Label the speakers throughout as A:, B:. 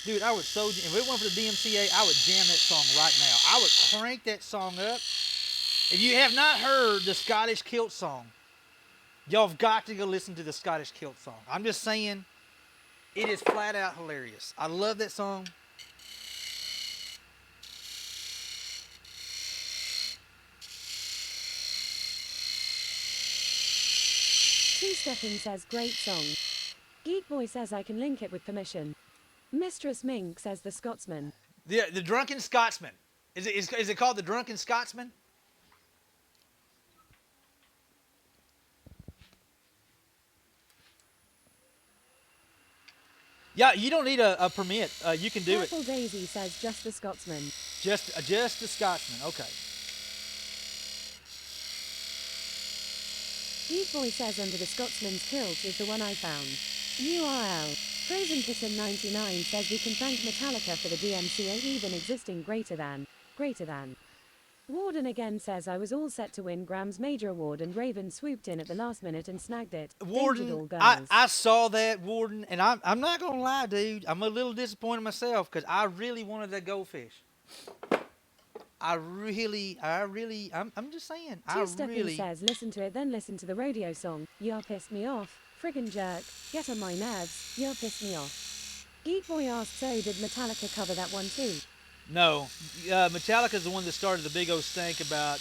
A: Dude, I would so, if it weren't for the DMCA, I would jam that song right now. I would crank that song up. If you have not heard the Scottish Kilt song, y'all have got to go listen to the Scottish Kilt song. I'm just saying, it is flat out hilarious. I love that song.
B: Two-Stepping says great song. Geek Boy says I can link it with permission. Mistress Mink says the Scotsman.
A: The Drunken Scotsman. Is it called the Drunken Scotsman? Yeah, you don't need a permit. You can do
B: Purple
A: it.
B: Daisy says just the Scotsman.
A: Just the Scotsman. Okay.
B: Geek Boy says Under the Scotsman's Kilt is the one I found. URL. Frozen Kitten 99 says we can thank Metallica for the DMCA even existing greater than. Warden again says I was all set to win Graham's Major Award and Raven swooped in at the last minute and snagged it.
A: Warden,
B: Girls.
A: I saw that, Warden, and I'm not gonna lie, dude. I'm a little disappointed myself because I really wanted that goldfish. I'm just saying.
B: Two-Stepping says listen to it then listen to the rodeo song. Ya pissed me off. Friggin' jerk. Get on my nerves. Ya pissed me off. Geek Boy asked so did Metallica cover that one too?
A: No, Metallica's the one that started the big old stink about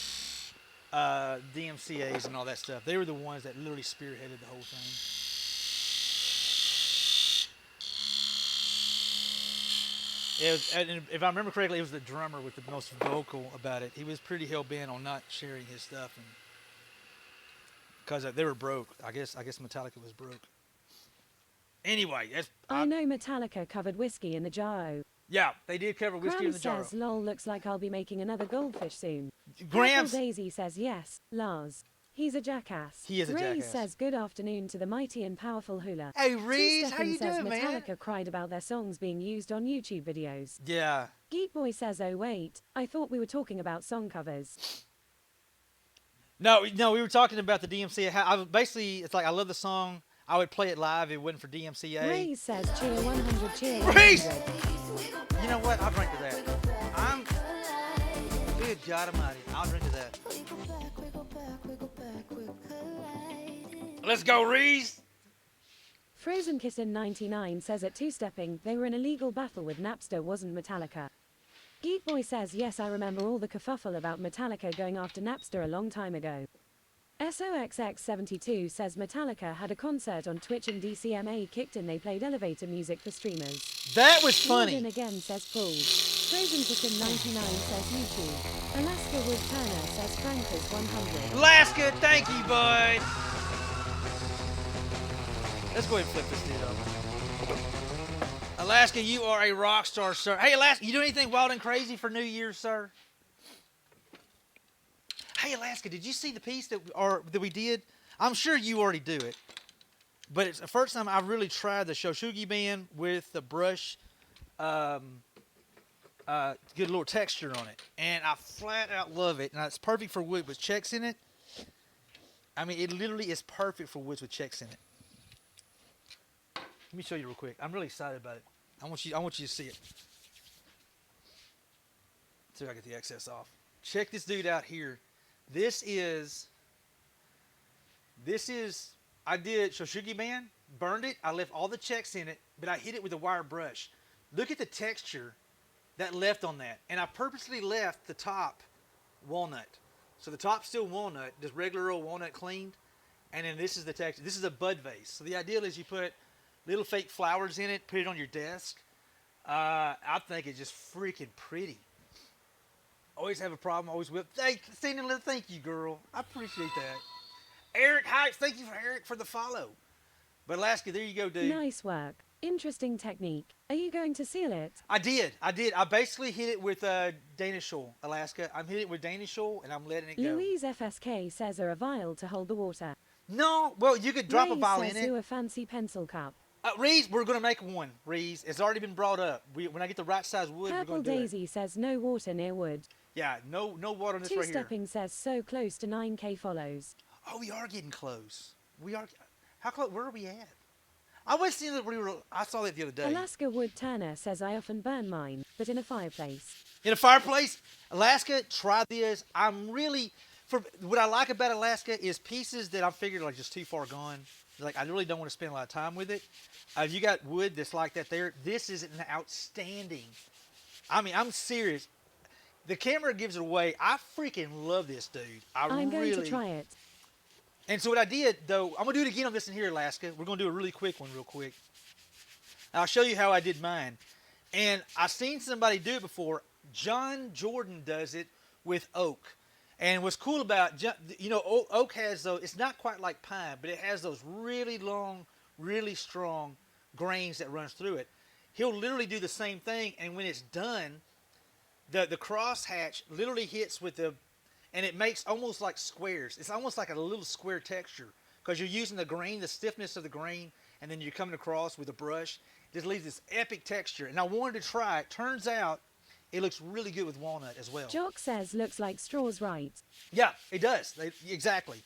A: DMCA's and all that stuff. They were the ones that literally spearheaded the whole thing. And if I remember correctly, it was the drummer with the most vocal about it. He was pretty hell bent on not sharing his stuff, and because they were broke. I guess Metallica was broke. Anyway,
B: I know Metallica covered Whiskey in the Jar.
A: Yeah, they did cover Whiskey in the Jar.
B: says, lol, looks like I'll be making another goldfish soon.
A: Graham
B: Daisy says, yes, Lars. He's a jackass.
A: He is a
B: Ray
A: jackass.
B: says, good afternoon to the mighty and powerful hula.
A: Hey, Reese, how
B: Two-Stepping
A: you
B: says
A: doing, man?
B: Metallica cried about their songs being used on YouTube videos.
A: Yeah.
B: Geek Boy says, oh wait, I thought we were talking about song covers.
A: No, we were talking about the DMCA. Basically, it's like I love the song. I would play it live if it wasn't for DMCA.
B: Ray says, cheer 100, cheer 100.
A: Reese! You know what? I'll drink to that. Good God Almighty. I'll drink to that. Let's go, Reese!
B: Frozen Kitten 99 says at Two-Stepping, they were in a legal battle with Napster, wasn't Metallica. Geek Boy says, yes, I remember all the kerfuffle about Metallica going after Napster a long time ago. SOXX72 says Metallica had a concert on Twitch and DCMA kicked in. They played elevator music for streamers.
A: That was funny.
B: Jordan again says pulled. Frozen Kitten 99 says YouTube. Alaska Wood Turner says Frankers 100.
A: Alaska, thank you, bud. Let's go ahead and flip this dude up. Alaska, you are a rock star, sir. Hey, Alaska, you do anything wild and crazy for New Year's, sir? Hey, Alaska, did you see the piece that we did? I'm sure you already do it. But it's the first time I really tried the Shoshugi band with the brush, good little texture on it. And I flat out love it. And it's perfect for wood with checks in it. I mean, it literally is perfect for woods with checks in it. Let me show you real quick. I'm really excited about it. I want you to see it. See if I get the excess off. Check this dude out here. This is, I did Shoshugi band, burned it. I left all the checks in it, but I hit it with a wire brush. Look at the texture that left on that. And I purposely left the top walnut. So the top's still walnut, just regular old walnut cleaned. And then this is the texture. This is a bud vase. So the idea is you put little fake flowers in it, put it on your desk. I think it's just freaking pretty. Always have a problem, always will. Thank you, girl. I appreciate that. Eric Heights, thank you, Eric, for the follow. But Alaska, there you go, dude.
B: Nice work. Interesting technique. Are you going to seal it?
A: I did. I basically hit it with Danish oil, Alaska. I'm hitting it with Danish oil, and I'm letting it go.
B: Louise FSK says are a vial to hold the water.
A: No, well, you could drop a vial in it.
B: Do a fancy pencil cup.
A: Reese, we're going to make one, Reese. It's already been brought up. When I get the right size wood, we're going to do it.
B: Purple Daisy says no water near wood.
A: Yeah, no water on this right here.
B: Two-Stepping says so close to 9K follows.
A: Oh, we are getting close. We are. How close? Where are we at? I was seeing that I saw that the other day.
B: Alaska Wood Turner says I often burn mine, but in a fireplace.
A: In a fireplace, Alaska, try this. I'm really, for what I like about Alaska is pieces that I figured like just too far gone. Like I really don't want to spend a lot of time with it. If you got wood that's like that there, this is an outstanding. I mean, I'm serious. The camera gives it away. I freaking love this, dude.
B: I'm going to try it.
A: And so what I did, though, I'm going to do it again on this in here, Alaska. We're going to do a really quick one real quick. I'll show you how I did mine. And I've seen somebody do it before. John Jordan does it with oak. And what's cool about, you know, oak has those, it's not quite like pine, but it has those really long, really strong grains that runs through it. He'll literally do the same thing, and when it's done, the cross hatch literally hits with the, and it makes almost like squares. It's almost like a little square texture because you're using the grain, the stiffness of the grain, and then you're coming across with a brush. It just leaves this epic texture. And I wanted to try it. Turns out it looks really good with walnut as well.
B: Jock says looks like straws, right?
A: Yeah, it does. Exactly.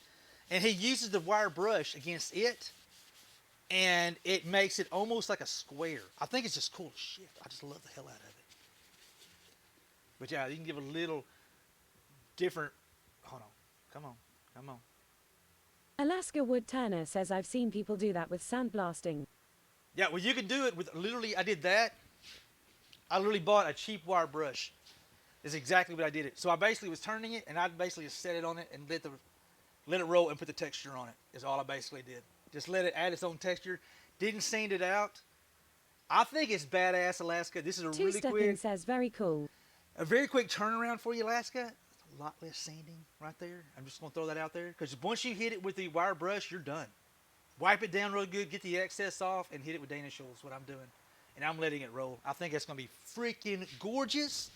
A: And he uses the wire brush against it, and it makes it almost like a square. I think it's just cool as shit. I just love the hell out of it. But yeah, you can give a little different. Hold on. Come on.
B: Alaska Wood Turner says I've seen people do that with sandblasting.
A: Yeah, well, you can do it with literally. I did that. I literally bought a cheap wire brush. Is exactly what I did it. So I basically was turning it, and I basically just set it on it and let it roll and put the texture on it. Is all I basically did. Just let it add its own texture. Didn't sand it out. I think it's badass, Alaska. This is a really quick.
B: Says very cool.
A: A very quick turnaround for you, Alaska. A lot less sanding right there. I'm just going to throw that out there. Because once you hit it with the wire brush, you're done. Wipe it down real good, get the excess off, and hit it with Dana Shoal is what I'm doing. And I'm letting it roll. I think it's going to be freaking gorgeous.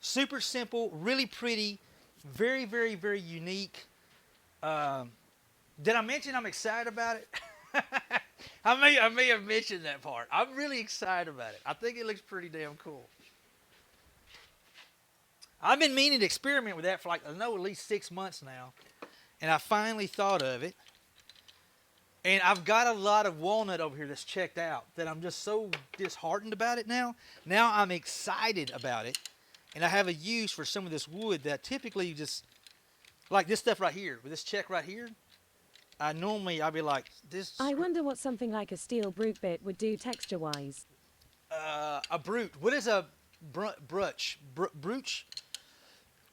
A: Super simple, really pretty, very, very, very unique. Did I mention I'm excited about it? I may have mentioned that part. I'm really excited about it. I think it looks pretty damn cool. I've been meaning to experiment with that for like, I know, at least 6 months now. And I finally thought of it. And I've got a lot of walnut over here that's checked out that I'm just so disheartened about it now. Now I'm excited about it. And I have a use for some of this wood that typically just, like this stuff right here, with this check right here, I'll be like, this.
B: I wonder what something like a steel brute bit would do texture-wise.
A: A brute. What is a brooch? Brooch?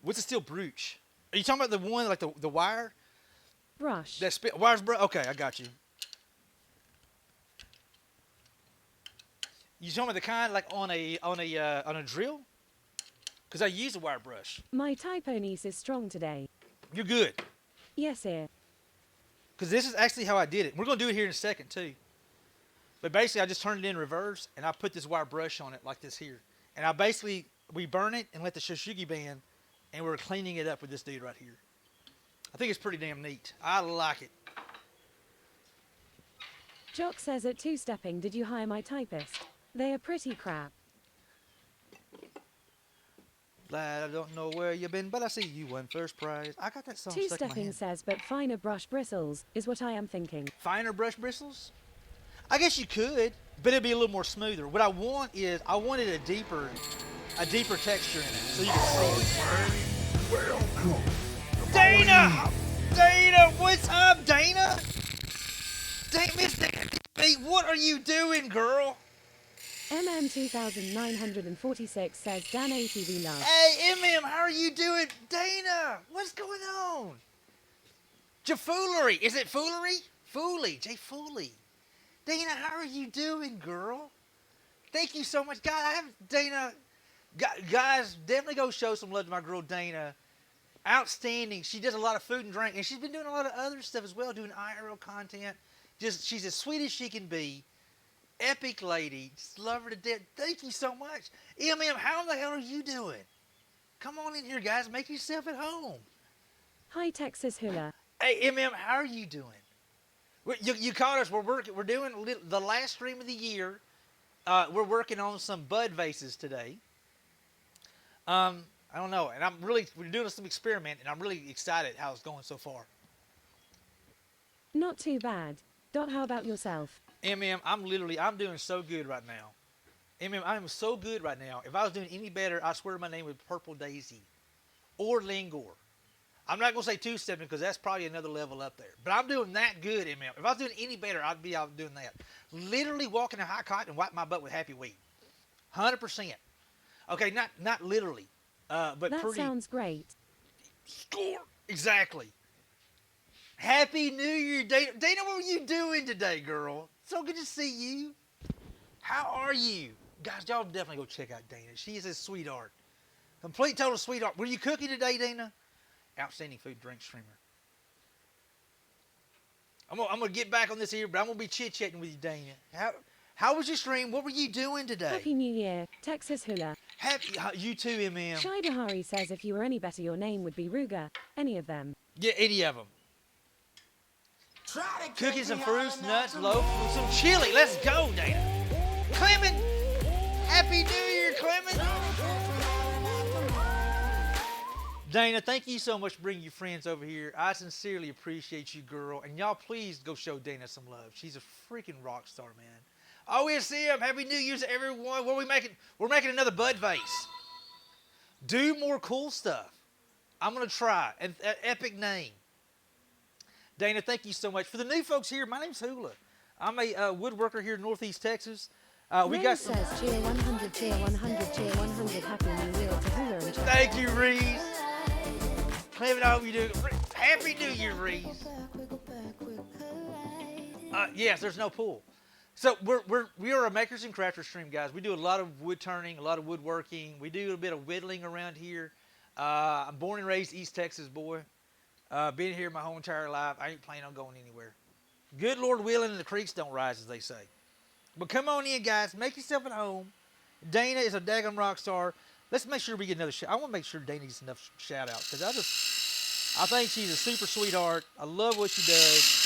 A: What's a steel brooch? Are you talking about the one like the wire?
B: Brush.
A: Wire's brush. Okay, I got you. You talking about the kind like on a drill? Because I use a wire brush.
B: My typo niece is strong today.
A: You're good.
B: Yes, here.
A: Because this is actually how I did it. We're going to do it here in a second, too. But basically, I just turned it in reverse, and I put this wire brush on it like this here. And we burn it and let the shoshugi band, and we're cleaning it up with this dude right here. I think it's pretty damn neat. I like it.
B: Jock says at two-stepping, did you hire my typist? They are pretty crap.
A: I don't know where you've been, but I see you won first prize. I got that song stuck in my
B: Two-stepping
A: head.
B: says, but finer brush bristles is what I am thinking.
A: Finer brush bristles? I guess you could, but it'd be a little more smoother. What I want is, I wanted a deeper texture in it, so you can see it.
C: Welcome.
A: Dana! Dana, what's up, Dana? Miss Dana, what are you doing, girl?
B: MM2946 says Dan ATV love.
A: Hey, how are you doing? Dana, what's going on? Jafoolery, is it foolery? Fooly, Jay Fooly. Dana, how are you doing, girl? Thank you so much. Dana, guys, definitely go show some love to my girl, Dana. Outstanding. She does a lot of food and drink, and she's been doing a lot of other stuff as well, doing IRL content. She's as sweet as she can be. Epic lady. Just love her to death. Thank you so much. How the hell are you doing? Come on in here, guys. Make yourself at home.
B: Hi, Texas Hula.
A: Hey, how are you doing? You caught us. We're doing the last stream of the year. We're working on some bud vases today. I don't know, and we're doing some experiment, and I'm really excited how it's going so far.
B: Not too bad. Dot, how about yourself?
A: I'm doing so good right now. I am so good right now. If I was doing any better, I swear my name would be Purple Daisy or Lingor. I'm not gonna say two-stepping because that's probably another level up there. But I'm doing that good, If I was doing any better, I'd be out doing that. Literally walking a high cotton and wipe my butt with happy weed. 100%. Okay, not literally, but
B: That
A: pretty.
B: sounds great.
A: Score exactly. Happy New Year, Dana. Dana, what were you doing today, girl? So good to see you. How are you? Guys, y'all definitely go check out Dana. She is a sweetheart. Complete total sweetheart. Were you cooking today, Dana? Outstanding food drink streamer. I'm gonna get back on this here, but I'm gonna be chit-chatting with you, Dana. How was your stream? What were you doing today?
B: Happy New Year, Texas Hula.
A: Happy you too, MM.
B: Shidahari says if you were any better, your name would be Ruger. Any of them.
A: Yeah, any of them. Cooking some fruits, nuts, loaf, with some chili. Let's go, Dana. Clement, Happy New Year, Clement. Dana, thank you so much for bringing your friends over here. I sincerely appreciate you, girl. And y'all, please go show Dana some love. She's a freaking rock star, man. OSM, Happy New Year's to everyone. What are we making? We're making another bud vase. Do more cool stuff. I'm going to try. An epic name. Dana, thank you so much. For the new folks here, my name's Hula. I'm a woodworker here in Northeast Texas. We got some...
B: says cheer 100, cheer 100, cheer 100. Happy New Year to Hula and Chuck.
A: Thank you, Reese. Clement, I hope you do. Happy New Year, Reese. Yes, there's no pool. So we are a makers and crafters stream, guys. We do a lot of wood turning, a lot of woodworking. We do a bit of whittling around here. I'm born and raised East Texas boy. Been here my whole entire life. I ain't planning on going anywhere. Good Lord willing, and the creeks don't rise, as they say. But come on in, guys. Make yourself at home. Dana is a daggone rock star. Let's make sure we get another shout. I want to make sure Dana gets enough shout out because I think she's a super sweetheart. I love what she does.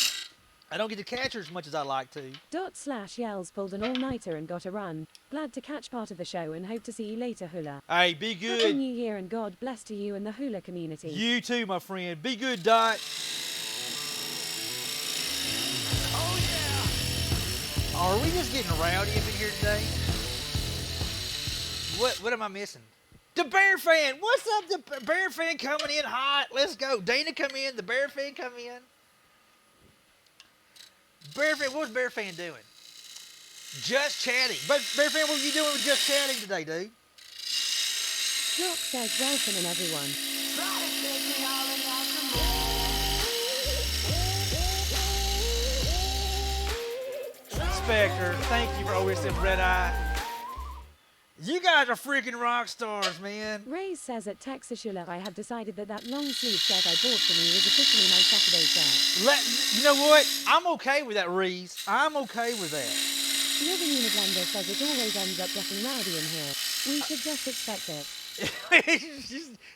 A: I don't get to catch her as much as I like to.
B: /Yells pulled an all-nighter and got a run. Glad to catch part of the show and hope to see you later, Hula.
A: Hey, be good.
B: Happy New Year and God bless to you and the Hula community.
A: You too, my friend. Be good, Dot. Oh, yeah. Are we just getting rowdy up in here today? What am I missing? The Bear Fan. What's up, the Bear Fan coming in hot? Let's go. Dana come in. The Bear Fan come in. Bear Fan, what was Bear Fan doing? Just chatting. But Bear Fan, what were you doing with just chatting today, dude?
B: Rock says welcome and everyone.
A: Spectre, thank you for always saying Red Eye. You guys are freaking rock stars, man.
B: Ray says at Texas Hula, I have decided that long sleeve shirt I bought for you is officially my Saturday shirt.
A: You know what? I'm okay with that, Reese. I'm okay with that.
B: Living Uniglander says it always ends up getting rowdy in here. We should just expect it.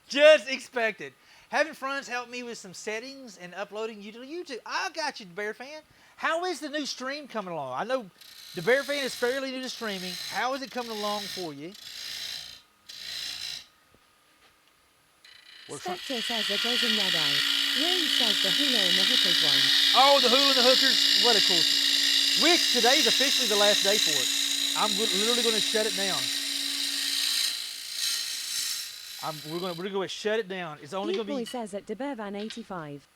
A: just expect it. Having friends help me with some settings and uploading you to YouTube. I got you, Bear Fan. How is the new stream coming along? I know the Bear Fan is fairly new to streaming. How is it coming along for you?
B: Spectre says it goes in red eye. Ray says the Hula and the Hookers one.
A: Oh, the Hula and the Hookers. What a cool. Which today's officially the last day for it. I'm literally going to shut it down. We're going to go ahead and shut it down. It's only going to be.
B: Boy says at DeBevan 85.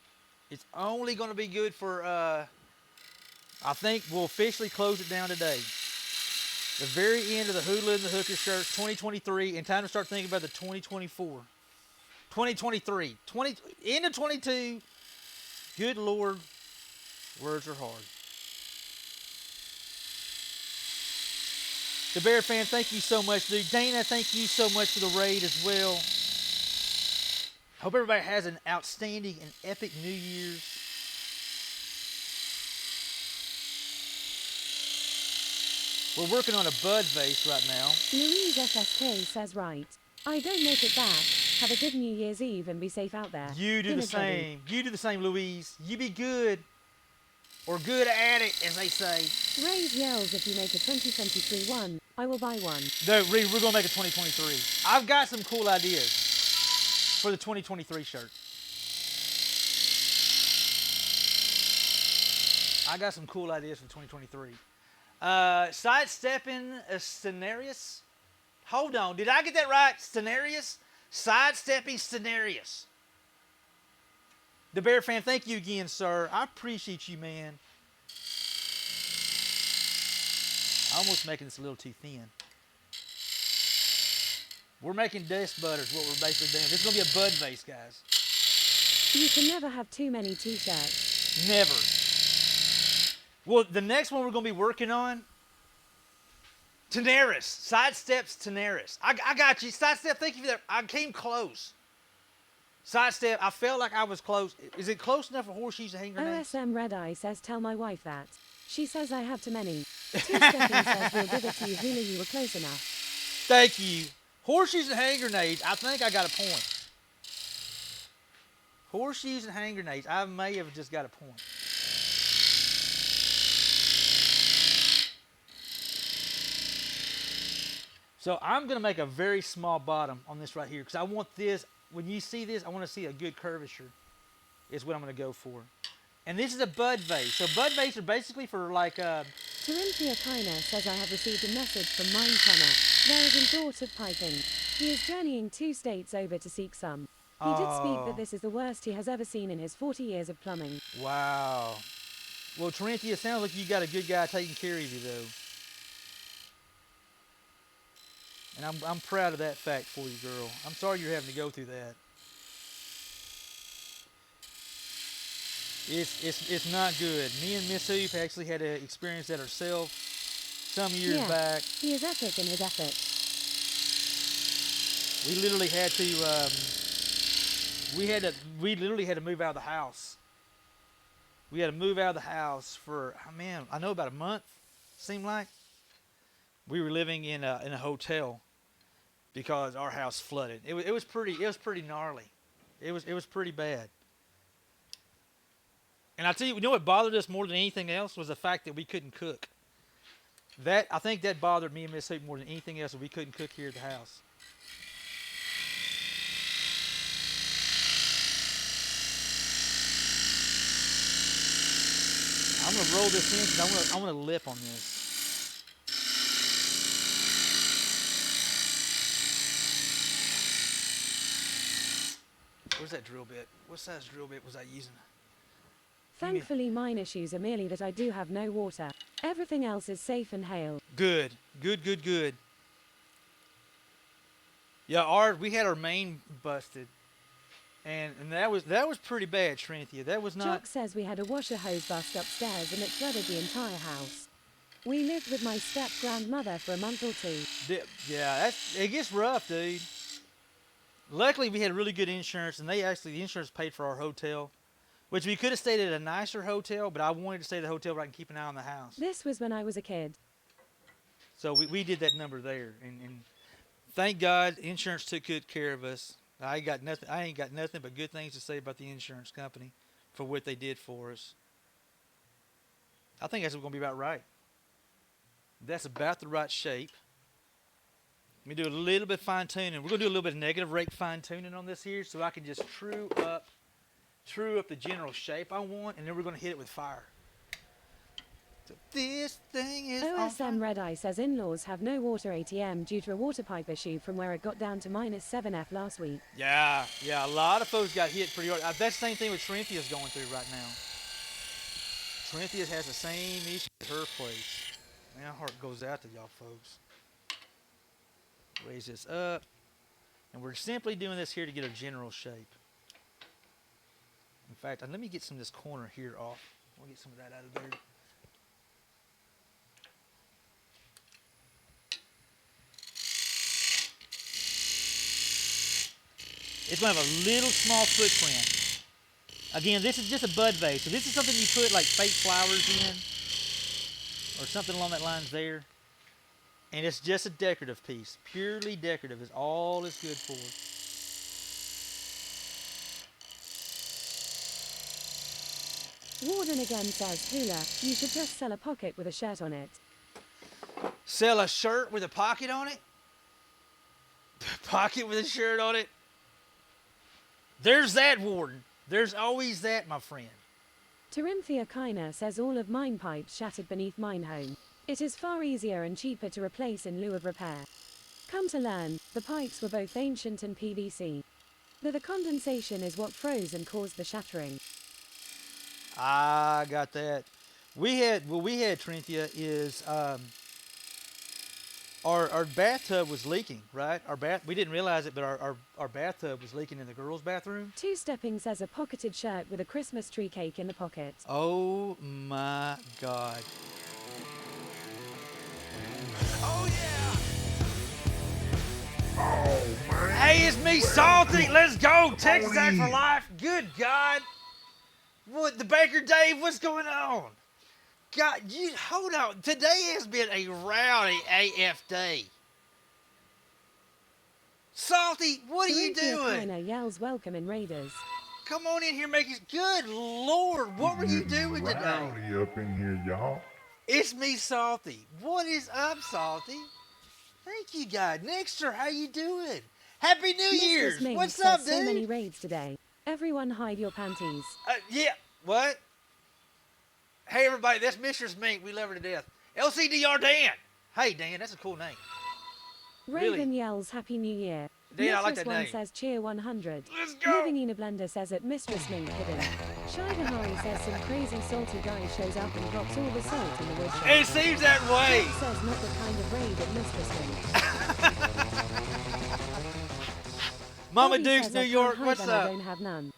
A: It's only going to be good for. I think we'll officially close it down today. The very end of the Hula and the Hooker shirts, 2023, and time to start thinking about the 2024. 2023. End of 22. Good Lord. Words are hard. The Bear Fan, thank you so much, dude. Dana, thank you so much for the raid as well. Hope everybody has an outstanding and epic New Year's. We're working on a bud vase right now.
B: Louise FSK says right. I don't make it back. Have a good New Year's Eve and be safe out there.
A: You do the same. You do the same, Louise. You be good. Or good at it, as they say.
B: Raise yells if you make a 2023 one. I will buy one.
A: No, we're going to make a 2023. I've got some cool ideas for the 2023 shirt. I got some cool ideas for 2023. Sidestepping a scenarius. Hold on. Did I get that right? Scenarius? Sidestepping scenarius. The Bear fan, thank you again, sir. I appreciate you, man. I'm almost making this a little too thin. We're making dust butters, what we're basically doing. This is going to be a bud vase, guys.
B: You can never have too many t-shirts.
A: Never. Well, the next one we're going to be working on, Tenaris. Sidesteps Tenaris. I got you. Sidestep, thank you for that. I came close. Sidestep, I felt like I was close. Is it close enough for horseshoes and hand grenades?
B: OSM Red Eye says tell my wife that. She says I have too many. Two-stepping says we'll give it to you, Hula, you were close enough.
A: Thank you. Horseshoes and hand grenades, I think I got a point. Horseshoes and hand grenades, I may have just got a point. So I'm going to make a very small bottom on this right here because I want this, when you see this, I want to see a good curvature is what I'm going to go for. And this is a bud vase. So bud vase are basically for like...
B: Corinthia Kiner says I have received a message from Mine Plumber. There is endorsed piping. He is journeying 2 states over to seek some. He did speak that this is the worst he has ever seen in his 40 years of plumbing.
A: Wow. Well, Corinthia, it sounds like you got a good guy taking care of you, though. And I'm proud of that fact for you, girl. I'm sorry you're having to go through that. It's not good. Me and Miss Hoop actually had to experience that ourselves some years back.
B: He is epic in his efforts.
A: We literally had to we literally had to move out of the house. We had to move out of the house for, man, I know about a month, seemed like. We were living in a hotel because our house flooded. It was pretty gnarly. It was pretty bad. And I tell you, what bothered us more than anything else was the fact that we couldn't cook. I think that bothered me and Miss Hoop more than anything else, that we couldn't cook here at the house. I'm gonna roll this in because I want to lip on this. Where's that drill bit? What size drill bit was I using?
B: Thankfully, mine issues are merely that I do have no water. Everything else is safe and hail.
A: Good. Yeah, we had our main busted, and that was pretty bad, Trinithia. That was not.
B: Jock says we had a washer hose bust upstairs and it flooded the entire house. We lived with my step-grandmother for a month or 2.
A: Yeah, it gets rough, dude. Luckily, we had really good insurance, and the insurance paid for our hotel. Which we could have stayed at a nicer hotel, but I wanted to stay at the hotel where I can keep an eye on the house.
B: This was when I was a kid.
A: So we did that number there, and thank God insurance took good care of us. I ain't got nothing but good things to say about the insurance company for what they did for us. I think that's going to be about right. That's about the right shape. Let me do a little bit of fine tuning. We're going to do a little bit of negative rake fine tuning on this here, so I can just true up the general shape I want, and then we're going to hit it with fire. So this thing is
B: OSM Red Eye says in-laws have no water ATM due to a water pipe issue from where it got down to -7F last week.
A: Yeah, a lot of folks got hit pretty hard. That's the same thing with Trinthia's going through right now. Trinthia has the same issue at her place. My heart goes out to y'all folks. Raise this up. And we're simply doing this here to get a general shape. In fact, let me get some of this corner here off. We'll get some of that out of there. It's going to have a little small footprint. Again, this is just a bud vase. So this is something you put like fake flowers in or something along that lines there. And it's just a decorative piece. Purely decorative is all it's good for.
B: Warden again says, Hula, you should just sell a pocket with a shirt on it.
A: Sell a shirt with a pocket on it? Pocket with a shirt on it? There's that, Warden. There's always that, my friend.
B: Terinthia Kiner says all of mine pipes shattered beneath mine home. It is far easier and cheaper to replace in lieu of repair. Come to learn, the pipes were both ancient and PVC. The condensation is what froze and caused the shattering.
A: I got that. We had Trinithia, is our bathtub was leaking, right? We didn't realize it, but our bathtub was leaking in the girls' bathroom.
B: Two Stepping says a pocketed shirt with a Christmas tree cake in the pocket.
A: Oh my God.
C: Oh yeah.
A: Hey, it's me, Salty. Let's go. Texas Act for Life. Good God. What, the Baker Dave, what's going on? God, you hold on. Today has been a rowdy AF day. Salty, what are you doing?
B: Kiner yells welcome in Raiders.
A: Come on in here, make it. Good Lord, what were you doing today?
C: Rowdy up in here, y'all.
A: It's me, Salty. What is up, Salty? Thank you, God. Nexter, how you doing? Happy New Year's.
B: Mink
A: What's
B: says
A: up, dude?
B: so many raids today. Everyone hide your panties.
A: Yeah, what? Hey, everybody, that's Mistress Mink. We love her to death. LCDR Dan. Hey, Dan, that's a cool name.
B: Raven yells Happy New Year.
A: Dan, I like
B: Mistress
A: that
B: One
A: name.
B: says cheer 100.
A: Let's go.
B: Living in a blender says at Mistress Mink hidden. Shivahari says some crazy salty guy shows up and drops all the salt in the wood shop.
A: It seems that way.
B: Jack says not the kind of raid at Mistress Mink.
A: Mama
B: Bobby
A: Dukes,
B: says,
A: New
B: "I can't
A: York,
B: hide
A: what's
B: them, I
A: up?
B: don't have none."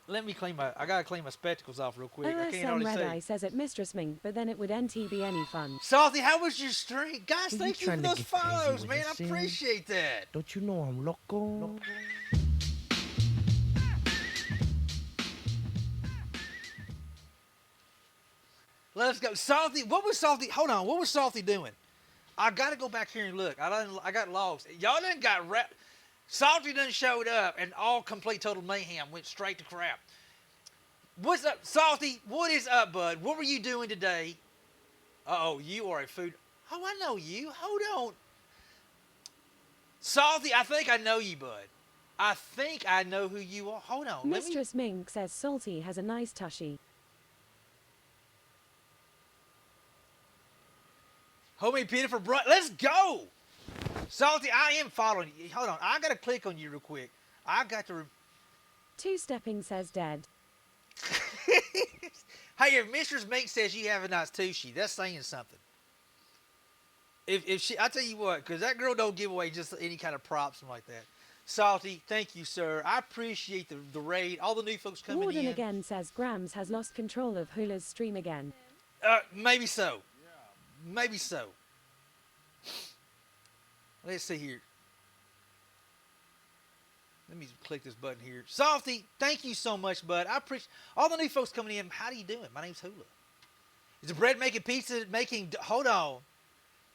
A: Let me I gotta clean my spectacles off real quick. I can't
B: OSM
A: hardly
B: Red Eye
A: see.
B: says at Mistress Mink, but then it would NT be any fun.
A: Salty, how was your stream? Guys,
D: Were you
A: thank you for
D: trying to
A: those
D: get crazy
A: follows,
D: with
A: man.
D: your
A: I
D: stream?
A: appreciate that.
D: Don't you know I'm loco?
A: Let's go. Salty, what was Salty? Hold on, what was Salty doing? I gotta go back here and look. I got lost. Y'all done got wrapped. Salty done showed up and all complete total mayhem went straight to crap. What's up, Salty? What is up, bud? What were you doing today? Uh-oh, you are a food. Oh, I know you. Hold on. Salty, I think I know you, bud. I think I know who you are. Hold on.
B: Mistress Mink says Salty has a nice tushy.
A: Homie Peter for Brunt. Let's go. Salty, I am following you. Hold on. I got to click on you real quick. I got to...
B: Two Stepping says dead.
A: Hey, if Mistress Mink says you have a nice tushy, that's saying something. If she, I tell you what, because that girl don't give away just any kind of props and like that. Salty, thank you, sir. I appreciate the raid. All the new folks coming
B: Warden
A: in.
B: again says Grams has lost control of Hula's stream again.
A: Maybe so. Maybe so. Let's see here. Let me click this button here. Salty, thank you so much, bud. I appreciate all the new folks coming in. How do you doing? My name's Hula. Is the bread making pizza making? Hold on.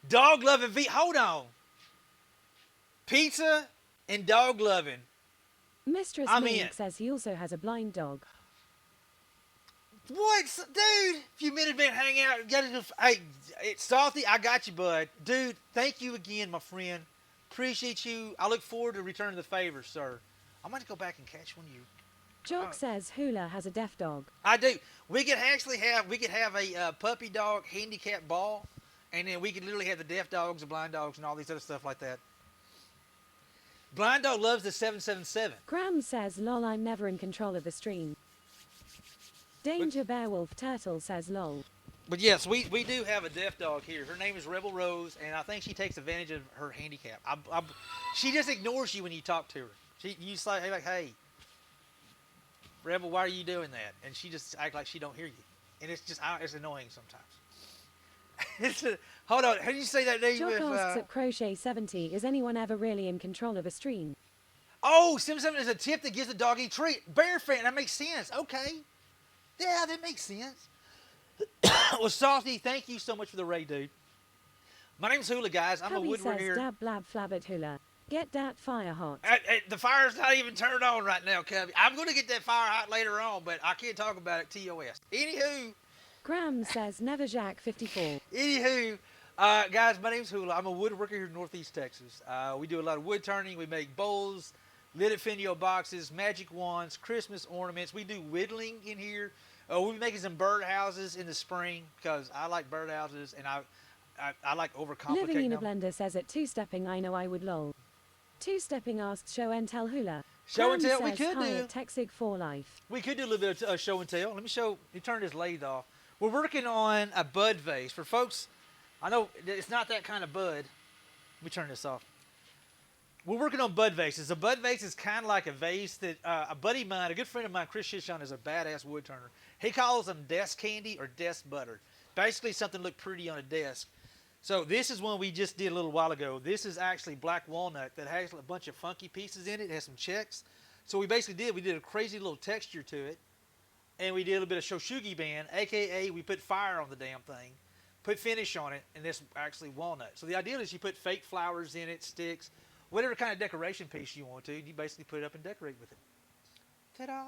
A: Dog loving hold on. Pizza and dog loving.
B: Mistress
A: I'm
B: Mink
A: in.
B: says he also has a blind dog.
A: What, dude? A few minutes been hang out. Hey, it's Salty. I got you, bud. Dude, thank you again, my friend. Appreciate you. I look forward to returning the favor, sir. I'm going to go back and catch one of you.
B: Jock says Hula has a deaf dog.
A: I do. We could actually have a puppy dog handicap ball, and then we could literally have the deaf dogs, the blind dogs, and all these other stuff like that. Blind dog loves the 777.
B: Grams says lol I'm never in control of the stream. Danger Bearwolf Turtle says lol.
A: But yes, we do have a deaf dog here. Her name is Rebel Rose, and I think she takes advantage of her handicap. She just ignores you when you talk to her. You say, hey, Rebel, why are you doing that? And she just act like she don't hear you. And it's annoying sometimes. Hold on, how do you say that name?
B: Jock asks at Crochet 70, is anyone ever really in control of a stream?
A: Oh, 77 is a tip that gives the dog a treat. Bear fan, that makes sense. Okay. Yeah, that makes sense. Well, Salty, thank you so much for the raid, dude. My name's Hula, guys. I'm
B: Cubby
A: a woodworker
B: says
A: here.
B: dab blab flab at Hula. Get that fire hot.
A: The fire's not even turned on right now, Cubby. I'm going to get that fire hot later on, but I can't talk about it TOS. Anywho,
B: Graham says never Jack 54.
A: Guys, my name's Hula. I'm a woodworker here in Northeast Texas. We do a lot of wood turning. We make bowls, lidded Finio boxes, magic wands, Christmas ornaments. We do whittling in here. We'll be making some bird houses in the spring because I like bird houses and I like
B: Living
A: overcomplicating
B: in a
A: them.
B: blender says at two-stepping I know I would lol. Two-stepping asks show and tell hula.
A: Show and
B: Cram
A: tell we
B: says
A: could
B: hi
A: do.
B: at Texig for life.
A: We could do a little bit of show and tell. Let me show. You turn this lathe off. We're working on a bud vase for folks. I know it's not that kind of bud. Let me turn this off. We're working on bud vases. A bud vase is kind of like a vase that a buddy of mine, a good friend of mine, Chris Shishon, is a badass wood turner. He calls them desk candy or desk butter. Basically, something look pretty on a desk. So this is one we just did a little while ago. This is actually black walnut that has a bunch of funky pieces in it. It has some checks. So we did a crazy little texture to it. And we did a little bit of shoshugi band, a.k.a. we put fire on the damn thing, put finish on it, and this actually walnut. So the idea is you put fake flowers in it, sticks, whatever kind of decoration piece you want to, and you basically put it up and decorate with it. Ta-da!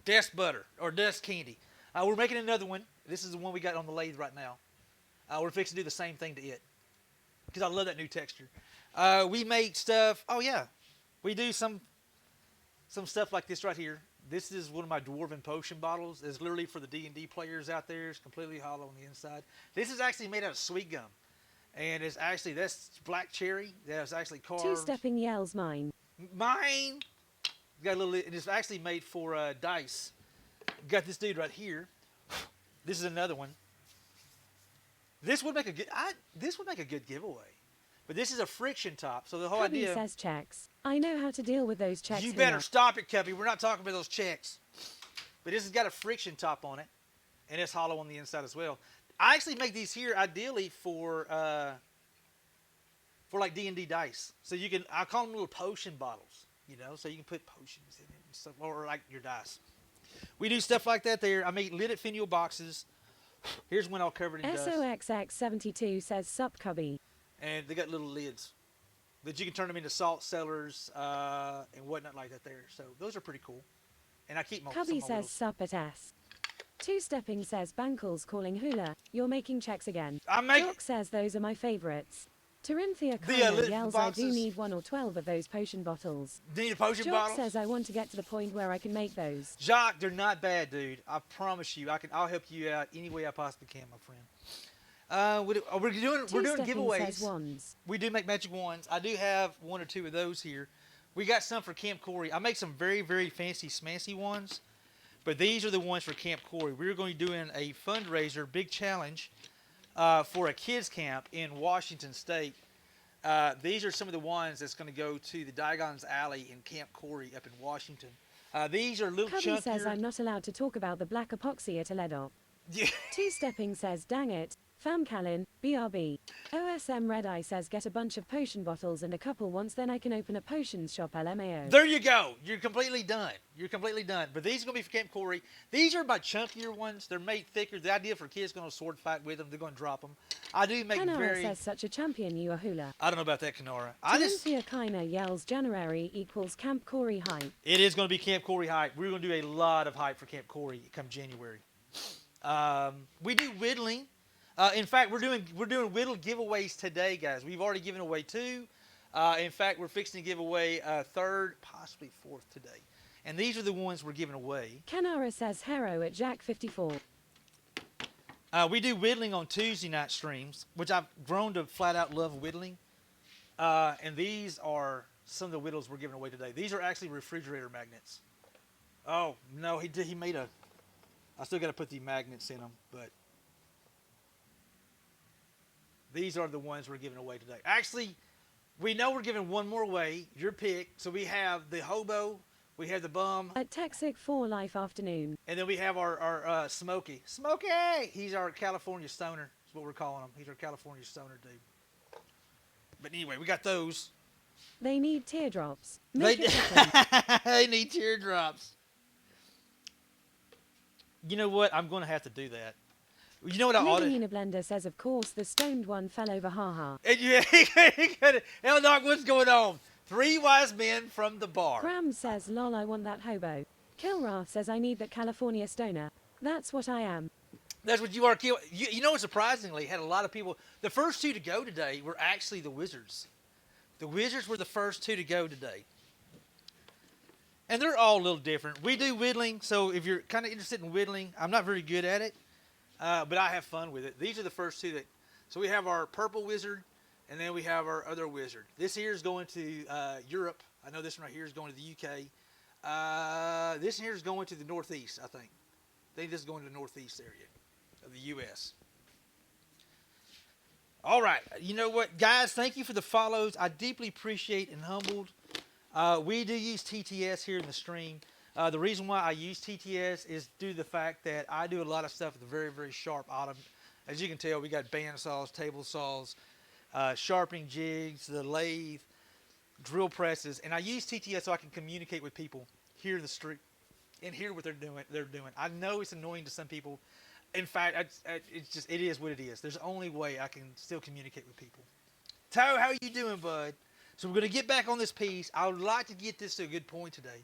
A: Desk butter, or desk candy. We're making another one. This is the one we got on the lathe right now. We're fixing to do the same thing to it, because I love that new texture. We make stuff, we do some stuff like this right here. This is one of my Dwarven potion bottles. It's literally for the D&D players out there. It's completely hollow on the inside. This is actually made out of sweet gum. And that's black cherry. That's actually carved.
B: Two-stepping yells mine.
A: Mine! Got a little, and it's actually made for dice. Got this dude right here. This is another one. This would make a good giveaway. But this is a friction top, so the whole
B: Cubby
A: idea.
B: says checks. I know how to deal with those checks.
A: You
B: hula.
A: better stop it, Cubby. We're not talking about those checks. But this has got a friction top on it, and it's hollow on the inside as well. I actually make these here ideally for like D&D dice. So I call them little potion bottles, so you can put potions in it and stuff, or like your dice. We do stuff like that there. I make lidded finial boxes. Here's one all covered in dust.
B: SOXX72 says sup cubby.
A: And they got little lids that you can turn them into salt cellars and whatnot like that there. So those are pretty cool. And I keep my
B: Cubby
A: some of
B: says sup at S. Two-stepping says Bankles calling hula. You're making checks again. Jock says those are my favorites. Terinthia Kiner yells
A: boxes.
B: I do need 1 or 12 of those potion bottles.
A: Need a potion
B: Jock
A: bottle?
B: says I want to get to the point where I can make those.
A: Jock, they're not bad, dude. I promise you. I'll help you out any way I possibly can, my friend. We're doing giveaways.
B: Says wands.
A: We do make magic wands. I do have 1 or 2 of those here. We got some for Camp Corey. I make some very, very fancy, smancy ones. But these are the ones for Camp Corey. We're going to be doing a fundraiser, big challenge, for a kids camp in Washington State. These are some of the ones that's going to go to the Diagon's Alley in Camp Corey up in Washington. These are little
B: Cubby
A: chunkier.
B: says I'm not allowed to talk about the black epoxy at Aledo.
A: Yeah.
B: Two-stepping says dang it. Fam Callan, BRB. OSM Red Eye says get a bunch of potion bottles and a couple once, then I can open a potions shop LMAO.
A: There you go. You're completely done. But these are going to be for Camp Corey. These are my chunkier ones. They're made thicker. The idea for kids going to sword fight with them. They're going to drop them. I do make
B: Kanara says such a champion you are hula.
A: I don't know about that, Kanara.
B: Cynthia Kiner yells January equals Camp Corey hype.
A: It is going to be Camp Corey hype. We're going to do a lot of hype for Camp Corey come January. We do whittling. In fact, we're doing whittle giveaways today, guys. We've already given away 2. In fact, we're fixing to give away a 3rd, possibly 4th today. And these are the ones we're giving away.
B: Kanara says hero at Jack54.
A: We do whittling on Tuesday night streams, which I've grown to flat out love whittling. And these are some of the whittles we're giving away today. These are actually refrigerator magnets. Oh, no, he made a... I still got to put the magnets in them, but... These are the ones we're giving away today. Actually, we know we're giving one more away, your pick. So we have the hobo, we have the bum.
B: At Texig for Life Afternoon.
A: And then we have our Smokey. Smokey! He's our California stoner, is what we're calling him. He's our California stoner dude. But anyway, we got those.
B: They need teardrops.
A: They
B: Make it happen.
A: They need teardrops. You know what? I'm going to have to do that. You know what I ought to...
B: Living in a blender says, of course, the stoned one fell over, haha.
A: Yeah, he could have... Hell, Doc, what's going on? 3 wise men from the bar.
B: Graham says, lol, I want that hobo. Kilrath says, I need that California stoner. That's what I am.
A: That's what you are, Kill. You know, surprisingly, had a lot of people... The first 2 to go today were actually the Wizards. The Wizards were the first 2 to go today. And they're all a little different. We do whittling, so if you're kind of interested in whittling, I'm not very good at it, but I have fun with it. These are the first two that. So we have our purple wizard, and then we have our other wizard. This here is going to Europe. I know this one right here is going to the UK. This here is going to the Northeast, I think. I think this is going to the Northeast area of the U.S. All right. You know what, guys? Thank you for the follows. I deeply appreciate and humbled. We do use TTS here in the stream. The reason why I use TTS is due to the fact that I do a lot of stuff with a very, very sharp item. As you can tell, we got band saws, table saws, sharpening jigs, the lathe, drill presses, and I use TTS so I can communicate with people, hear the street, and hear what they're doing. I know it's annoying to some people. In fact, it is what it is. There's only way I can still communicate with people. Toe, how are you doing, bud? So we're going to get back on this piece. I would like to get this to a good point today.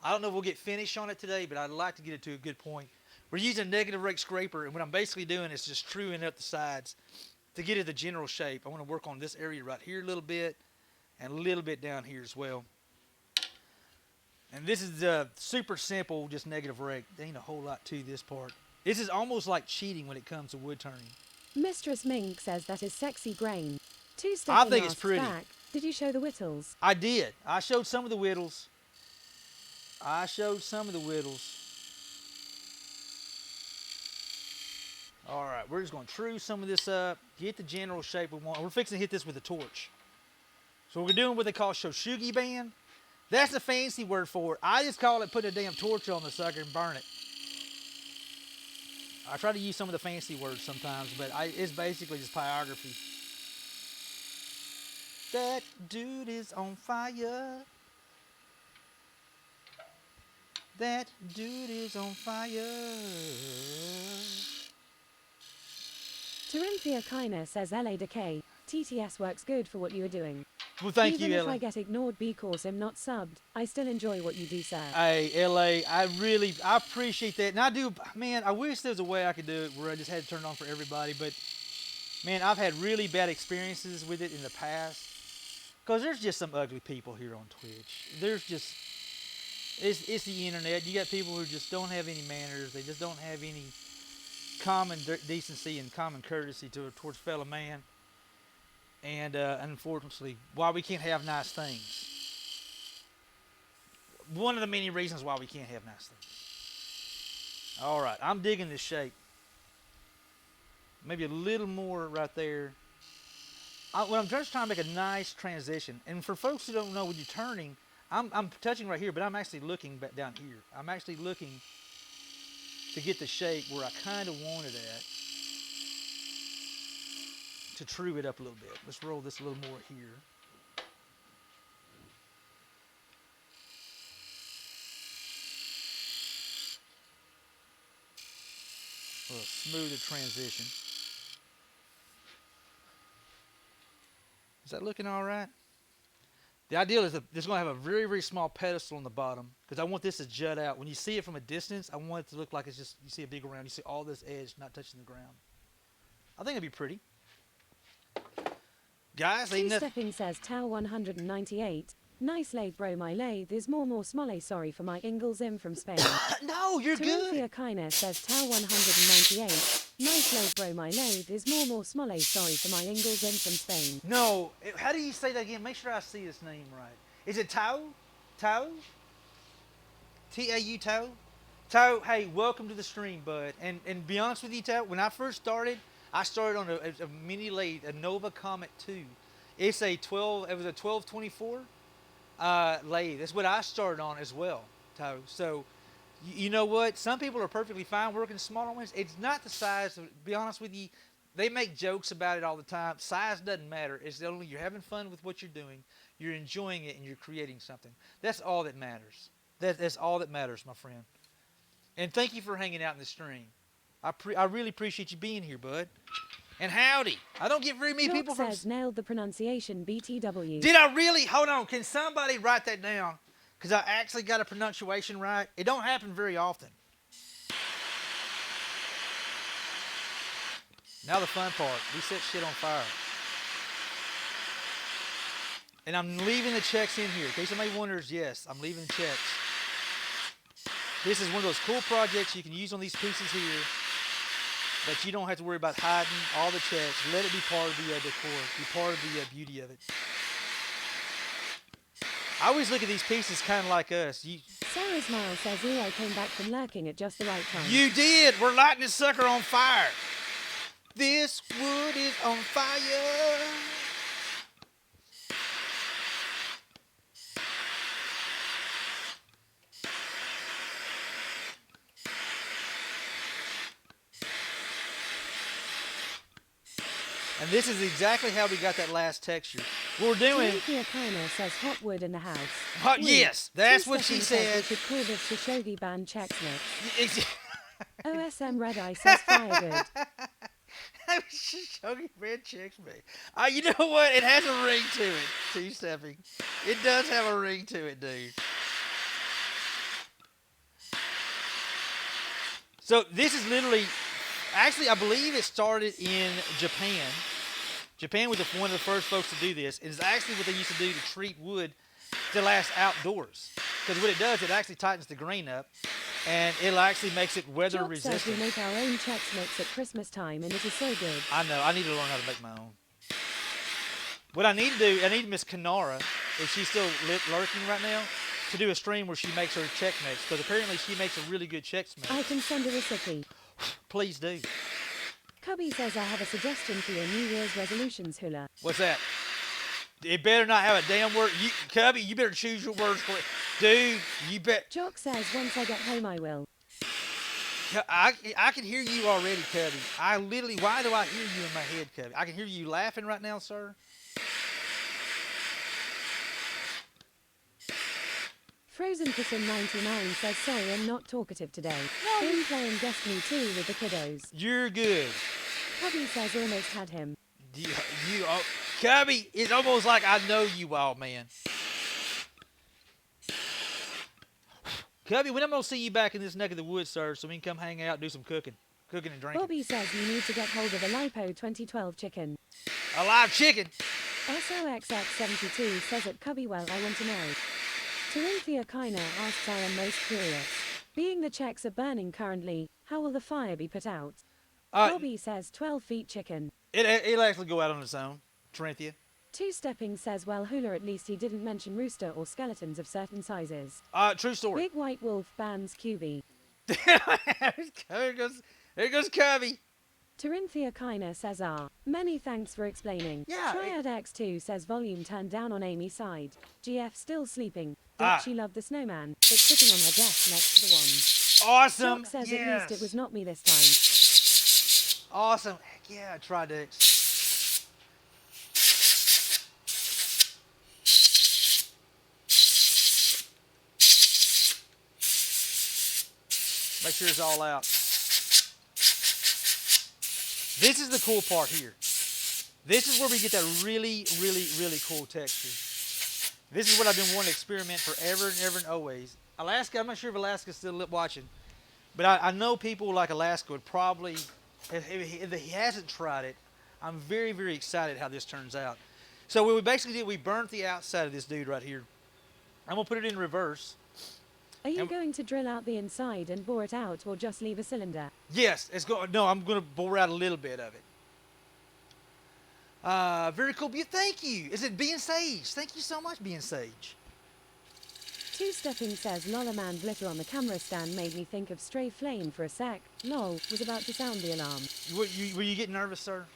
A: I don't know if we'll get finished on it today, but I'd like to get it to a good point. We're using a negative rake scraper, and what I'm basically doing is just truing up the sides to get it the general shape. I want to work on this area right here a little bit and a little bit down here as well. And this is super simple, just negative rake. There ain't a whole lot to this part. This is almost like cheating when it comes to wood turning.
B: Mistress Mink says that is sexy grain. Two
A: I
B: stepping
A: think it's
B: asks
A: pretty.
B: back. Did you show the whittles?
A: I did. I showed some of the whittles. All right, we're just going to true some of this up, get the general shape we want. We're fixing to hit this with a torch. So we're doing what they call shoshugi band. That's a fancy word for it. I just call it putting a damn torch on the sucker and burn it. I try to use some of the fancy words sometimes, but it's basically just pyrography. That dude is on fire. That dude is on fire.
B: Terinthia Kiner says LA Decay. TTS works good for what you are doing.
A: Well, thank
B: Even
A: you,
B: if
A: Ella.
B: I get ignored because I'm not subbed, I still enjoy what you do, sir.
A: Hey, LA, I appreciate that. And I do, man, I wish there was a way I could do it where I just had to turn it on for everybody. But, man, I've had really bad experiences with it in the past. Because there's just some ugly people here on Twitch. There's just, it's the internet. You got people who just don't have any manners. They just don't have any common decency and common courtesy towards fellow man. And unfortunately, why we can't have nice things. One of the many reasons why we can't have nice things. All right, I'm digging this shape. Maybe a little more right there. I'm just trying to make a nice transition. And for folks who don't know when you're turning, I'm touching right here, but I'm actually looking back down here. I'm actually looking to get the shape where I kind of want it at. To true it up a little bit. Let's roll this a little more here. A little smoother transition. Is that looking all right? The ideal is that this is going to have a very, very small pedestal on the bottom because I want this to jut out. When you see it from a distance, I want it to look like it's just, you see a big round, you see all this edge not touching the ground. I think it'd be pretty. Guys,
B: Two Stepping says Tau 198. Nice lathe, bro. My lathe is more smolle. Sorry for my Ingles in from Spain.
A: No, you're good.
B: Terinthia Kiner says Tau 198. Nice lathe, bro. My lathe is more smolle. Sorry for my Ingles in from Spain.
A: No, how do you say that again? Make sure I see his name right. Is it Tau? Tau? T-A-U, Tau? Tau, hey, welcome to the stream, bud. And be honest with you, Tau, when I first started, I started on a mini lathe, a Nova Comet 2. It's a 1224 lathe. That's what I started on as well, Tau. So, you know what? Some people are perfectly fine working smaller ones. It's not the size. To be honest with you, they make jokes about it all the time. Size doesn't matter. It's only you're having fun with what you're doing. You're enjoying it, and you're creating something. That's all that matters. That's all that matters, my friend. And thank you for hanging out in the stream. I really appreciate you being here, bud. And howdy. I don't get very many people from...
B: says nailed the pronunciation BTW.
A: Did I really? Hold on. Can somebody write that down? Because I actually got a pronunciation right. It don't happen very often. Now the fun part. We set shit on fire. And I'm leaving the checks in here. In case somebody wonders, yes, I'm leaving the checks. This is one of those cool projects you can use on these pieces here, but you don't have to worry about hiding all the checks. Let it be part of the decor, be part of the beauty of it. I always look at these pieces kind of like us.
B: Sarah Smile says, ooh, I came back from lurking at just the right time.
A: You did. We're lighting this sucker on fire. This wood is on fire. And this is exactly how we got that last texture. What we're doing...
B: Cynthia Kiner says hot wood in the house.
A: Hot, yes, that's what she said.
B: We should call this Shogi Band Chex Mix.
A: It's-
B: OSM Red Eye says fire good.
A: Shogi Band Chex Mix. You know what? It has a ring to it, two-stepping. It does have a ring to it, dude. So this is literally... Actually, I believe it started in Japan. Japan was one of the first folks to do this. It is actually what they used to do to treat wood to last outdoors. Because what it does, it actually tightens the grain up, and it actually makes it weather
B: Jock
A: resistant.
B: says we make our own Chex Mix at Christmas time, and it is so good.
A: I know. I need to learn how to make my own. What I need to do, I need Miss Kanara, if she's still lurking right now, to do a stream where she makes her Chex Mix. Because apparently she makes a really good Chex Mix.
B: I can send a recipe.
A: Please do.
B: Cubby says I have a suggestion for your New Year's resolutions, Hula.
A: What's that? It better not have a damn word. Cubby, you better choose your words for it. Dude, you bet.
B: Jock says once I get home I will.
A: I can hear you already, Cubby. Why do I hear you in my head, Cubby? I can hear you laughing right now, sir.
B: Frozen Kitten 99 says sorry I'm not talkative today. Been playing Destiny 2 with the kiddos.
A: You're good.
B: Cubby says almost had him.
A: Cubby, it's almost like I know you all, man. Cubby, when I'm going to see you back in this neck of the woods, sir, so we can come hang out and do some cooking and drinking.
B: Bobby says you need to get hold of a LiPo 2012 chicken.
A: A live chicken.
B: SOXX72 says at Cubby, well, I want to know. Cynthia Kiner asks I am most curious. Being the checks are burning currently, how will the fire be put out? Bobby says 12 feet chicken.
A: It'll actually go out on its own, Trinthia.
B: Two-stepping says, well, Hula, at least he didn't mention rooster or skeletons of certain sizes.
A: True story.
B: Big White Wolf bans QB.
A: There goes Cubby.
B: Terinthia Kiner says, many thanks for explaining.
A: Yeah.
B: Triad X2 says volume turned down on Amy's side. GF still sleeping. Did she love the snowman? It's sitting on her desk next to the one.
A: Awesome.
B: Jock says
A: yes.
B: at least it was not me this time.
A: Awesome. Heck yeah, Triad X. Make sure it's all out. This is the cool part here. This is where we get that really, really, really cool texture. This is what I've been wanting to experiment forever and ever and always. Alaska, I'm not sure if Alaska's still watching, but I know people like Alaska would probably, if he hasn't tried it, I'm very, very excited how this turns out. So what we basically did, we burnt the outside of this dude right here. I'm going to put it in reverse.
B: Are you going to drill out the inside and bore it out, or just leave a cylinder?
A: Yes, no, I'm going to bore out a little bit of it. Very cool. Thank you. Is it Being Sage? Thank you so much, Being Sage.
B: Two-stepping says, Lola man glitter on the camera stand made me think of Stray Flame for a sec. Lol, was about to sound the alarm.
A: Were you getting nervous, sir?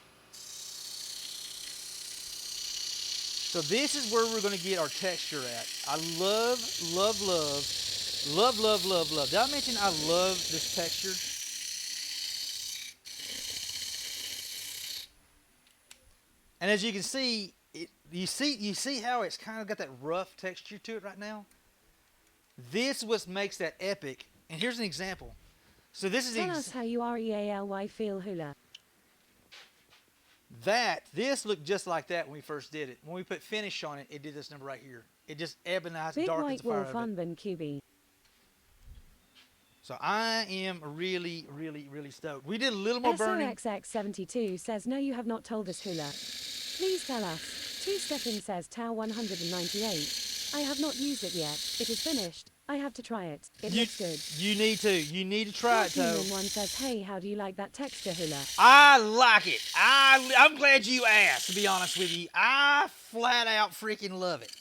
A: So this is where we're going to get our texture at. I love, love, love. Love, love, love, love. Did I mention I love this texture? And as you can see, you see how it's kind of got that rough texture to it right now? This is what makes that epic. And here's an example. So this is
B: Tell us how you REALY feel, Hula.
A: This looked just like that when we first did it. When we put finish on it, it did this number right here. It just ebonized,
B: Big
A: darkens
B: White
A: the fire
B: Wolf
A: of it.
B: Unban QB.
A: So I am really, really, really stoked. We did a little more burning.
B: SOXX72 says, no, you have not told us, Hula. Please tell us. Two-stepping says, Tau 198. I have not used it yet. It is finished. I have to try it. It looks good.
A: You need to. You need to try it, Toe.
B: Human1 says, hey, how do you like that texture hula?
A: I like it. I'm glad you asked, to be honest with you. I flat out freaking love it.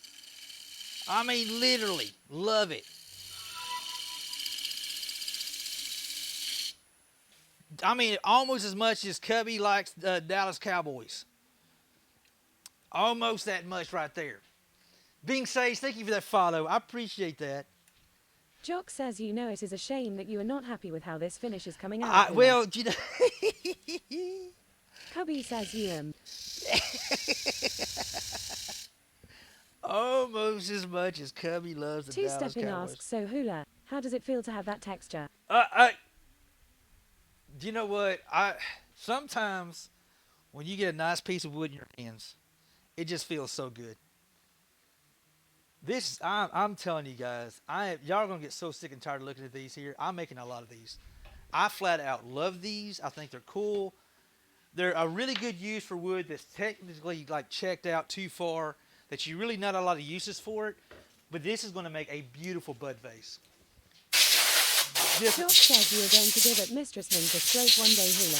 A: I mean, literally love it. I mean, almost as much as Cubby likes Dallas Cowboys. Almost that much right there. Being Sage, thank you for that follow. I appreciate that.
B: Jock says, you know, it is a shame that you are not happy with how this finish is coming out. Hula.
A: Well, you know.
B: Cubby says, you
A: Almost as much as Cubby loves the Dallas
B: Two-stepping
A: Cowboys.
B: asks, so hula, how does it feel to have that texture?
A: Do you know what? Sometimes when you get a nice piece of wood in your hands, it just feels so good. I'm telling you guys, y'all are gonna get so sick and tired of looking at these here. I'm making a lot of these. I flat out love these. I think they're cool. They're a really good use for wood that's technically like checked out too far, that you really not a lot of uses for it. But this is gonna make a beautiful bud vase.
B: Jock says you are going to give it Mistress Mink a stroke one day hula.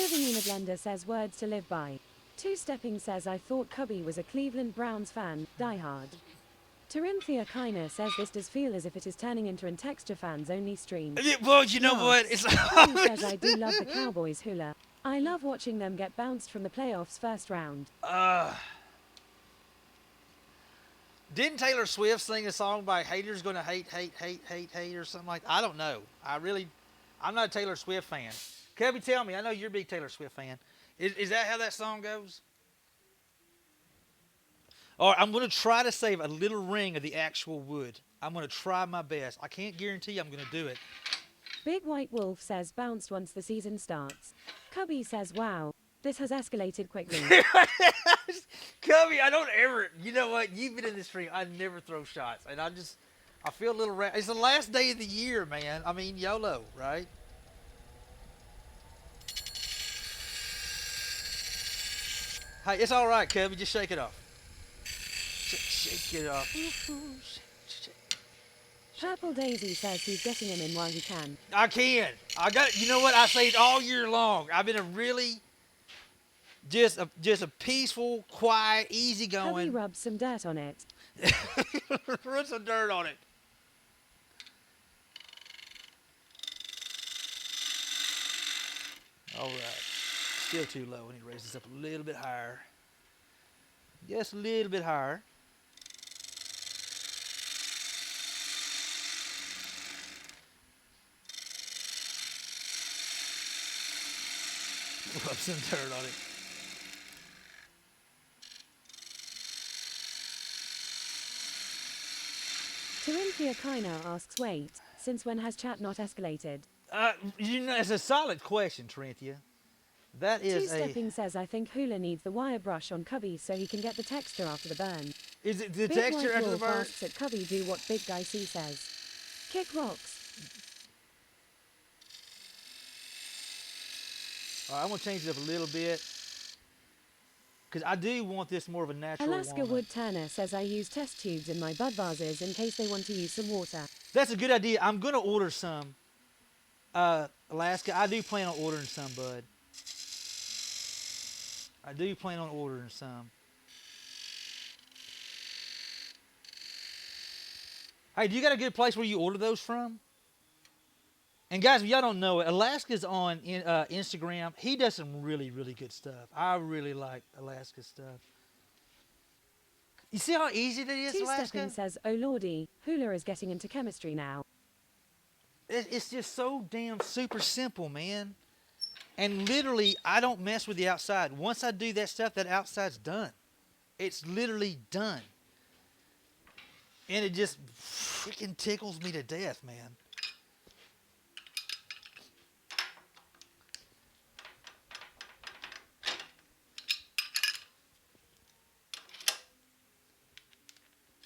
B: Living in a Blender says words to live by. Two-stepping says I thought Cubby was a Cleveland Browns fan, die hard. Terinthia Kiner says this does feel as if it is turning into an texture fans only stream.
A: Well, you know what? It's
B: Cubby says I do love the Cowboys hula. I love watching them get bounced from the playoffs first round.
A: Didn't Taylor Swift sing a song by Haters Gonna Hate, Hate, Hate, Hate, Hate or something like that? I don't know. I'm not a Taylor Swift fan. Cubby, tell me. I know you're a big Taylor Swift fan. Is that how that song goes? All right, I'm going to try to save a little ring of the actual wood. I'm going to try my best. I can't guarantee I'm going to do it.
B: Big White Wolf says bounced once the season starts. Cubby says, wow, this has escalated quickly.
A: Cubby, I don't ever, you know what? You've been in this stream. I never throw shots. And I feel a little, it's the last day of the year, man. I mean, YOLO, right? Hey, it's all right, Cubby. Just shake it off. Shake it off.
B: Purple Daisy says he's getting him in while he can.
A: I can. You know what? I say it all year long. I've been a really, just a peaceful, quiet, easygoing.
B: Cubby rubs some dirt on it.
A: Rub some dirt on it. All right. Still too low. I need to raise this up a little bit higher. Just a little bit higher. Rub some dirt on it.
B: Terinthia Kiner asks, wait, since when has chat not escalated?
A: You know, it's a solid question, Terinthia. That is
B: Two-stepping says I think Hula needs the wire brush on Cubby so he can get the texture after the burn.
A: Is it the
B: Big
A: texture
B: White
A: after the
B: Wolf
A: burn?
B: asks at Cubby do what Big Guy C says. Kick rocks.
A: All right, I'm going to change it up a little bit. Because I do want this more of a natural
B: Alaska
A: walnut.
B: Wood Turner says I use test tubes in my bud vases in case they want to use some water.
A: That's a good idea. I'm going to order some. Alaska, I do plan on ordering some, bud. I do plan on ordering some. Hey, do you got a good place where you order those from? And guys, if y'all don't know it, Alaska's on Instagram. He does some really, really good stuff. I really like Alaska's stuff. You see how easy that is, Alaska?
B: Two-stepping says, oh lordy, Hula is getting into chemistry now.
A: It's just so damn super simple, man. And literally, I don't mess with the outside. Once I do that stuff, that outside's done. It's literally done. And it just freaking tickles me to death, man.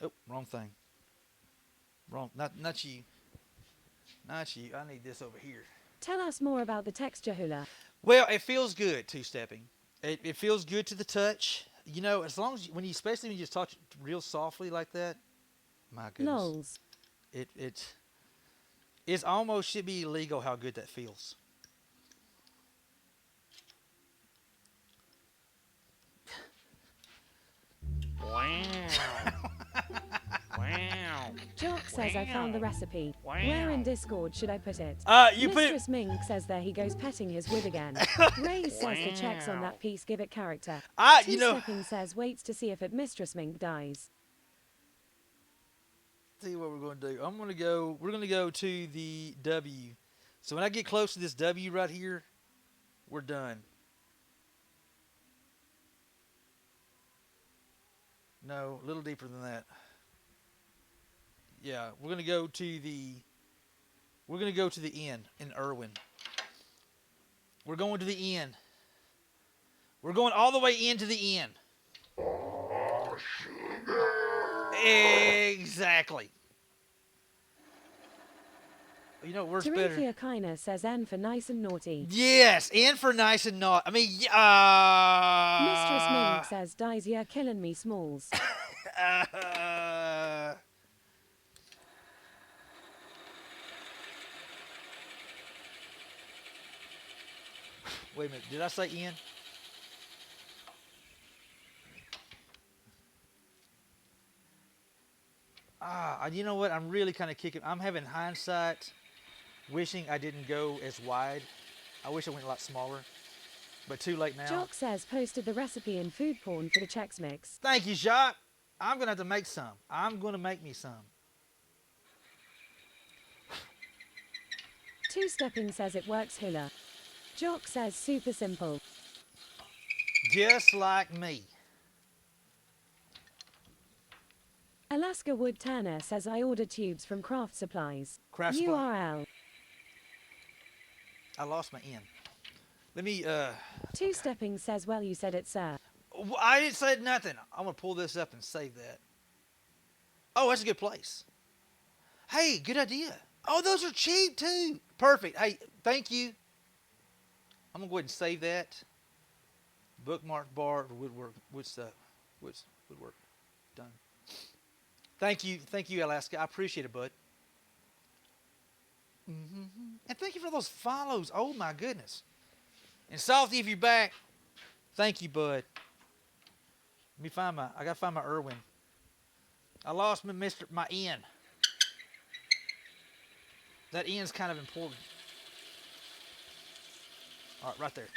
A: Oh, wrong thing. Wrong, not you. Not you. I need this over here.
B: Tell us more about the texture, Hula.
A: Well, it feels good two-stepping. It feels good to the touch. You know, as long as especially when you just touch real softly like that. My goodness.
B: Lols.
A: It's almost should be illegal how good that feels.
E: Wow. Wow.
B: Jock says I found the recipe.
E: Wow.
B: Where in Discord should I put it?
A: You put it.
B: Mistress Mink says there he goes petting his wig again. Ray says the checks on that piece give it character. Two-stepping says waits to see if it Mistress Mink dies.
A: See what we're going to do. We're going to go to the W. So when I get close to this W right here, we're done. No, a little deeper than that. Yeah, we're going to go to the end in Irwin. We're going to the end. We're going all the way into the end. Exactly. You know, works better.
B: Terethia Kiner says N for nice and naughty.
A: Yes, N for nice and naughty. I mean,
B: Mistress Mink says dies you're killing me smalls.
A: Wait a minute, did I say N? You know what? I'm really kind of kicking. I'm having hindsight, wishing I didn't go as wide. I wish I went a lot smaller, but too late now.
B: Jock says posted the recipe in food porn for the Chex Mix.
A: Thank you, Jock. I'm going to have to make some. I'm going to make me some.
B: Two-stepping says it works hula. Jock says super simple.
A: Just like me.
B: Alaska Wood Tanner says I ordered tubes from Craft Supplies.
A: Craft Supply.
B: URL.
A: I lost my N. Let me,
B: Two-stepping says, well, you said it, sir.
A: I didn't say nothing. I'm going to pull this up and save that. Oh, that's a good place. Hey, good idea. Oh, those are cheap, too. Perfect. Hey, thank you. I'm going to go ahead and save that. Bookmark bar, woodwork, woodwork. Done. Thank you, Alaska. I appreciate it, bud. And thank you for those follows. Oh, my goodness. And Salty, if you're back, thank you, bud. Let me find I got to find my Irwin. I lost my N. That N's kind of important. All right, right there.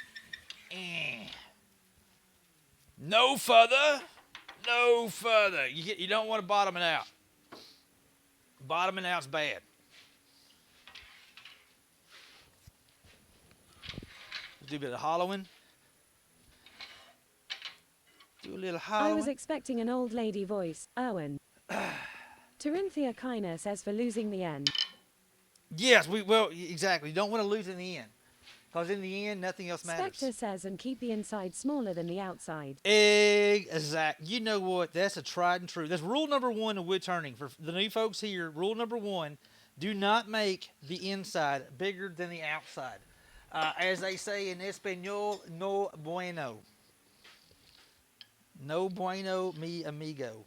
A: No further. No further. You don't want to bottom it out. Bottoming out's bad. Let's do a bit of hollowing. Do a little hollowing.
B: I was expecting an old lady voice. Erwin. Terethia Kiner says for losing the N.
A: Yes, exactly. You don't want to lose in the end. Because in the end, nothing else matters.
B: Spectre says and keep the inside smaller than the outside.
A: Exact. You know what? That's a tried and true. That's rule number 1 of wood turning. For the new folks here, rule number 1, do not make the inside bigger than the outside. As they say in Espanol, no bueno. No bueno, mi amigo.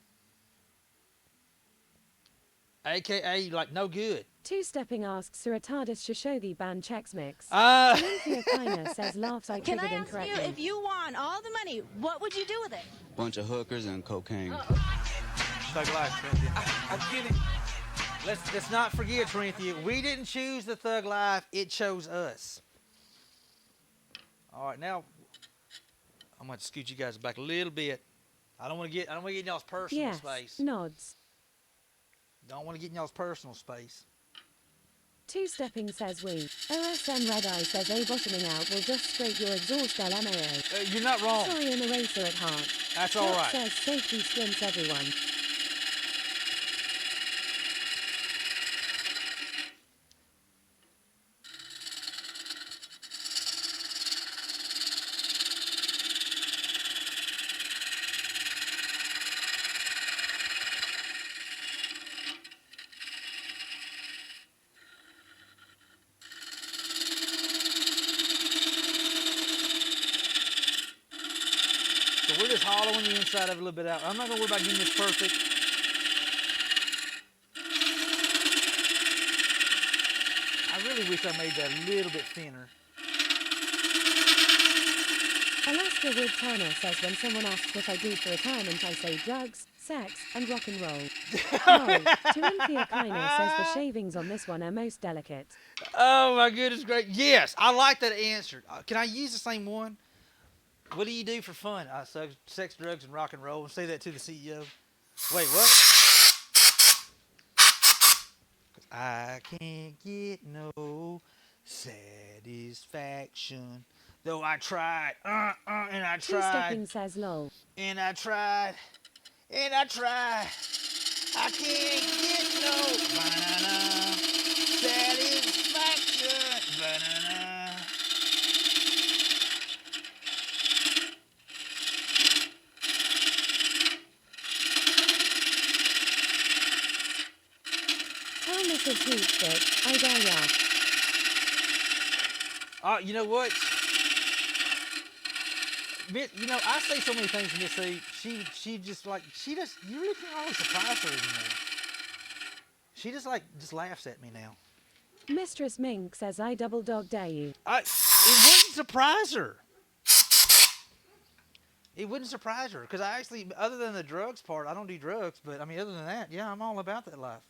A: AKA, like, no good.
B: Two-stepping asks Sir Atardis Shoshoghi ban Chex Mix. Terethia Kiner says laughs I
F: Can
B: triggered
F: I ask you,
B: incorrectly.
F: if you won all the money, what would you do with it?
G: Bunch of hookers and cocaine.
A: Thug Life, Trinity. I'm kidding. Let's not forget, Trinity. We didn't choose the Thug Life. It chose us. All right, now I'm going to scoot you guys back a little bit. I don't want to get in y'all's personal
B: Yes,
A: space.
B: nods.
A: Don't want to get in y'all's personal space.
B: Two-stepping says we. OSM Red Eye says a bottoming out will just scrape your exhaust LMAO.
A: You're not wrong.
B: Sorry, an eraser at heart.
A: That's all right.
B: Says safety sprints everyone.
A: So we're just hollowing the inside of it a little bit out. I'm not going to worry about getting this perfect. I really wish I made that a little bit thinner.
B: Alaska Wood Tanner says when someone asks what I do for retirement, I say drugs, sex, and rock and roll. No, Turinthia Kiner says the shavings on this one are most delicate.
A: Oh my goodness, great. Yes, I like that answer. Can I use the same one? What do you do for fun? Sex, drugs, and rock and roll. And say that to the CEO. Wait, what? I can't get no satisfaction. Though I tried, and I
B: Two
A: tried,
B: Stepping says lol.
A: and I tried, and I tried. I can't get no banana satisfaction. Banana.
B: Tell Mrs. Hoops that I dare ya.
A: You know what? You know, I say so many things to Miss Hoop. She just like, you really can't always surprise her anymore. She just laughs at me now.
B: Mistress Mink says I double dog dare you.
A: It wouldn't surprise her. It wouldn't surprise her because I actually, other than the drugs part, I don't do drugs. But I mean, other than that, yeah, I'm all about that life.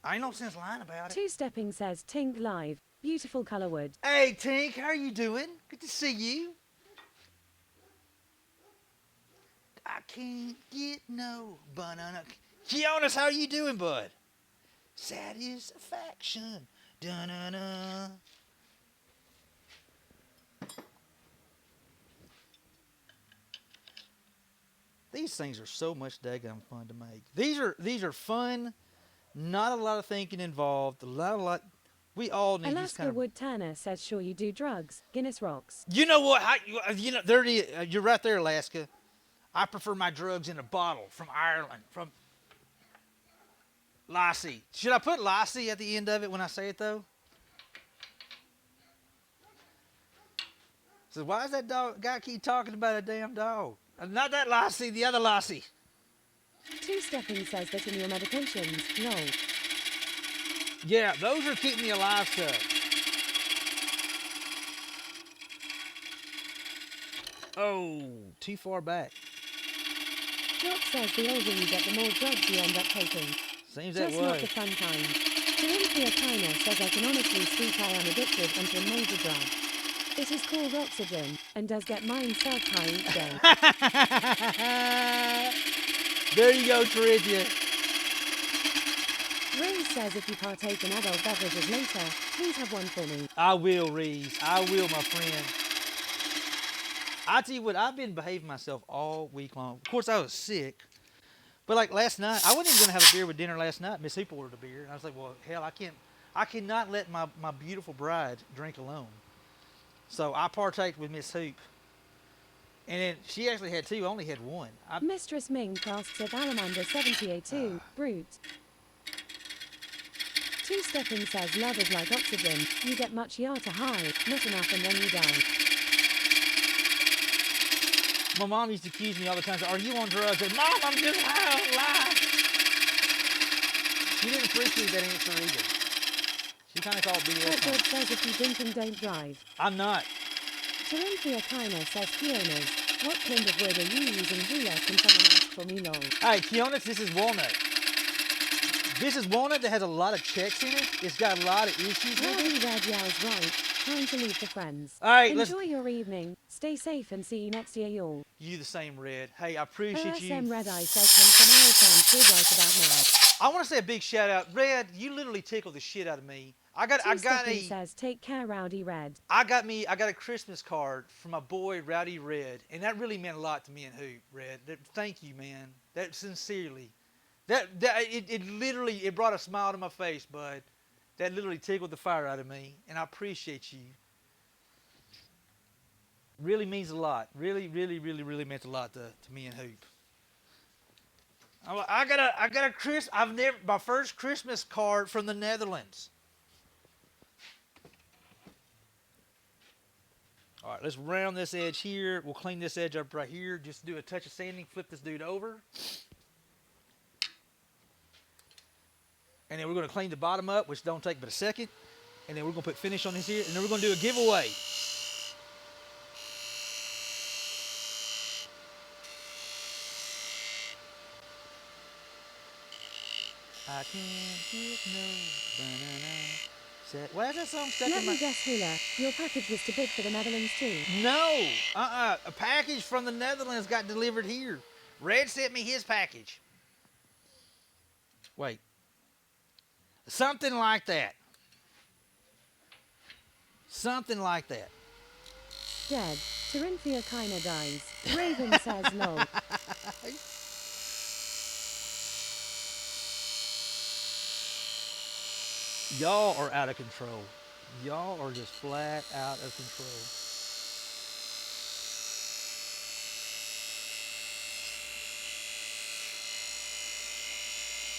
A: I ain't no sense lying about it.
B: Two Stepping says Tink live. Beautiful color wood.
A: Hey, Tink, how are you doing? Good to see you. I can't get no banana. Keonis, how are you doing, bud? Satisfaction. Da-na-na. These things are so much daggum fun to make. These are fun. Not a lot of thinking involved. A lot. We all need these
B: Alaska
A: kind of.
B: Wood Tanner says sure you do drugs. Guinness rocks.
A: You know what? There it is. You're right there, Alaska. I prefer my drugs in a bottle from Ireland, from Lathe. Should I put Lathe at the end of it when I say it, though? So why does that guy keep talking about a damn dog? Not that Lathe, the other Lathe.
B: Two Stepping says that in your medications, lol.
A: Yeah, those are keeping me alive stuff. Oh, too far back.
B: Doc says the older you get, the more drugs you end up taking.
A: Seems that
B: Just not
A: way.
B: the fun kind. Turinthia Kiner says I can honestly speak I am addicted unto a major drug. It is called oxygen, and does get mine self-high each day.
A: There you go, Trivia.
B: Rose says if you partake in adult beverages later, please have one for me.
A: I will, Reese. I will, my friend. I tell you what, I've been behaving myself all week long. Of course, I was sick. But like last night, I wasn't even going to have a beer with dinner last night. Miss Hoop ordered a beer. And I was like, well, hell, I cannot let my beautiful bride drink alone. So I partaked with Miss Hoop. And then she actually had two. I only had one.
B: Mistress Mink asks if Alamander 78 brute. Two Stepping says love is like oxygen. You get much yata high, not enough, and then you die.
A: My mom used to accuse me all the time. Are you on drugs? I said, Mom, I'm just high on life. She didn't appreciate that answer either. She kind of called BS.
B: Hot Dog says if you drink and don't drive.
A: I'm not.
B: Turinthia Kiner says Keonas, what kind of wood are you using here? Can someone ask for me, lol?
A: Hey, Keonis, this is walnut. This is walnut that has a lot of checks in it. It's got a lot of issues with
B: Rowdy
A: it.
B: Red yells right. Time to leave the friends.
A: All right,
B: Enjoy your evening. Stay safe and see you next year, y'all.
A: You the same, Red. Hey, I appreciate you.
B: OSM Red Eye says some oil sounds good right about now.
A: I want to say a big shout out, Red. You literally tickled the shit out of me. I got
B: says take care, Rowdy Red.
A: a Christmas card from my boy Rowdy Red, and that really meant a lot to me and Hoop, Red. Thank you, man. That sincerely, it literally brought a smile to my face, bud. That literally tickled the fire out of me, and I appreciate you. Really means a lot. Really meant a lot to me and Hoop. I got a my first Christmas card from the Netherlands. All right, let's round this edge here. We'll clean this edge up right here. Just do a touch of sanding. Flip this dude over. And then we're going to clean the bottom up, which don't take but a second. And then we're going to put finish on this here. And then we're going to do a giveaway. I can't get no banana. Why is that song stuck
B: Let
A: in my...
B: me guess, Hula. Your package was too big for the Netherlands too.
A: No. A package from the Netherlands got delivered here. Red sent me his package. Wait. Something like that. Something like that.
B: Dead. Tyrinthia kinda dies. Raven says lol.
A: Y'all are out of control. Y'all are just flat out of control.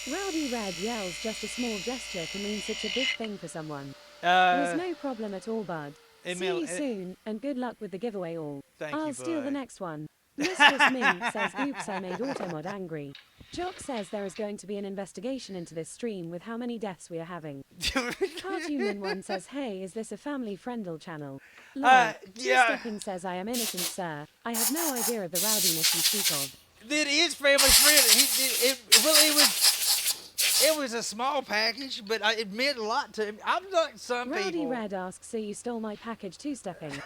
B: Rowdy Red yells, just a small gesture can mean such a big thing for someone. It was no problem at all, bud. See you soon, and good luck with the giveaway all. I'll steal the next one. Mistress Mink says, oops, I made Automod angry. Jock says there is going to be an investigation into this stream with how many deaths we are having. Cartoonman one says, hey, is this a family-friendly channel? Lol. Two-Stepping says, I am innocent, sir. I have no idea of the rowdiness you speak of.
A: It is family friendly. It was a small package, but it meant a lot to him. I'm like some
B: Rowdy
A: people.
B: Red asks, so you stole my package, Two-Stepping?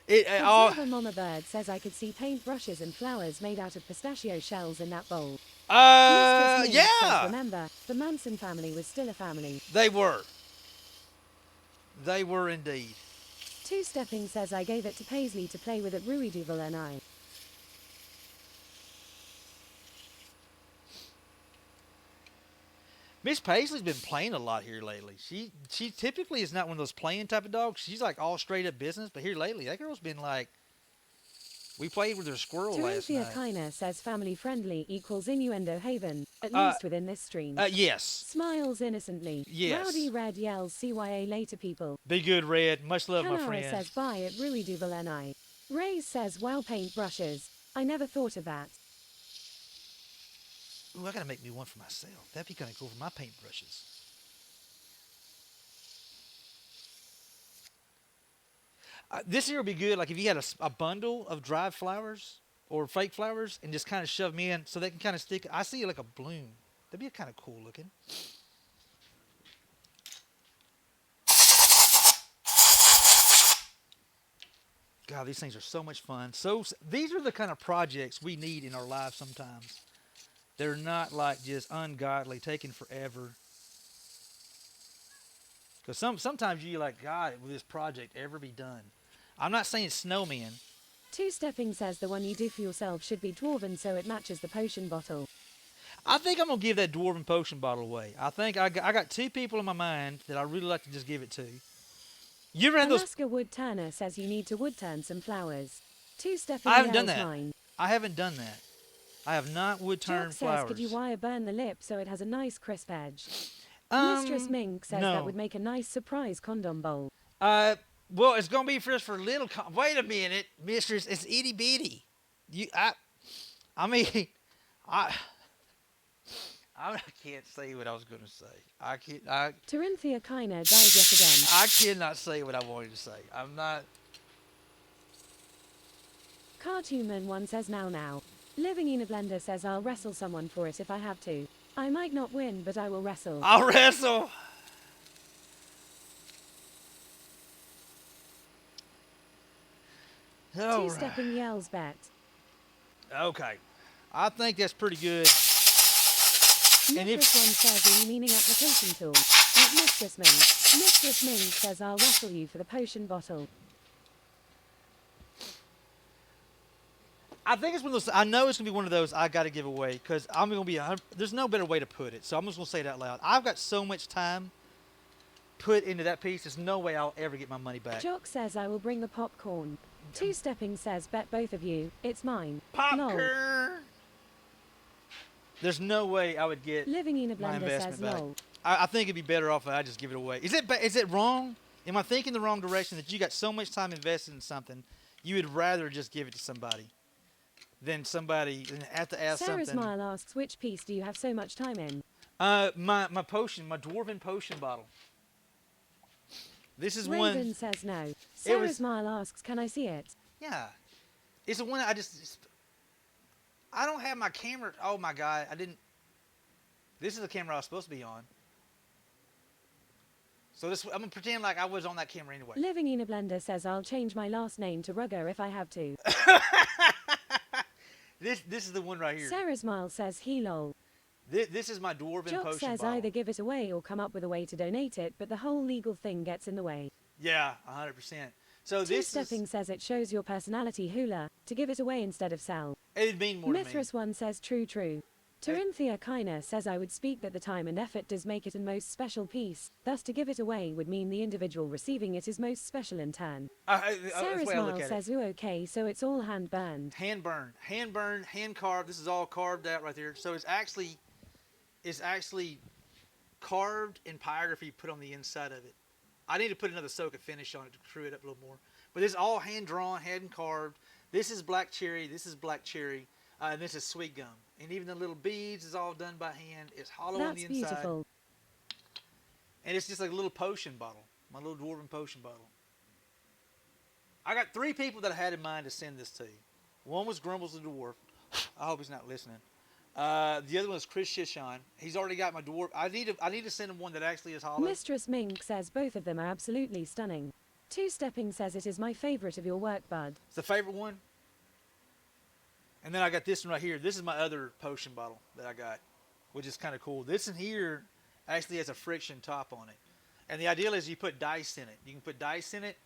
B: Observer Mama Bird says I could see paintbrushes and flowers made out of pistachio shells in that bowl. Mistress Mink says, remember, the Manson family was still a family.
A: They were. They were indeed.
B: Two-Stepping says I gave it to Paisley to play with at Ruiduval and I.
A: Miss Paisley's been playing a lot here lately. She typically is not one of those playing type of dogs. She's like all straight up business, but here lately, that girl's been like, we played with her squirrel last night.
B: Tyrinthia says family friendly equals innuendo haven, at least within this stream.
A: Yes.
B: Smiles innocently.
A: Yes.
B: Rowdy Red yells CYA later people.
A: Be good, Red. Much love, my
B: Canara
A: friend.
B: says bye at Ruiduval and I. Ray says wow paint brushes. I never thought of that.
A: Ooh, I gotta make me one for myself. That'd be kind of cool for my paintbrushes. This here would be good, like if you had a bundle of dried flowers or fake flowers and just kind of shove them in so they can kind of stick. I see like a bloom. That'd be kind of cool looking. God, these things are so much fun. So these are the kind of projects we need in our lives sometimes. They're not like just ungodly, taking forever. Because sometimes you're like, God, will this project ever be done? I'm not saying snowmen.
B: Two-Stepping says the one you do for yourself should be dwarven so it matches the potion bottle.
A: I think I'm going to give that dwarven potion bottle away. I think I got two people in my mind that I really like to just give it to. You ever had those...
B: Alaska Wood Turner says you need to wood turn some flowers. Two-Stepping
A: I haven't done
B: yells
A: that.
B: mine.
A: I haven't done that. I have not wood turned
B: Jock
A: flowers.
B: says, could you wire burn the lip so it has a nice crisp edge? Mistress Mink says
A: no.
B: that would make a nice surprise condom bowl.
A: Well, it's gonna be for little. Wait a minute, Mistress. It's itty bitty. I mean, I can't say what I was gonna say.
B: Tyrinthia Kina dies yet again.
A: I cannot say what I wanted to say. I'm not.
B: Cartoonman one says now. Living in a Blender says I'll wrestle someone for it if I have to. I might not win, but I will wrestle.
A: I'll wrestle.
B: Two-Stepping yells bet.
A: Okay. I think that's pretty good.
B: Mistress one says, are you meaning application tool? At Mistress Mink. Mistress Mink says I'll wrestle you for the potion bottle.
A: I think it's one of those. I know it's gonna be one of those I got to give away because I'm gonna be. There's no better way to put it, so I'm just gonna say it out loud. I've got so much time put into that piece. There's no way I'll ever get my money back.
B: Jock says I will bring the popcorn. Two-Stepping says bet both of you. It's mine.
A: Popcorn.
B: Lol.
A: There's no way I would get
B: Living in a
A: my
B: Blender
A: investment
B: says
A: back.
B: lol.
A: I think it'd be better off if I just give it away. Is it wrong? Am I thinking the wrong direction that you got so much time invested in something, you would rather just give it to somebody? then somebody have to ask
B: Sarah
A: something.
B: Smile asks, which piece do you have so much time in?
A: My potion, my dwarven potion bottle. This is
B: Raven
A: one.
B: says no.
A: It
B: Sarah
A: was.
B: Smile asks, can I see it?
A: Yeah, it's the one I just. I don't have my camera. Oh my god, I didn't. This is the camera I was supposed to be on. So this, I'm gonna pretend like I was on that camera anyway.
B: Living in a Blender says, I'll change my last name to Rugger if I have to.
A: This is the one right here.
B: Sarah Smile says, he lol.
A: This is my dwarven
B: Jock
A: potion
B: says
A: bottle.
B: either give it away or come up with a way to donate it, but the whole legal thing gets in the way.
A: Yeah, 100%. So this
B: Two-stepping
A: is.
B: says it shows your personality, Hula, to give it away instead of sell.
A: It'd mean more to me.
B: Mithras 1 says true. Turinthia Kiner says I would speak that the time and effort does make it a most special piece, thus to give it away would mean the individual receiving it is most special in turn.
A: That's
B: Sarah
A: the way I look
B: Smile
A: at
B: says, ooh okay, so it's all hand burned.
A: Hand burned, hand carved. This is all carved out right there. So it's actually carved in pyrography put on the inside of it. I need to put another soak of finish on it to true it up a little more. But this is all hand drawn, hand carved. This is black cherry. This is black cherry. And this is sweet gum. And even the little beads is all done by hand. It's hollow on the
B: That's
A: inside.
B: beautiful.
A: And it's just like a little potion bottle. My little dwarven potion bottle. I got 3 people that I had in mind to send this to. One was Grumbles the Dwarf. I hope he's not listening. The other one is Chris Shishon. He's already got my dwarf. I need to send him one that actually is hollow.
B: Mistress Mink says both of them are absolutely stunning. Two-stepping says it is my favorite of your work, bud.
A: It's the favorite one. And then I got this one right here. This is my other potion bottle that I got, which is kind of cool. This in here actually has a friction top on it. And the ideal is you put dice in it. You can put dice in it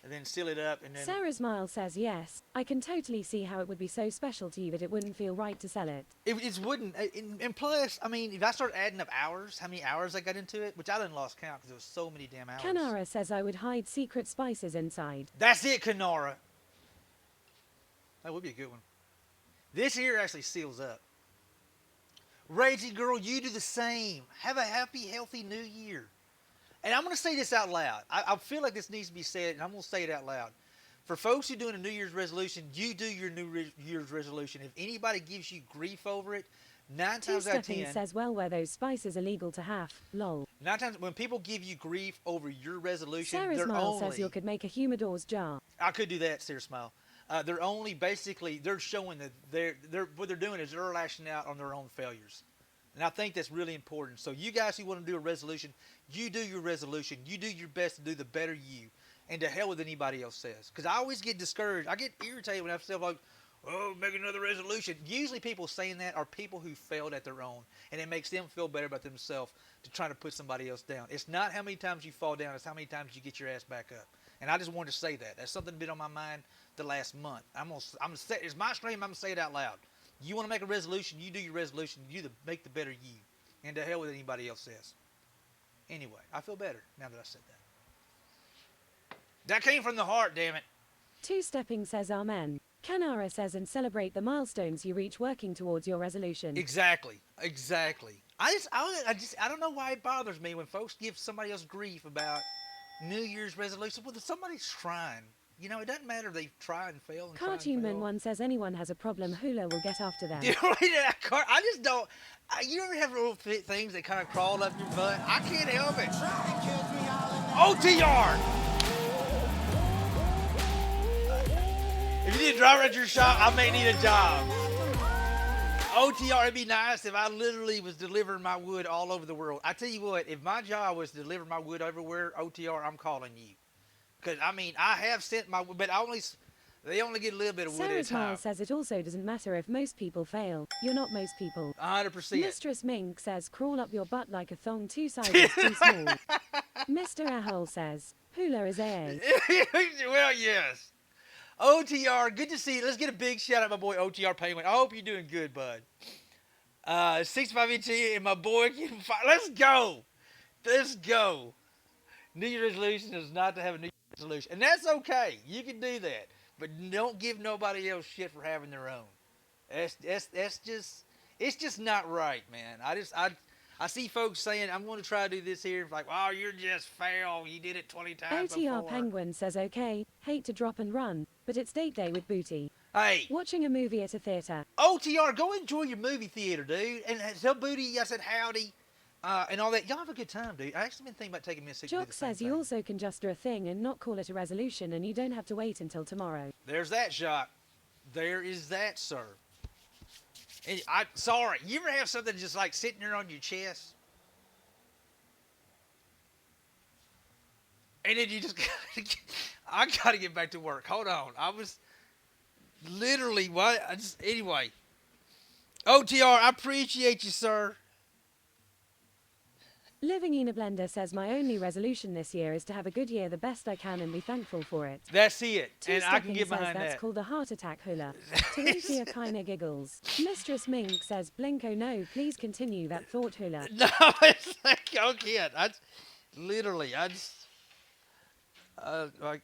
A: and then seal it up. And then
B: Sarah Smile says yes. I can totally see how it would be so special to you that it wouldn't feel right to sell it.
A: it wouldn't. And plus, I mean, if I start adding up hours, how many hours I got into it, which I didn't lost count because there was so many damn hours.
B: Kanara says I would hide secret spices inside.
A: That's it, Kanara. That would be a good one. This here actually seals up. Raging Girl, you do the same. Have a happy, healthy new year. And I'm going to say this out loud. I feel like this needs to be said, and I'm going to say it out loud. For folks who are doing a New Year's resolution, you do your New Year's resolution. If anybody gives you grief over it, 9 times out of 10...
B: Two-stepping says, well, were those spices illegal to have? Lol.
A: 9 times, when people give you grief over your resolution,
B: Sarah
A: they're
B: Smile
A: only...
B: says you could make a humidor's jar.
A: I could do that, Sarah Smile. They're only basically, they're showing that what they're doing is they're lashing out on their own failures. And I think that's really important. So you guys who want to do a resolution, you do your resolution. You do your best to do the better you. And to hell with anybody else says. Because I always get discouraged. I get irritated when I feel like, oh, make another resolution. Usually people saying that are people who failed at their own. And it makes them feel better about themselves to try to put somebody else down. It's not how many times you fall down. It's how many times you get your ass back up. And I just wanted to say that. That's something that's been on my mind the last month. I'm gonna say, it's my stream. I'm going to say it out loud. You want to make a resolution, you do your resolution. You make the better you. And to hell with anybody else says. Anyway, I feel better now that I said that. That came from the heart, damn it.
B: Two-stepping says amen. Kanara says and celebrate the milestones you reach working towards your resolution.
A: Exactly. I don't know why it bothers me when folks give somebody else grief about New Year's resolution. Well, if somebody's trying, you know, it doesn't matter if they try and fail. And
B: Cartoonman 1 says anyone has a problem, Hula will get after them.
A: You know, I just don't. You ever have little things that kind of crawl up your butt? I can't help it. OTR. If you need a driver at your shop, I may need a job. OTR, it'd be nice if I literally was delivering my wood all over the world. I tell you what, if my job was to deliver my wood everywhere, OTR, I'm calling you. Because, I mean, I have sent my wood, but they only get a little bit of wood
B: Sarah
A: at a time.
B: Smile says it also doesn't matter if most people fail. You're not most people.
A: 100%.
B: Mistress Mink says crawl up your butt like a thong, 2 sizes too small. Mr. Ahole says Hula is AA.
A: Well, yes. OTR, good to see you. Let's get a big shout out to my boy OTR Payment. I hope you're doing good, bud. 65ET and my boy, let's go. Let's go. New Year's resolution is not to have a New Year's resolution. And that's okay. You can do that. But don't give nobody else shit for having their own. That's just, it's just not right, man. I see folks saying, I'm going to try to do this here. Like, oh, you're just fail. You did it 20 times
B: OTR
A: before.
B: Penguin says okay, hate to drop and run, but it's date day with Booty.
A: Hey,
B: Watching a movie at a theater.
A: OTR, go enjoy your movie theater, dude. And tell Booty I said howdy and all that. Y'all have a good time, dude. I actually been thinking about taking Miss Six to do
B: Jock
A: the same
B: says you
A: thing.
B: also can just do a thing and not call it a resolution, and you don't have to wait until tomorrow.
A: There's that, Jacques. There is that, sir. And sorry, you ever have something just like sitting there on your chest? And then you just I gotta get back to work. Hold on. I was literally anyway. OTR, I appreciate you, sir.
B: Living in a Blender says my only resolution this year is to have a good year the best I can and be thankful for it.
A: That's it.
B: Two
A: And I can
B: Stepping
A: get
B: says
A: behind
B: that's
A: that.
B: called a heart attack hula. Teresia kinda giggles. Mistress Mink says Blinko no, please continue that thought hula.
A: No, it's like, okay.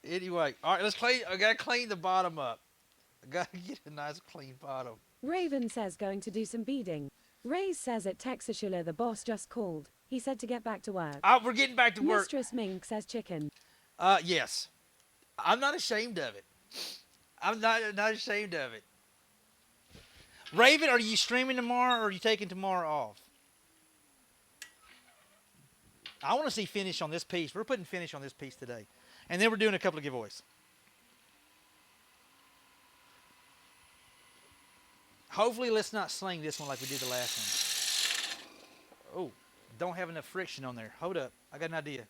A: Anyway. All right, let's clean. I gotta clean the bottom up. I gotta get a nice clean bottom.
B: Raven says going to do some beading. Raze says at Texas Hula the boss just called. He said to get back to work.
A: We're getting back to work.
B: Mistress Mink says chicken.
A: Yes. I'm not ashamed of it. I'm not ashamed of it. Raven, are you streaming tomorrow or are you taking tomorrow off? I want to see finish on this piece. We're putting finish on this piece today. And then we're doing a couple of giveaways. Hopefully, let's not sling this one like we did the last one. Oh, don't have enough friction on there. Hold up. I got an idea.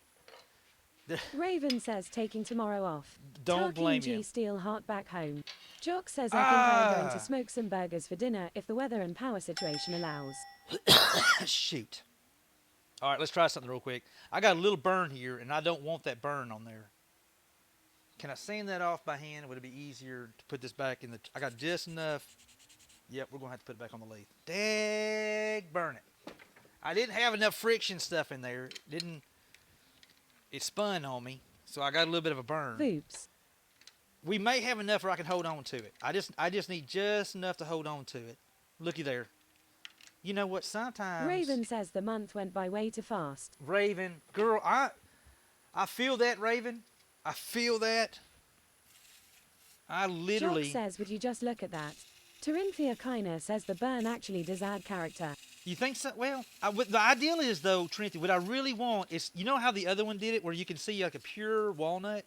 B: Raven says taking tomorrow off.
A: Don't blame
B: G
A: you.
B: Steel heart back home. Jock says I think I'm going to smoke some burgers for dinner if the weather and power situation allows.
A: Shoot. All right, let's try something real quick. I got a little burn here, and I don't want that burn on there. Can I sand that off by hand? Would it be easier to put this back in the... I got just enough... Yep, we're going to have to put it back on the lathe. Dag burn it. I didn't have enough friction stuff in there. It spun on me, so I got a little bit of a burn.
B: Oops.
A: We may have enough where I can hold on to it. I just need just enough to hold on to it. Looky there. You know what? Sometimes...
B: Raven says the month went by way too fast.
A: Raven, girl, I feel that, Raven. I feel that. I literally...
B: Jock says, would you just look at that? Terinthia Kiner says the burn actually does add character.
A: You think so? Well, the ideal is, though, Trinity, what I really want is, you know how the other one did it, where you can see like a pure walnut,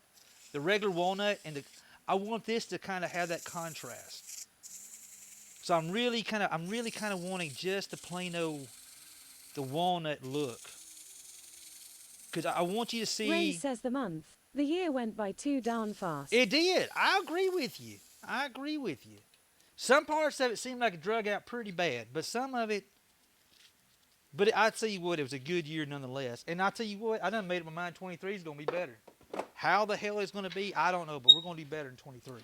A: the regular walnut, and I want this to kind of have that contrast. So I'm really kind of wanting just the plain old, the walnut look, because I want you to see.
B: Ray says the month, the year went by too darn fast.
A: It did. I agree with you. Some parts of it seemed like it drug out pretty bad, but some of it. But I tell you what, it was a good year nonetheless. And I tell you what, I done made up my mind 23 is going to be better. How the hell it's going to be, I don't know, but we're going to do better in 23.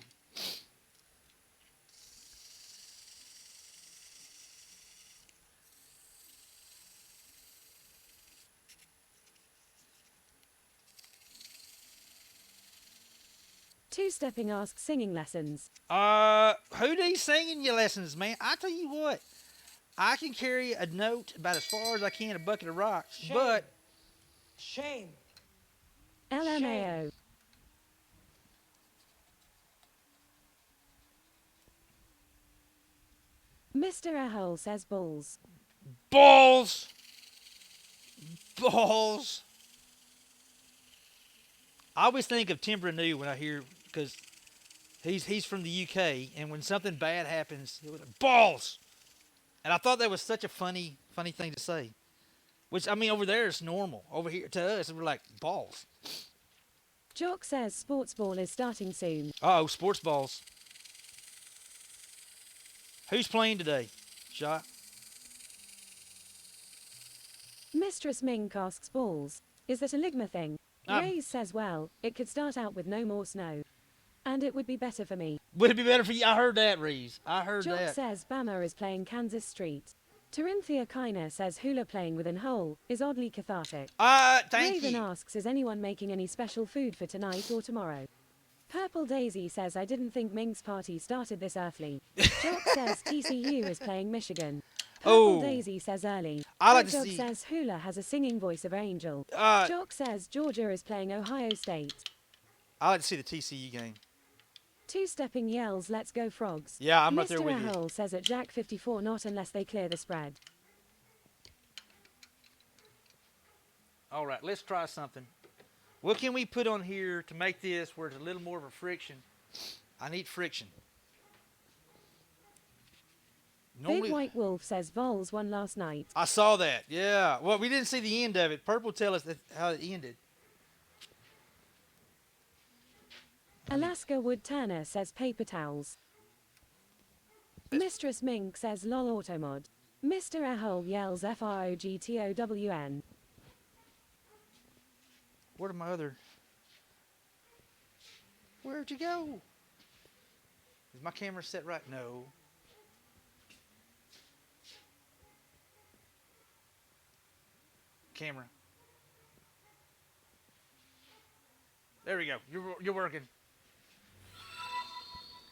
B: Two Stepping asks singing lessons.
A: Who needs singing your lessons, man? I tell you what, I can carry a note about as far as I can, a bucket of rocks,
E: Shame.
A: but
E: Shame.
B: LMAO. Mr. Ahole says balls.
A: balls. I always think of Timber New when I hear, because he's from the UK, and when something bad happens, he'll be like, balls. And I thought that was such a funny thing to say. Which, I mean, over there it's normal. Over here to us, we're like, balls.
B: Jock says sports ball is starting soon.
A: Uh-oh, sports balls. Who's playing today? Shot.
B: Mistress Mink asks balls. Is that a Ligma thing? Ray says, well, it could start out with no more snow. And it would be better for me.
A: Would it be better for you? I heard that, Reese. I heard
B: Jock
A: that.
B: says Bama is playing Kansas Street. Terinthia Kiner says hula playing within hole is oddly cathartic.
A: Thank
B: Raven
A: you.
B: asks, is anyone making any special food for tonight or tomorrow? Purple Daisy says, I didn't think Mink's party started this earthly. Jock says TCU is playing Michigan. Purple Daisy says early.
A: I like to
B: Jock
A: see.
B: says Hula has a singing voice of angel. Jock says Georgia is playing Ohio State.
A: I like to see the TCU game.
B: Two-stepping yells, let's go frogs.
A: Yeah, I'm right there
B: Mr.
A: with you.
B: Ahole says at Jack 54, not unless they clear the spread.
A: All right, let's try something. What can we put on here to make this where it's a little more of a friction? I need friction.
B: Big White Wolf says Vols won last night.
A: I saw that. Yeah. Well, we didn't see the end of it. Purple tell us how it ended.
B: Alaska Wood Turner says paper towels. Mistress Mink says lol automod. Mr. Ahole yells FROGTOWN.
A: Where'd my other... Where'd you go? Is my camera set right? No. Camera. There we go. You're working.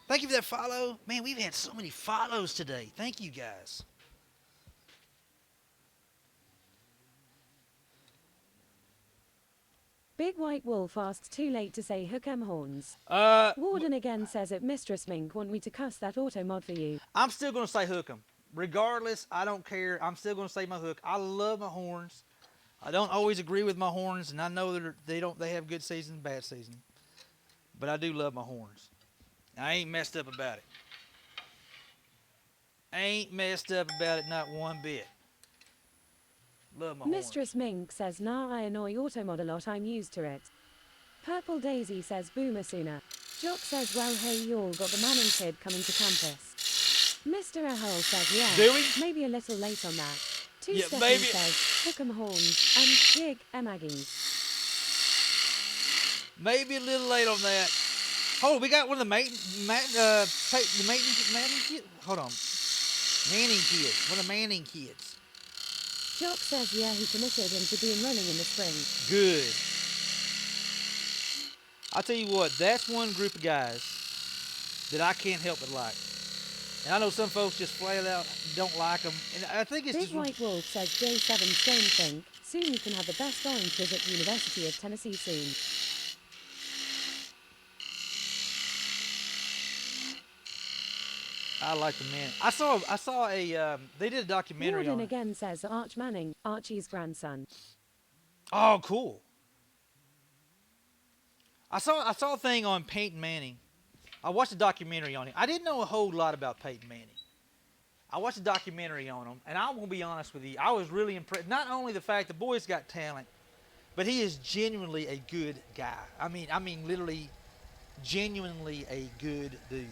A: Thank you for that follow. Man, we've had so many follows today. Thank you guys.
B: Big White Wolf asks too late to say hook 'em horns. Warden again says at Mistress Mink want me to cuss that auto mod for you.
A: I'm still going to say hook 'em. Regardless, I don't care. I'm still going to say my hook. I love my horns. I don't always agree with my horns, and I know that they have good seasons and bad seasons. But I do love my horns. I ain't messed up about it. Ain't messed up about it not one bit. Love my horns.
B: Mistress Mink says nah, I annoy automod a lot, I'm used to it. Purple Daisy says boomer sooner. Jock says well hey y'all got the Manning kid coming to campus. Mr. Ahole says yeah.
A: Do we?
B: Maybe a little late on that.
A: Yeah,
B: Two-stepping
A: maybe.
B: says hook 'em horns and jig Maggies.
A: Maybe a little late on that. Hold on, we got one of the Manning kids. Hold on. Manning kids. One of the Manning kids.
B: Jock says yeah, he committed and should be enrolling in the spring.
A: Good. I'll tell you what, that's one group of guys that I can't help but like. And I know some folks just flat out don't like them. And I think it's
B: Big
A: just...
B: White Wolf says J7 Stone Think. Soon you can have the best orange visit University of Tennessee soon.
A: I like the man. I saw a, they did a documentary
B: Warden
A: on it.
B: again says Arch Manning, Archie's grandson.
A: Oh, cool. I saw a thing on Peyton Manning. I watched a documentary on him. I didn't know a whole lot about Peyton Manning. I watched a documentary on him, and I will be honest with you, I was really impressed. Not only the fact the boy's got talent, but he is genuinely a good guy. I mean, literally, genuinely a good dude.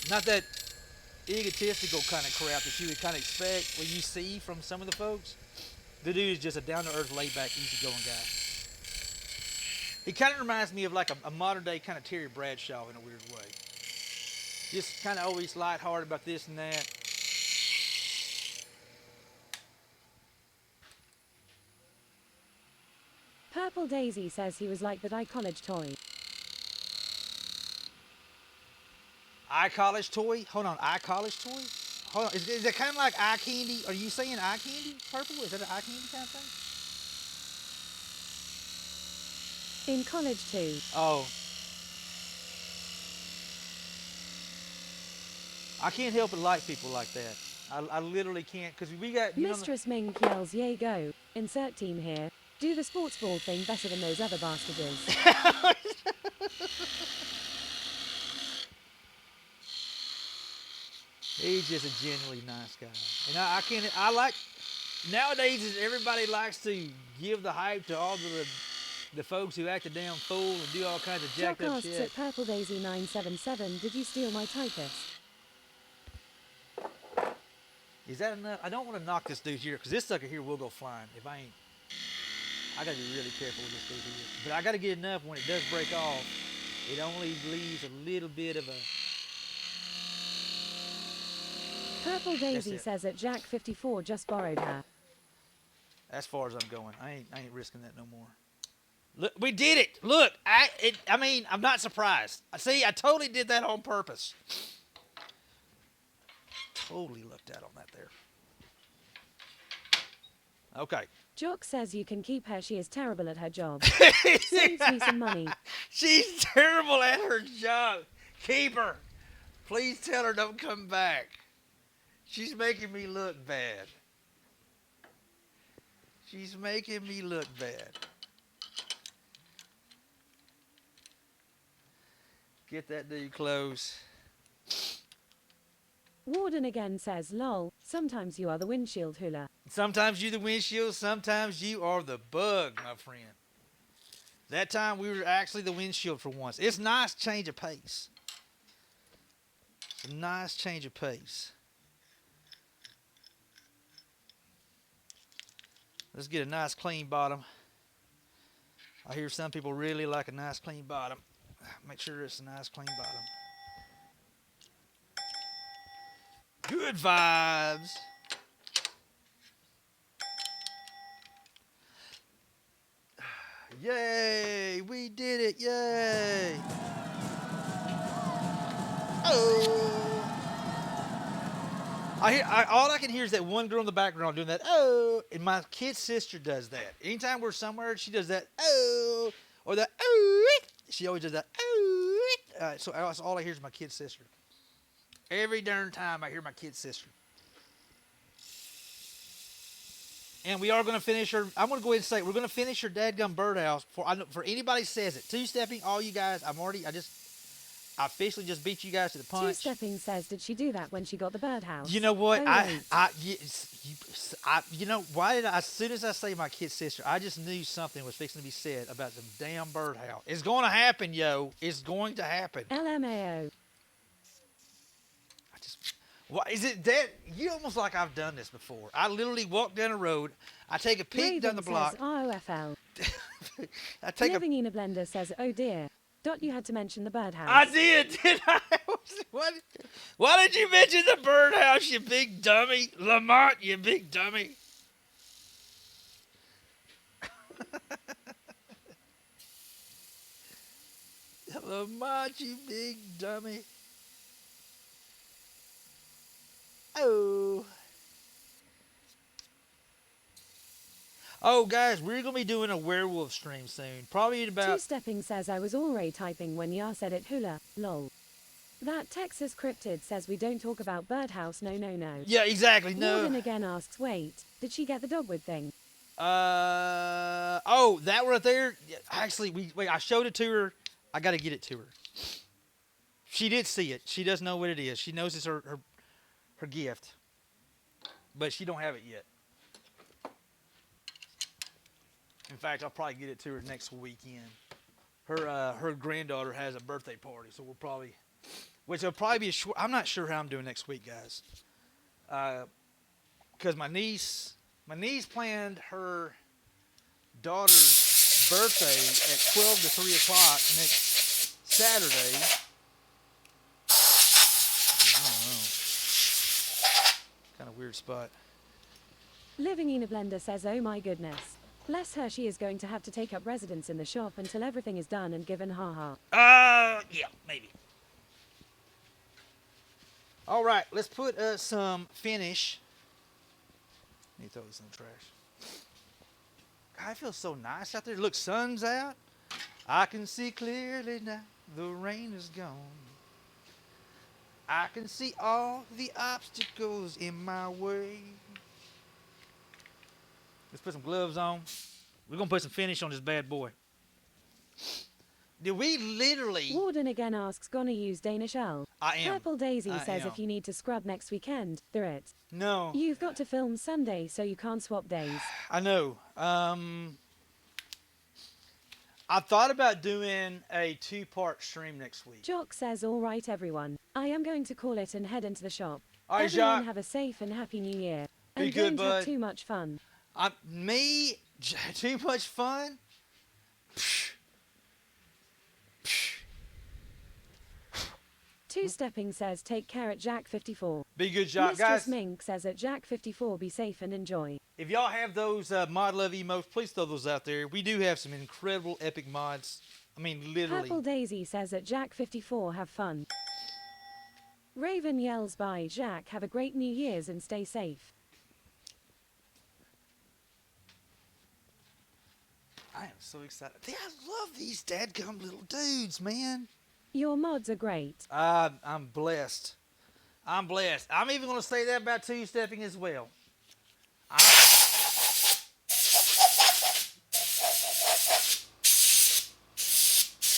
A: Not that egotistical kind of crap that you would kind of expect when you see from some of the folks. The dude is just a down-to-earth, laid-back, easy-going guy. He kind of reminds me of like a modern-day kind of Terry Bradshaw in a weird way. Just kind of always lighthearted about this and that.
B: Purple Daisy says he was like that iCollege toy.
A: iCollege toy? Hold on, iCollege toy? Hold on, is it kind of like eye candy? Are you saying eye candy, Purple? Is that an eye candy kind of thing?
B: In college too.
A: Oh. I can't help but like people like that. I literally can't, because we got...
B: Mistress Mink yells yay go. Insert team here. Do the sports ball thing better than those other bastards.
A: He's just a genuinely nice guy. And I like... Nowadays, everybody likes to give the hype to all the folks who act a damn fool and do all kinds of
B: Jock
A: jacked up
B: asks
A: shit.
B: at Purple Daisy 977, did you steal my typist?
A: Is that enough? I don't want to knock this dude here, because this sucker here will go flying if I ain't... I got to be really careful with this dude here. But I got to get enough when it does break off. It only leaves a little bit of a...
B: Purple Daisy
A: it.
B: says that Jack 54 just borrowed her.
A: As far as I'm going, I ain't risking that no more. Look, we did it. Look, I mean, I'm not surprised. See, I totally did that on purpose. Totally looked out on that there. Okay.
B: Jock says you can keep her, she is terrible at her job. Saves me some money.
A: She's terrible at her job. Keep her. Please tell her don't come back. She's making me look bad. She's making me look bad. Get that dude close.
B: Warden again says, lol, sometimes you are the windshield hula.
A: Sometimes you the windshield, sometimes you are the bug, my friend. That time we were actually the windshield for once. It's a nice change of pace. It's a nice change of pace. Let's get a nice clean bottom. I hear some people really like a nice clean bottom. Make sure it's a nice clean bottom. Good vibes. Yay, we did it, yay. Oh. All I can hear is that one girl in the background doing that, oh, and my kid sister does that. Anytime we're somewhere, she does that, oh, or that, oh, she always does that, oh. So that's all I hear is my kid sister. Every darn time I hear my kid sister. And we are going to finish her. I'm going to go ahead and say we're going to finish her dadgum birdhouse. For anybody says it, two-stepping, all you guys. I officially just beat you guys to the punch.
B: Two-stepping says, did she do that when she got the birdhouse?
A: You know what?
B: Oh,
A: you know why did I? As soon as I say my kid sister, I just knew something was fixing to be said about the damn birdhouse. It's going to happen, yo. It's going to happen.
B: LMAO.
A: What is it that you almost like I've done this before? I literally walk down the road, I take a peek
B: Raven
A: down the block.
B: Says, ROFL.
A: I take
B: Living in a blender says, oh dear. Dot, you had to mention the birdhouse.
A: I did I? Why did you mention the birdhouse, you big dummy? Lamont, you big dummy. Lamont, you big dummy. Oh. Oh, guys, we're going to be doing a werewolf stream soon. Probably in about...
B: Two-stepping says, I was already typing when Yar said it hula, lol. That Texas cryptid says we don't talk about birdhouse, no.
A: Yeah, exactly, no.
B: Warden again asks, wait, did she get the dogwood thing?
A: Oh, that right there? Actually, I showed it to her. I got to get it to her. She did see it. She does know what it is. She knows it's her gift. But she don't have it yet. In fact, I'll probably get it to her next weekend. Her granddaughter has a birthday party, so we'll probably, which will probably be a short. I'm not sure how I'm doing next week, guys. Because my niece planned her daughter's birthday at 12 to 3 o'clock next Saturday. I don't know. Kind of weird spot.
B: Living in a blender says, oh my goodness. Bless her, she is going to have to take up residence in the shop until everything is done and given, haha.
A: Yeah, maybe. All right, let's put some finish. Let me throw this in the trash. God, it feels so nice out there. Look, sun's out. I can see clearly now. The rain is gone. I can see all the obstacles in my way. Let's put some gloves on. We're going to put some finish on this bad boy. Did we literally...
B: Warden again asks, gonna use Danish L.
A: I am.
B: Purple Daisy
A: I
B: says
A: am.
B: if you need to scrub next weekend, do it.
A: No.
B: You've got to film Sunday, so you can't swap days.
A: I know. I thought about doing a 2-part stream next week.
B: Jock says, all right, everyone. I am going to call it and head into the shop.
A: All right,
B: Everyone
A: Jacques.
B: have a safe and happy new year.
A: Be
B: And
A: good,
B: don't have
A: bud.
B: too much fun.
A: Too much fun?
B: Two-stepping says, take care at Jack 54.
A: Be good, Jacques.
B: Mistress
A: Guys,
B: Mink says at Jack 54, be safe and enjoy.
A: if y'all have those mod love emotes, please throw those out there. We do have some incredible epic mods. I mean, literally.
B: Purple Daisy says at Jack 54, have fun. Raven yells by Jack, have a great New Year's and stay safe.
A: I am so excited. I love these dadgum little dudes, man.
B: Your mods are great.
A: I'm blessed. I'm blessed. I'm even going to say that about two-stepping as well.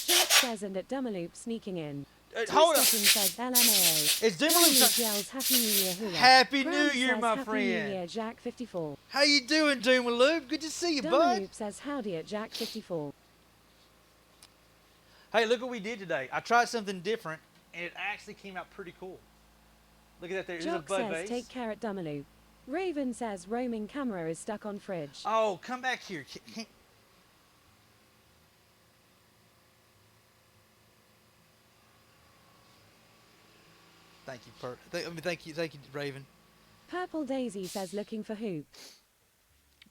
B: Jack says and at Dummerloop sneaking in.
A: Hold up.
B: Says LMAO.
A: It's
B: Dummerloop yells Happy New Year hula.
A: Happy
B: Crown
A: New Year,
B: says,
A: my
B: Happy
A: friend.
B: New Year, Jack 54.
A: How you doing, Doomaloop? Good to see you, bud.
B: Dummerloop says howdy at Jack 54.
A: Hey, look what we did today. I tried something different, and it actually came out pretty cool. Look at that there. There's a
B: Jock
A: bud
B: says
A: vase.
B: take care at Dummerloop. Raven says roaming camera is stuck on fridge.
A: Oh, come back here. Thank you, thank you, Raven.
B: Purple Daisy says looking for hoop.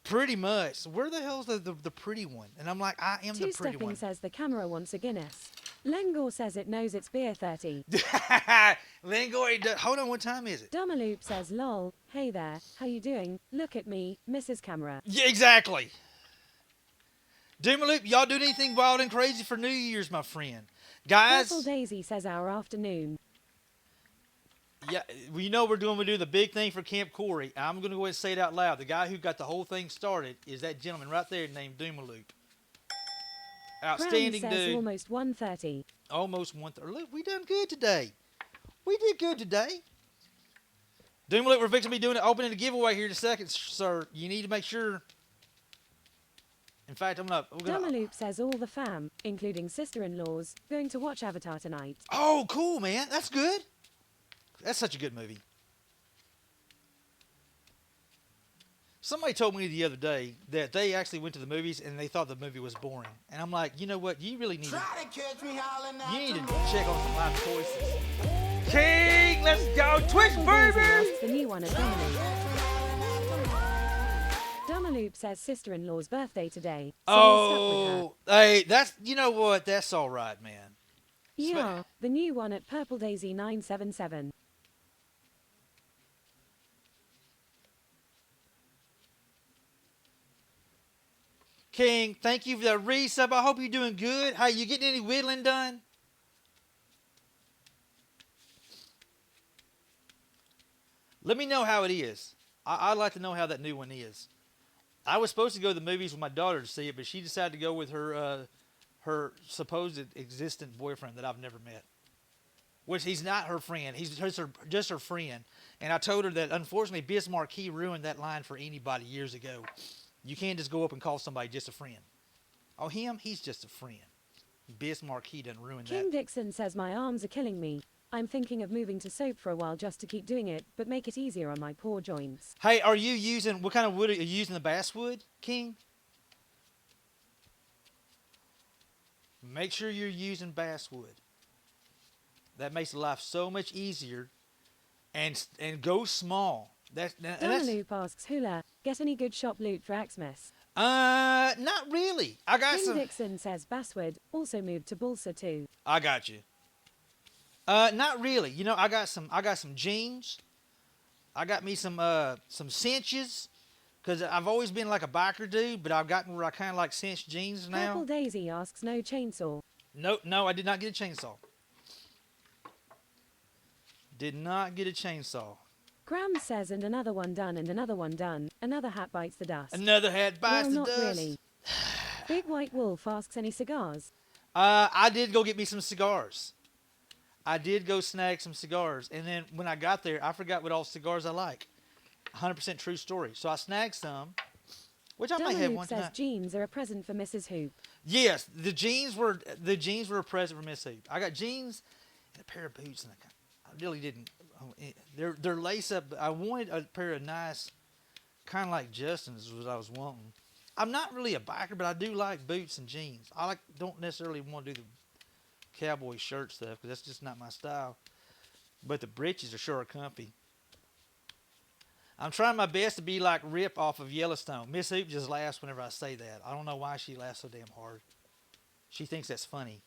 A: Pretty much. Where the hell's the pretty one? And I'm like, I am the pretty
B: Two-stepping
A: one.
B: says the camera wants a Guinness. Lengor says it knows it's beer 30.
A: Lingor, hold on, what time is it?
B: Dummerloop says lol, hey there, how you doing? Look at me, Mrs. Camera.
A: Yeah, exactly. Doomaloop, y'all doing anything wild and crazy for New Year's, my friend? Guys,
B: Purple Daisy says our afternoon.
A: yeah, well, you know we're doing the big thing for Camp Corey. I'm going to go ahead and say it out loud. The guy who got the whole thing started is that gentleman right there named Doomaloop. Outstanding
B: Brown says
A: dude.
B: almost 1:30.
A: Almost 1:30. Look, we done good today. We did good today. Doomaloop, we're fixing to be doing opening a giveaway here in a second, sir. You need to make sure. In fact, we're gonna.
B: Dummerloop says all the fam, including sister-in-laws, going to watch Avatar tonight.
A: Oh, cool, man. That's good. That's such a good movie. Somebody told me the other day that they actually went to the movies and they thought the movie was boring. And I'm like, you know what? You really need to check on some life choices. King, let's go. Twitch,
B: Purple Daisy
A: baby!
B: asks the new one at Dummerloop. Dummerloop says sister-in-law's birthday today. So we're stuck with her.
A: Hey, that's, you know what? That's all right, man.
B: Yeah, the new one at Purple Daisy 977.
A: King, thank you for the resub. I hope you're doing good. Hey, you getting any whittling done? Let me know how it is. I'd like to know how that new one is. I was supposed to go to the movies with my daughter to see it, but she decided to go with her supposed existent boyfriend that I've never met. Which he's not her friend. He's just her friend. And I told her that, unfortunately, Bismarck, he ruined that line for anybody years ago. You can't just go up and call somebody just a friend. Oh, him? He's just a friend. Bismarck, he done ruined
B: King
A: that.
B: Dixon says my arms are killing me. I'm thinking of moving to soap for a while just to keep doing it, but make it easier on my poor joints.
A: Hey, are you using, what kind of wood are you using, the basswood, King? Make sure you're using basswood. That makes life so much easier. And go small. That's
B: Dummerloop asks Hula, get any good shop loot for Xmas?
A: not really. I got
B: King
A: some.
B: Dixon says Basswood, also moved to Bulsa too.
A: I got you. Not really. You know, I got some jeans. I got me some cinches, because I've always been like a biker dude, but I've gotten where I kind of like cinch jeans now.
B: Purple Daisy asks no chainsaw.
A: No, I did not get a chainsaw. Did not get a chainsaw.
B: Graham says and another one done and another one done. Another hat bites the dust.
A: Another hat bites
B: well,
A: the
B: not
A: dust.
B: really. Big White Wolf asks any cigars.
A: I did go get me some cigars. I did go snag some cigars, and then when I got there, I forgot what all cigars I like. 100% true story. So I snagged some, which I might have
B: Dummerloop
A: one
B: says
A: tonight.
B: jeans are a present for Mrs. Hoop.
A: Yes, the jeans were a present for Miss Hoop. I got jeans and a pair of boots, and I really didn't. They're lace up. I wanted a pair of nice, kind of like Justin's, was what I was wanting. I'm not really a biker, but I do like boots and jeans. Don't necessarily want to do the cowboy shirt stuff because that's just not my style. But the breeches are sure comfy. I'm trying my best to be like Rip off of Yellowstone. Miss Hoop just laughs whenever I say that. I don't know why she laughs so damn hard. She thinks that's funny.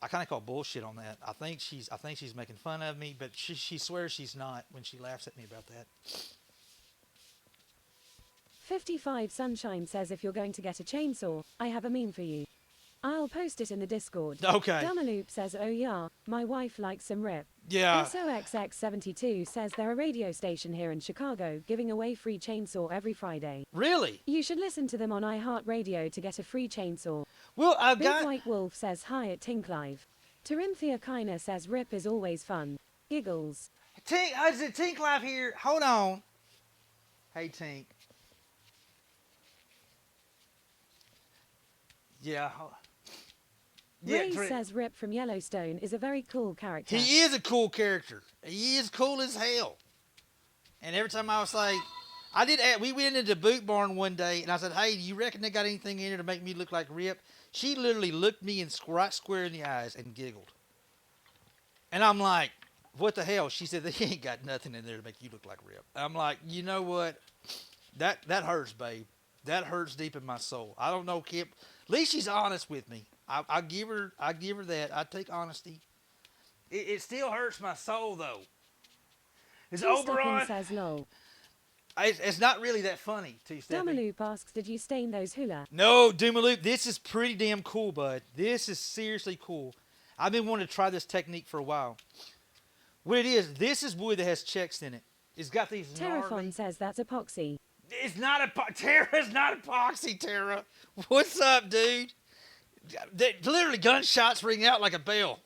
A: I kind of call bullshit on that. I think she's making fun of me, but she swears she's not when she laughs at me about that.
B: 55 Sunshine says if you're going to get a chainsaw, I have a meme for you. I'll post it in the Discord.
A: Okay.
B: Dumaloop says, oh yeah, my wife likes some rip.
A: Yeah.
B: SOXX72 says they're a radio station here in Chicago giving away free chainsaw every Friday.
A: Really?
B: You should listen to them on iHeartRadio to get a free chainsaw.
A: Well, I
B: Big
A: got.
B: White Wolf says hi at Tink Live. Terinthia Kiner says rip is always fun. Giggles.
A: Tink, is it Tink Live here? Hold on. Hey, Tink. Yeah.
B: Ray says Rip from Yellowstone is a very cool character.
A: He is a cool character. He is cool as hell. And every time I was like, we went into the boot barn one day, and I said, hey, do you reckon they got anything in here to make me look like Rip? She literally looked me right square in the eyes and giggled. And I'm like, what the hell? She said, they ain't got nothing in there to make you look like Rip. I'm like, you know what? That hurts, babe. That hurts deep in my soul. I don't know, Kip. At least she's honest with me. I give her that. I take honesty. It still hurts my soul, though. Is Oberon
B: says lol.
A: It's not really that funny, Two-Stepping.
B: Dumaloop asks, did you stain those hula?
A: No, Dumaloop, this is pretty damn cool, bud. This is seriously cool. I've been wanting to try this technique for a while. What it is, this is wood that has checks in it. It's got these
B: Terraphon says that's epoxy.
A: It's not Terra's not epoxy, Terra. What's up, dude? Literally, gunshots ring out like a bell.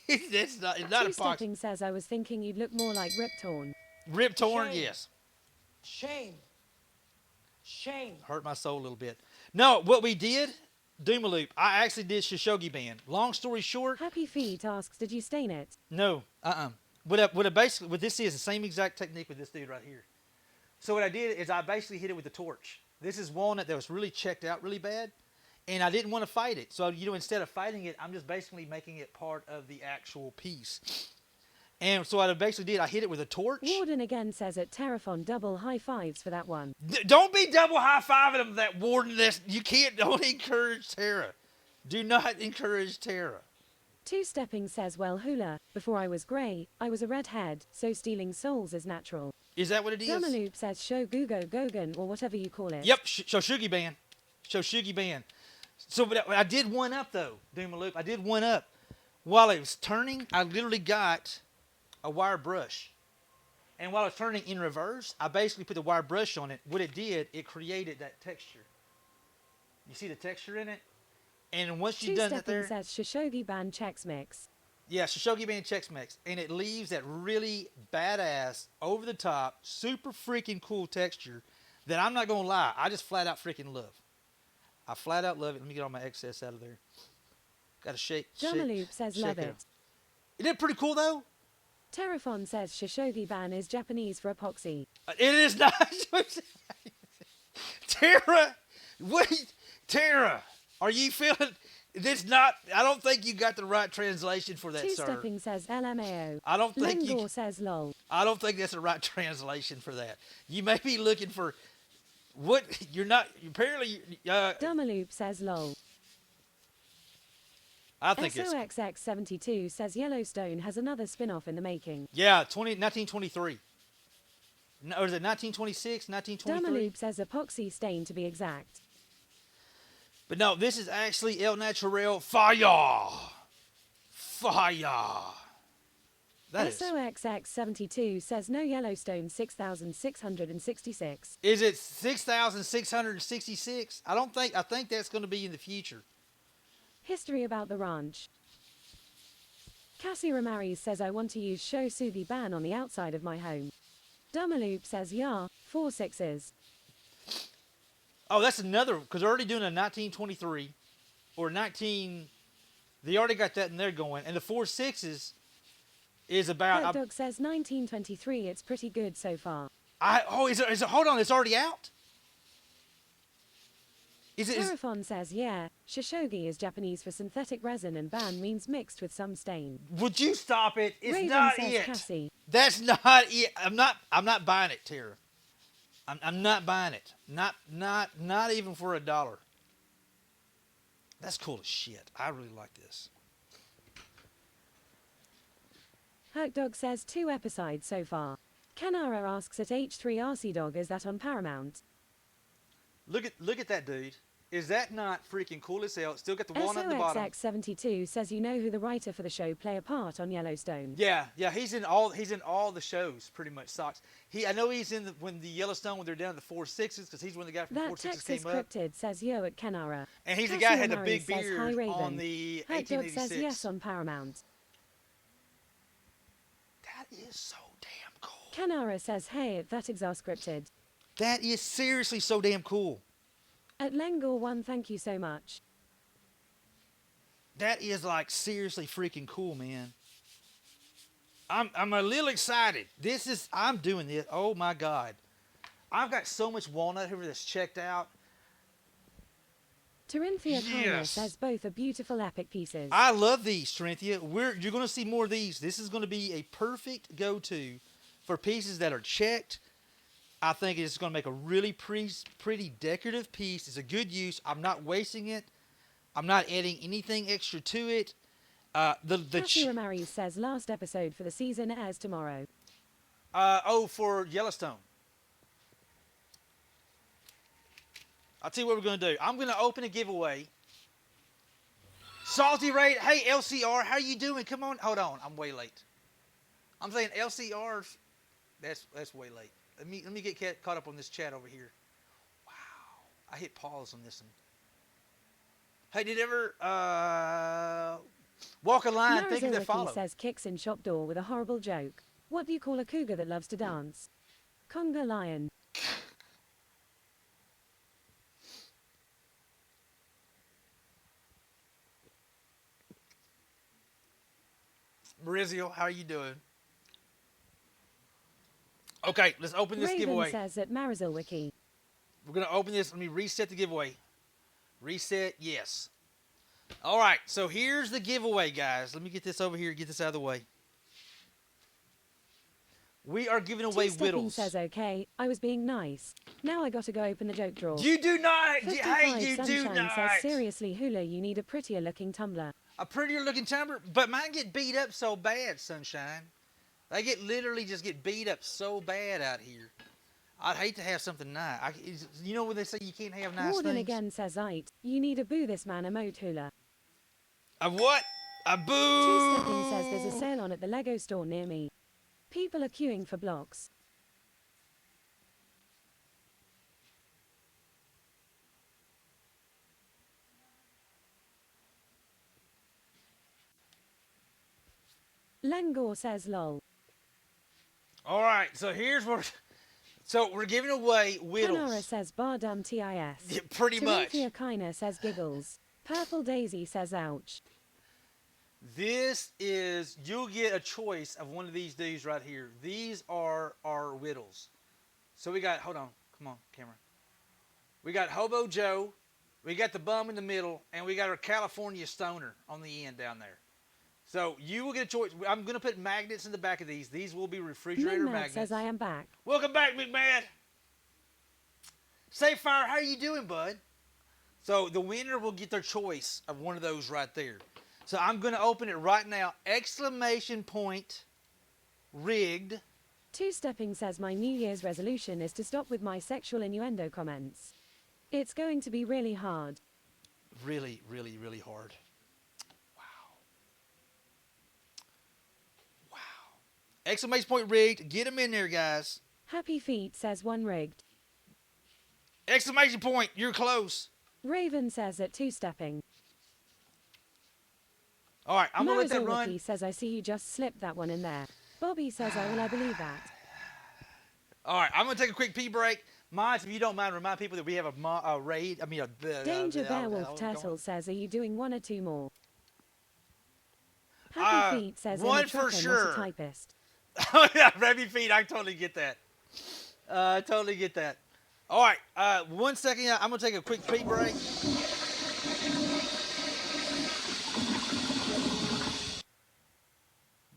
A: It's not epoxy.
B: Two-Stepping says I was thinking you'd look more like Rip Torn.
A: Rip Torn,
E: Shame.
A: yes.
E: Shame. Shame.
A: Hurt my soul a little bit. No, what we did, Doomaloop, I actually did Shoshone Band. Long story short.
B: Happy Feet asks, did you stain it?
A: No, What this is the same exact technique with this dude right here. So what I did is I basically hit it with a torch. This is walnut that was really checked out really bad, and I didn't want to fight it. So, instead of fighting it, I'm just basically making it part of the actual piece. And so what I basically did, I hit it with a torch.
B: Warden again says at Terraphon double high fives for that one.
A: Don't be double high-fiving them, that Warden. Don't encourage Terra. Do not encourage Terra.
B: Two-Stepping says, well, hula, before I was grey, I was a redhead, so stealing souls is natural.
A: Is that what it is?
B: Dumaloop says show Gugo Gogan, or whatever you call it.
A: Yep, Shoshone Band. Shoshone Band. So but I did one up, though, Doomaloop. I did one up. While it was turning, I literally got a wire brush. And while I was turning in reverse, I basically put the wire brush on it. What it did, it created that texture. You see the texture in it? And once you've done that there...
B: says Shoshone Band Chex Mix.
A: Yeah, Shoshone Band Chex Mix. And it leaves that really badass, over-the-top, super freaking cool texture that I'm not going to lie, I just flat out freaking love. I flat out love it. Let me get all my excess out of there. Got to shake.
B: Dumaloop says love it.
A: Isn't it pretty cool, though?
B: Terraphon says Shoshone Ban is Japanese for epoxy.
A: It is not. Terra, wait, Terra, are you feeling this? Not. I don't think you got the right translation for that, sir.
B: Two-Stepping says LMAO.
A: I don't think
B: Lingor says lol.
A: I don't think that's the right translation for that. You may be looking for what you're not. Apparently,
B: Dumaloop says lol.
A: I think it's.
B: SOXX72 says Yellowstone has another spin-off in the making.
A: Yeah, 1923. No, or is it 1926, 1923?
B: Dumaloop says epoxy stain to be exact.
A: But no, this is actually El Natural Fire. Fire. That is.
B: SOXX72 says no Yellowstone 6,666.
A: Is it 6,666? I think that's going to be in the future.
B: History about the ranch. Cassie Ramirez says I want to use Show Sugi Ban on the outside of my home. Dumaloop says yeah, 4 6s.
A: Oh, that's another, because they're already doing a 1923 or 19. They already got that in there going, and the 4 6s is about.
B: Dog says 1923. It's pretty good so far.
A: Is it? Hold on, it's already out.
B: Terraphon says yeah. Shoshone is Japanese for synthetic resin, and ban means mixed with some stain.
A: Would you stop it? It's
B: Raven
A: not
B: says
A: it.
B: Cassie.
A: That's not it. I'm not buying it, Tara. I'm not buying it. Not even for $1. That's cool as shit. I really like this.
B: Herc Dog says 2 episodes so far. Kenara asks at H3RC Dog, is that on Paramount?
A: Look at that dude. Is that not freaking cool as hell? Still got the walnut at the bottom.
B: SOXX72 says you know who the writer for the show play a part on Yellowstone.
A: Yeah, he's in all the shows pretty much. Socks. I know he's in when the Yellowstone when they're down to the 4 6s because he's one of the guys from
B: That
A: 4 6s
B: Texas
A: came up.
B: Cryptid says yo at Kenara.
A: And he's the guy who had the
B: Cassie
A: big
B: Murray says,
A: beard
B: hi, Raven.
A: on the
B: Hot Dog
A: 1886.
B: says yes on Paramount.
A: That is so damn cool.
B: Kenara says hey at that Exascripted.
A: That is seriously so damn cool.
B: At Lengor1 thank you so much.
A: That is like seriously freaking cool, man. I'm a little excited. I'm doing this. Oh my God. I've got so much walnut over this checked out.
B: Terenthia Kiner
A: Yes.
B: says both are beautiful epic pieces.
A: I love these, Terenthia. You're going to see more of these. This is going to be a perfect go-to for pieces that are checked. I think it's going to make a really pretty decorative piece. It's a good use. I'm not wasting it. I'm not adding anything extra to it.
B: Cassie Ramirez says last episode for the season airs tomorrow.
A: For Yellowstone. I'll tell you what we're going to do. I'm going to open a giveaway. Salty Ray, hey LCR, how you doing? Come on, hold on, I'm way late. I'm saying LCRs. That's way late. Let me get caught up on this chat over here. Wow, I hit pause on this one. Hey, did ever walk a line? Thank you for follow.
B: says kicks in shop door with a horrible joke. What do you call a cougar that loves to dance? Conga lion.
A: Maurizio, how are you doing? Okay, let's open this
B: Raven
A: giveaway.
B: says at Marizil Wiki.
A: We're going to open this. Let me reset the giveaway. Reset, yes. All right, so here's the giveaway, guys. Let me get this over here, get this out of the way. We are giving away
B: Stepping
A: whittles.
B: says okay, I was being nice. Now I gotta go open the joke drawer.
A: You do not.
B: 55
A: Hey, you do
B: Sunshine
A: not.
B: says seriously Hula, you need a prettier looking tumbler.
A: A prettier looking tumbler, but mine get beat up so bad, Sunshine. They literally just get beat up so bad out here. I'd hate to have something nice. You know when they say you can't have nice
B: Warden
A: things?
B: again says Ite, you need a boo this man emote Hula.
A: A what? A boo!
B: Two Stepping says there's a sale on at the Lego store near me. People are queuing for blocks. Lengor says lol.
A: All right, so here's what. So we're giving away
B: Panara
A: whittles.
B: says bardum tis.
A: Yeah, pretty much.
B: Terenthia Kiner says giggles. Purple Daisy says ouch.
A: This is, you'll get a choice of one of these dudes right here. These are our whittles. So we got, hold on, come on, camera. We got Hobo Joe, we got the bum in the middle, and we got our California Stoner on the end down there. So you will get a choice. I'm going to put magnets in the back of these. These will be refrigerator
B: Minmad
A: magnets.
B: says I am back.
A: Welcome back, McMahon. Safefire, how are you doing, bud? So the winner will get their choice of one of those right there. So I'm going to open it right now. Exclamation point, rigged.
B: Two Stepping says my New Year's resolution is to stop with my sexual innuendo comments. It's going to be really hard.
A: Really, really, really hard. Wow. Wow. Exclamation point, rigged. Get them in there, guys.
B: Happy Feet says one rigged.
A: Exclamation point, you're close.
B: Raven says at Two Stepping.
A: All right, I'm going to let that
B: Marizal
A: run.
B: Wiki says I see you just slipped that one in there. Bobby says I believe that.
A: All right, I'm going to take a quick pee break. Mods, if you don't mind, remind people that we have a raid. I mean,
B: Danger Beowulf Turtle says, are you doing one or two more? Happy Feet says, I'm
A: one
B: a
A: for
B: trucker,
A: sure.
B: not a typist.
A: Oh, yeah, Rabby Feet, I totally get that. Totally get that. All right, 1 second. I'm going to take a quick pee break.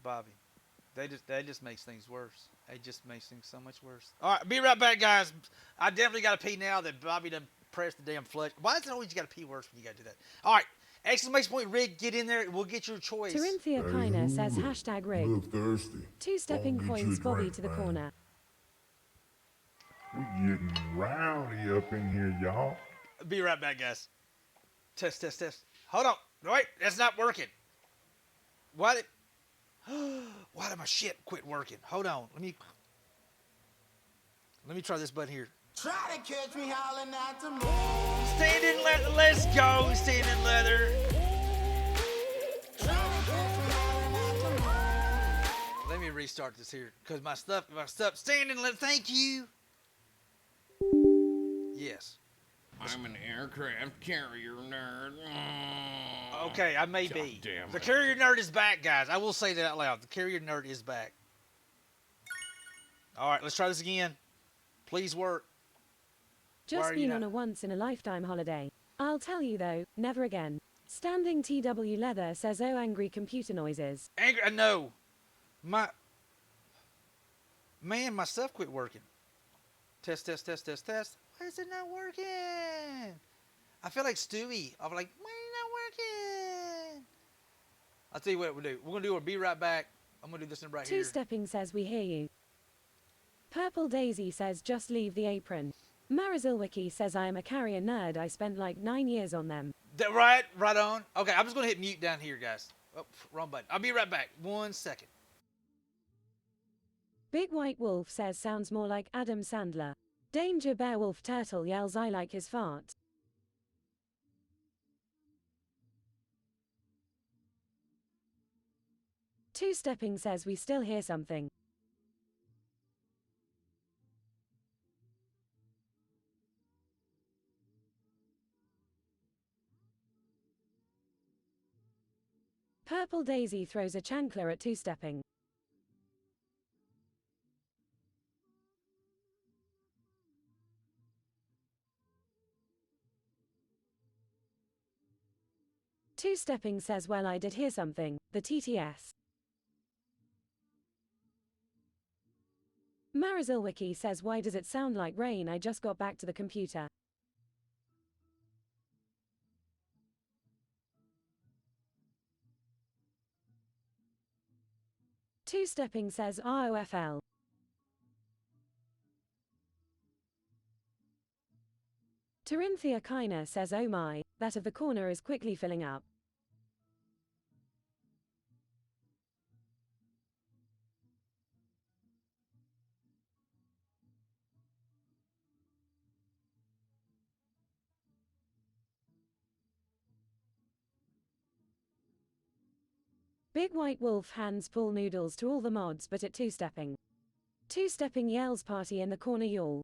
A: Bobby, that just makes things worse. It just makes things so much worse. All right, be right back, guys. I definitely got to pee now that Bobby done pressed the damn flush. Why is it always you got to pee worse when you got to do that? All right, exclamation point, rig, get in there. We'll get your choice.
B: Terenthia Kiner says hashtag
C: You
B: rig.
C: look thirsty.
B: Two Stepping
C: I'll get you
B: points
C: a
B: Bobby
C: drink,
B: to the
C: man.
B: corner.
C: We getting rowdy up in here, y'all.
A: Be right back, guys. Test, test, test. Hold on. Wait, that's not working. Why did... Why did my shit quit working? Hold on. Let me try this button here.
H: Try to catch me howling at the moon.
A: Stand in leather. Let's go. Stand in leather.
H: Try to catch me howling at the moon.
A: Let me restart this here because my stuff, stand in leather. Thank you. Yes.
I: I'm an aircraft carrier nerd.
A: Okay, I may be.
I: damn
A: The
I: it.
A: carrier nerd is back, guys. I will say that out loud. The carrier nerd is back. All right, let's try this again. Please work. Why
B: Just
A: are you
B: been
A: not-
B: on a once-in-a-lifetime holiday. I'll tell you though, never again. Standing TW Leather says, oh, angry computer noises.
A: Angry? No. My stuff quit working. Test, test, test, test, test. Why is it not working? I feel like Stewie. I'm like, why is it not working? I'll tell you what we'll do. We're gonna do a be right back. I'm gonna do this one right here.
B: Two-stepping says, we hear you. Purple Daisy says, just leave the apron. Marizilwiki says, I am a carrier nerd. I spent like 9 years on them.
A: Right on. Okay, I'm just gonna hit mute down here, guys. Oh, wrong button. I'll be right back. 1 second.
B: Big White Wolf says, sounds more like Adam Sandler. Danger Bear Wolf Turtle yells, I like his fart. Two-stepping says, we still hear something. Purple Daisy throws a chancler at two-stepping. Two-stepping says, well, I did hear something, the TTS. Marizilwiki says, why does it sound like rain? I just got back to the computer. Two-stepping says, ROFL. Tarinthia Kiner says, oh my, that of the corner is quickly filling up. Big White Wolf hands pool noodles to all the mods but at two-stepping. Two-stepping yells party in the corner yawl.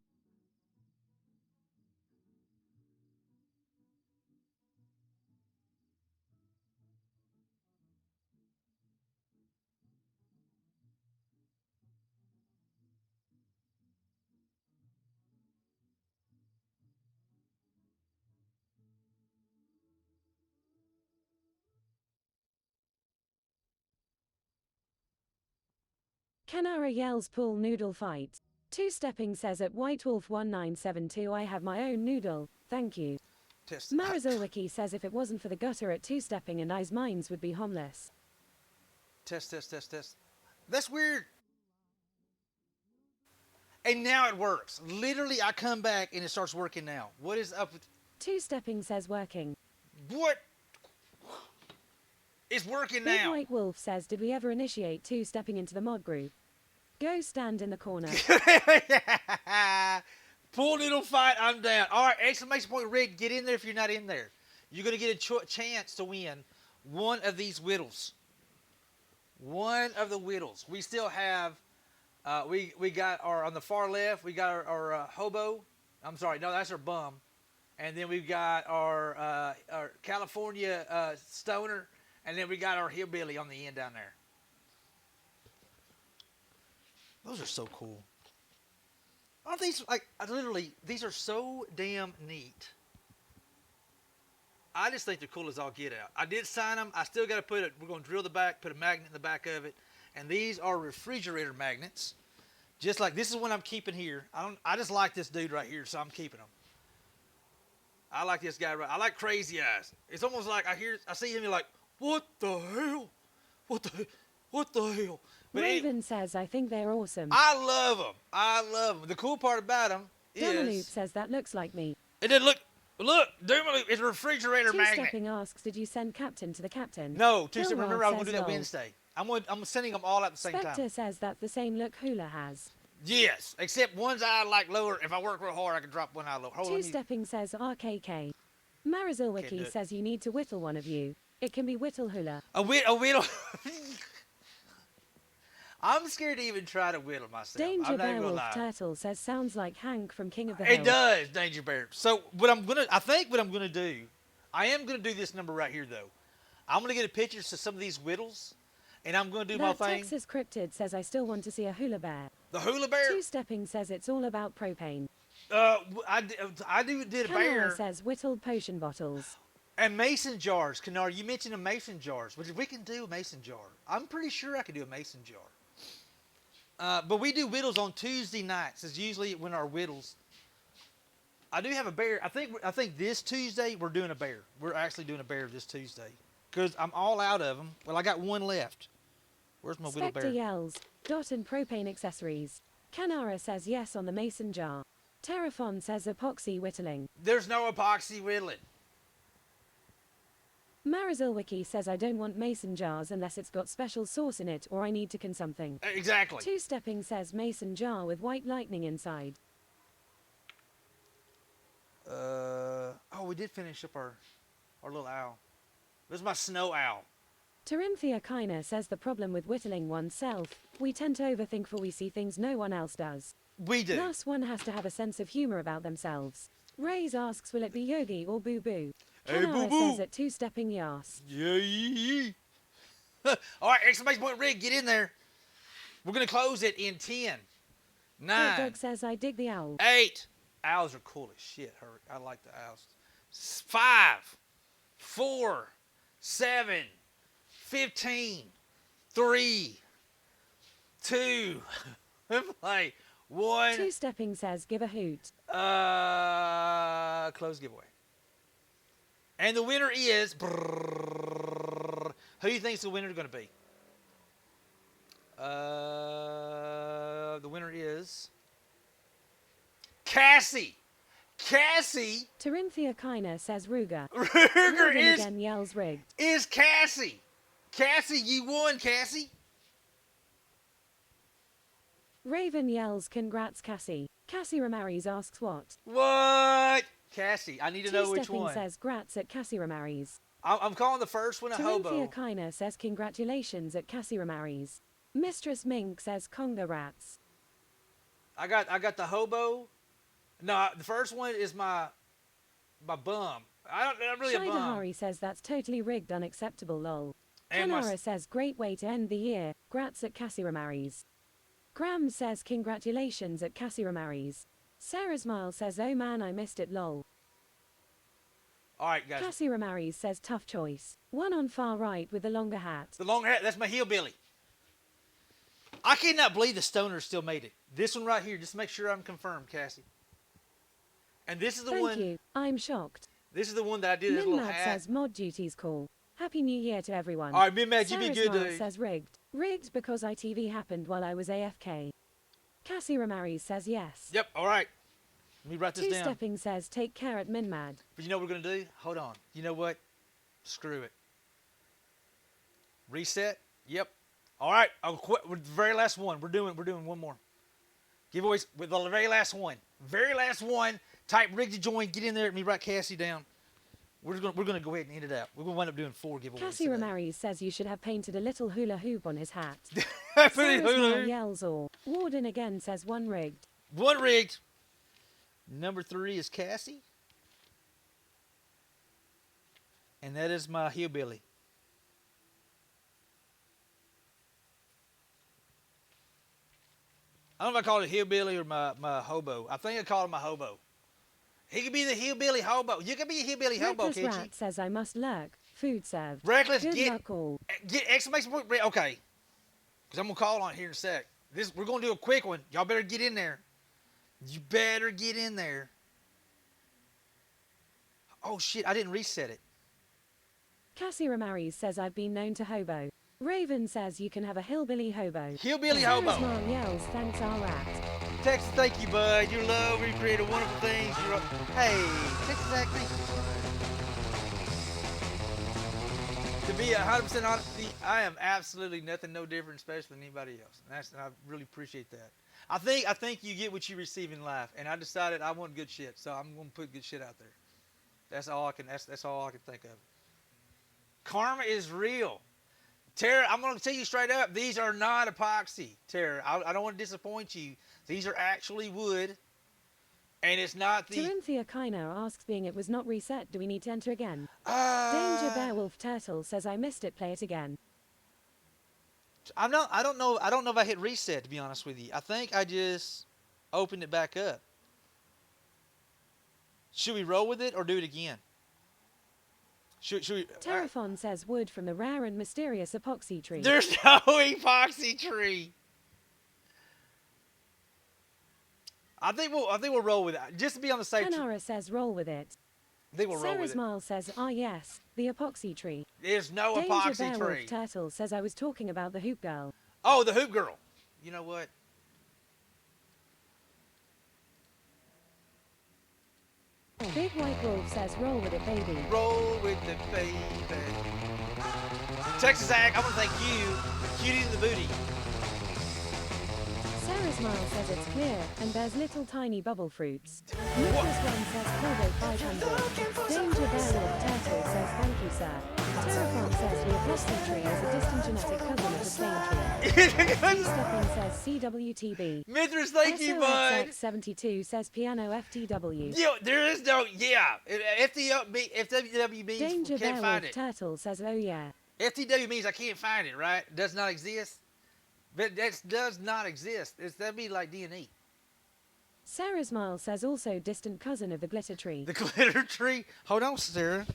B: Kenara yells pool noodle fight. Two-stepping says at White Wolf 1972 I have my own noodle, thank you.
A: Test.
B: Marizilwiki says if it wasn't for the gutter at two-stepping and I's mines would be homeless.
A: Test, test, test, test. That's weird. And now it works. Literally, I come back and it starts working now. What is up with...
B: Two-stepping says working.
A: What? It's working
B: Big
A: now.
B: White Wolf says, did we ever initiate two-stepping into the mod group? Go stand in the corner.
A: Pool noodle fight, I'm down. All right, exclamation point rig, get in there if you're not in there. You're going to get a chance to win one of these whittles. One of the whittles. We still have, we got our, on the far left, we got our hobo. I'm sorry, no, that's our bum. And then we've got our California stoner. And then we got our hillbilly on the end down there. Those are so cool. Aren't these, like, literally, these are so damn neat. I just think they're cool as all get out. I did sign them. I still got to put it, we're going to drill the back, put a magnet in the back of it. And these are refrigerator magnets. Just like, this is one I'm keeping here. I just like this dude right here, so I'm keeping him. I like this guy right. I like Crazy Eyes. It's almost like I see him, you're like, what the hell? What the hell? But
B: Raven says, I think they're awesome.
A: I love them. The cool part about them
B: Dumaloop
A: is.
B: says that looks like me.
A: It did look. Look, Dumaloop is a refrigerator magnet.
B: Two-stepping asks, did you send Captain to the captain?
A: No,
B: Kilrod
A: remember I was gonna
B: says
A: do that
B: lol.
A: Wednesday. I'm sending them all at the same
B: Spectre
A: time.
B: says that the same look Hula has.
A: Yes, except one's eye like lower. If I work real hard, I can drop one eye lower. Hold on, let me-
B: Two-stepping says RKK.
A: Can't do
B: Marizilwiki
A: it.
B: says you need to whittle one of you. It can be Whittle Hula.
A: A whittle. I'm scared to even try to whittle myself.
B: Danger
A: I'm not even gonna
B: Beowulf
A: lie.
B: Turtle says sounds like Hank from King of the Hill.
A: It does, Danger Bear. So I think what I'm gonna do, I am gonna do this number right here though. I'm gonna get a picture of some of these whittles, and I'm gonna do my
B: That
A: thing.
B: Texas Cryptid says I still want to see a hula bear.
A: The hula bear.
B: Two-stepping says it's all about propane.
A: I did a
B: Kanara
A: bear
B: says whittled potion bottles.
A: and mason jars. Kanar, you mentioned a mason jars, which we can do a mason jar. I'm pretty sure I can do a mason jar. But we do whittles on Tuesday nights. Is usually when our whittles. I do have a bear. I think this Tuesday we're doing a bear. We're actually doing a bear this Tuesday because I'm all out of them. Well, I got one left. Where's my whittle
B: Spectre
A: bear?
B: yells, dot and propane accessories. Kanara says yes on the mason jar. Terraphon says epoxy whittling.
A: There's no epoxy whittling.
B: Marizilwiki says I don't want mason jars unless it's got special sauce in it or I need to can something.
A: Exactly.
B: Two-stepping says mason jar with white lightning inside.
A: Oh, we did finish up our little owl. This is my snow owl.
B: Terinthia Kiner says the problem with whittling oneself, we tend to overthink for we see things no one else does.
A: We do.
B: Thus one has to have a sense of humor about themselves. Raze asks will it be Yogi or Boo Boo?
A: Hey,
B: Kanara
A: Boo Boo.
B: says at two-stepping yas.
A: Yeah. All right, exclamation point rig, get in there. We're going to close it in 10,
B: Hot
A: 9,
B: Dog says I dig the owl.
A: 8. Owls are cool as shit. Hurry. I like the owls. 5, 4, 7, 15, 3, 2, like 1.
B: Two-stepping says give a hoot.
A: Close giveaway. And the winner is. Who do you think the winner is going to be? The winner is Cassie. Cassie.
B: Terinthia Kiner says Ruger.
A: Ruger
B: Raven again yells rigged.
A: is Cassie. Cassie, you won, Cassie.
B: Raven yells congrats Cassie. Cassie Ramirez asks what?
A: What? Cassie, I need to know which
B: Two-stepping
A: one.
B: says grats at Cassie Ramirez.
A: I'm calling the first one a hobo.
B: Terinthia Kiner says congratulations at Cassie Ramirez. Mistress Mink says conga rats.
A: I got the hobo. No, the first one is my bum. I'm really a bum.
B: Shidahari says that's totally rigged unacceptable lol.
A: And my-
B: Kanara says great way to end the year. Grats at Cassie Ramirez. Graham says congratulations at Cassie Ramirez. Sarah Smile says oh man I missed it lol.
A: All right, guys.
B: Cassie Ramirez says tough choice. One on far right with the longer hat.
A: The long hair, that's my hillbilly. I cannot believe the stoners still made it. This one right here, just make sure I'm confirmed, Cassie. And this is the
B: Thank
A: one.
B: you. I'm shocked.
A: This is the one that I did this little
B: Minmad
A: hat.
B: says mod duties call. Happy New Year to everyone.
A: All right, Minmad, you be
B: Sarah
A: good
B: Smile
A: today.
B: says rigged. Rigged because ITV happened while I was AFK. Cassie Ramirez says yes.
A: Yep. All right. Let me write this down.
B: Two-stepping says take care at Minmad.
A: But you know what we're gonna do? Hold on. You know what? Screw it. Reset. Yep. All right. I'll quit with the very last one. We're doing one more. Giveaways with the very last one. Very last one. Type rig to join. Get in there. Let me write Cassie down. We're gonna go ahead and end it out. We're gonna wind up doing 4 giveaways.
B: Cassie
A: today.
B: Ramirez says you should have painted a little hula hoop on his hat.
A: Pretty
B: Sarah
A: hula
B: Smile
A: hoop.
B: yells or. Warden again says one rigged.
A: One rigged. Number 3 is Cassie. And that is my hillbilly. I don't know if I call it hillbilly or my hobo. I think I call him my hobo. He could be the hillbilly hobo. You can be a hillbilly hobo,
B: Reckless
A: can't you?
B: Rat says I must lurk. Food served.
A: Reckless,
B: Good
A: get
B: luck all.
A: exclamation point. Okay. Because I'm going to call on it here in a sec. We're going to do a quick one. Y'all better get in there. You better get in there. Oh, shit. I didn't reset it.
B: Cassie Ramirez says I've been known to hobo. Raven says you can have a hillbilly hobo.
A: Hillbilly
B: Sarah
A: hobo.
B: Smile yells thanks our rat.
A: Texas, thank you, bud. Your love, you created wonderful things. Hey, Texas Zach, thank you. To be 100% honest with you, I am absolutely nothing no different special than anybody else. And I really appreciate that. I think you get what you receive in life, and I decided I want good shit, so I'm gonna put good shit out there. That's all I can think of. Karma is real. Tara, I'm going to tell you straight up, these are not epoxy, Tara. I don't want to disappoint you. These are actually wood, and it's not the...
B: Dorinthia Kiner asks, being it was not reset, do we need to enter again? Danger Bearwolf Turtle says, I missed it, play it again.
A: I don't know if I hit reset, to be honest with you. I think I just opened it back up. Should we roll with it or do it again? Should we?
B: Terraphon says wood from the rare and mysterious epoxy tree.
A: There's no epoxy tree. I think we'll roll with it just to be on the safe.
B: Kanara says roll with it.
A: I think we'll roll with it.
B: Smile says, ah yes, the epoxy tree.
A: There's no
B: Danger
A: epoxy
B: Bearwolf
A: tree.
B: Turtle says, I was talking about the hoop girl.
A: Oh, the hoop girl. You know what?
B: Big White Wolf says, roll with it, baby.
A: Roll with the baby. Texas Zach, I want to thank you for cutie in the booty.
B: Sarah Smile says it's clear, and there's little tiny bubble fruits. Nicholas One says, Kobo 500. Danger Bearwolf Turtle says, thank you, sir. Terraform says, the epoxy tree is a distant genetic cousin of the same tree. Stepping says, CWTB.
A: Mithras, thank you, bud.
B: SOXX72 says, piano FTW.
A: Yo, there is no, yeah. FTW means
B: Danger
A: can't find
B: Bearwolf
A: it.
B: Turtle says, oh yeah.
A: FTW means I can't find it, right? It does not exist. But that does not exist. That'd be like D&E.
B: Sarah Smile says also distant cousin of the glitter tree.
A: The glitter tree? Hold on, Sarah.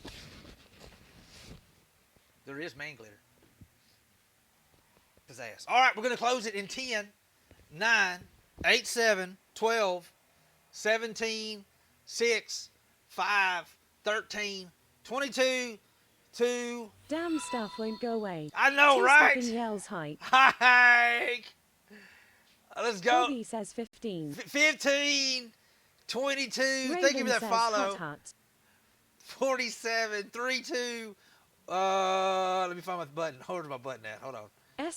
A: There is man glitter. Pizzazz. All right, we're going to close it in 10, 9, 8, 7, 12, 17, 6, 5, 13, 22, 2.
B: Damn stuff won't go away.
A: I know, right?
B: Two-stepping yells hike.
A: Hike. Let's go.
B: Bobby says 15.
A: 15, 22.
B: Raven
A: Thank you for that
B: says
A: follow.
B: hut hut.
A: 47, 32. Let me find my button. Where's my button at? Hold on.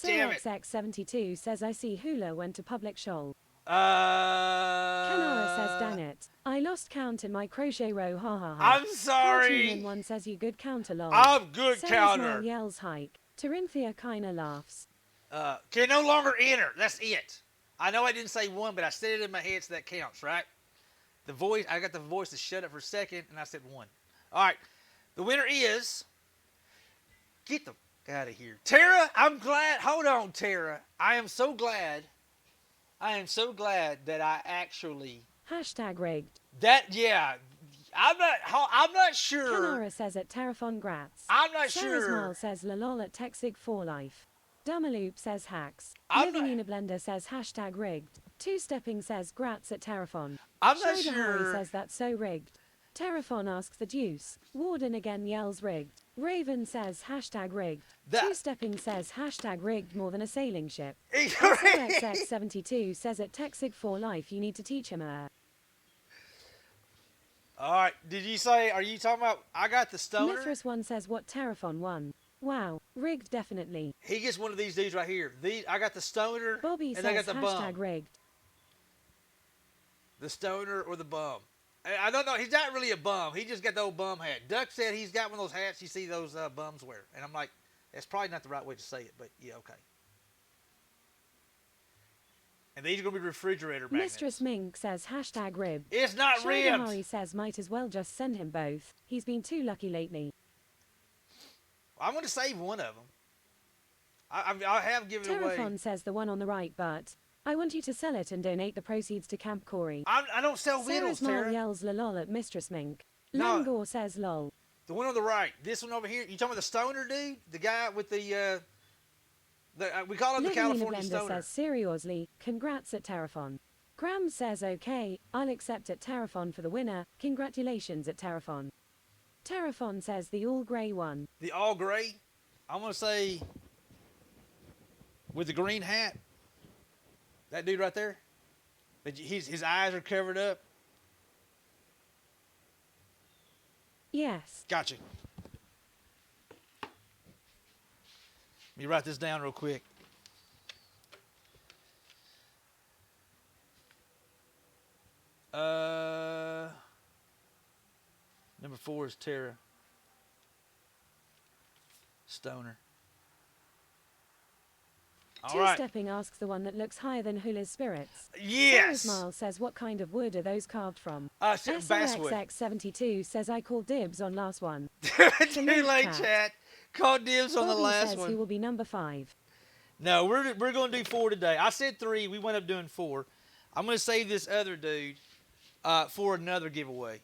A: Damn it.
B: SOXX72 says I see Hula went to public shoal.
A: Kanara
B: Kanara says dang it. I lost count in my crochet row, ha ha ha.
A: I'm sorry.
B: Cartoon One says you good counter lol.
A: I'm good
B: Sarah
A: counter.
B: Smile yells hike. Dorinthia kinda laughs.
A: Can no longer enter. That's it. I know I didn't say one, but I said it in my head, so that counts, right? The voice, I got the voice to shut up for a second, and I said one. All right. The winner is... Get the out of here. Tara, I'm glad. Hold on, Tara. I am so glad that I actually...
B: Hashtag rigged.
A: Yeah. I'm not sure.
B: Kanara says at Terraphon Grats.
A: I'm not
B: Sarah
A: sure.
B: Smile says lalol at Texig for life. Dumaloop says hacks.
A: I'm
B: Living
A: not-
B: Uniblender says hashtag rigged. Two-stepping says grats at Terraphon.
A: I'm not
B: Shoda
A: sure.
B: Harry says that's so rigged. Terraphon asks the deuce. Warden again yells rigged. Raven says hashtag rigged. Two-stepping says hashtag rigged more than a sailing ship. SOXX72 says at Texig for life you need to teach him a...
A: All right. Did you say, are you talking about, I got the stoner?
B: Mithras One says what Terraphon won. Wow, rigged definitely.
A: He gets one of these dudes right here. I got the stoner,
B: Bobby
A: and
B: says
A: I got the
B: hashtag
A: bum.
B: rigged.
A: The stoner or the bum. I don't know. He's not really a bum. He just got the old bum hat. Duck said he's got one of those hats you see those bums wear. And I'm like, that's probably not the right way to say it, but yeah, okay. And these are going to be refrigerator magnets.
B: Mistress Mink says hashtag rib.
A: It's not
B: Shoda
A: ribbed.
B: Hari says might as well just send him both. He's been too lucky lately.
A: I'm going to save one of them. I have given it away.
B: Terraphon says the one on the right, but I want you to sell it and donate the proceeds to Camp Corey.
A: I don't sell
B: Sarah
A: vittles,
B: Smile
A: Tara.
B: yells lol at Mistress Mink.
A: No.
B: Langor says lol.
A: The one on the right. This one over here. You talking about the stoner dude? The guy with the we call him the
B: Living in a
A: California
B: Blender
A: stoner.
B: says seriously, congrats at Terraphon. Graham says okay, I'll accept at Terraphon for the winner. Congratulations at Terraphon. Terraphon says the all grey one.
A: The all gray. I'm going to say with the green hat. That dude right there. But his eyes are covered up.
B: Yes.
A: Gotcha. Let me write this down real quick. Number 4 is Tara Stoner. All right.
B: Two-stepping asks the one that looks higher than Hula's spirits.
A: Yes.
B: Smile says, what kind of wood are those carved from?
A: Basswood.
B: SRXX72 says, I call dibs on last one.
A: Too late, chat. Call dibs on the
B: Bobby
A: last
B: says
A: one.
B: he will be number 5.
A: No, we're going to do 4 today. I said 3. We went up doing 4. I'm going to save this other dude for another giveaway.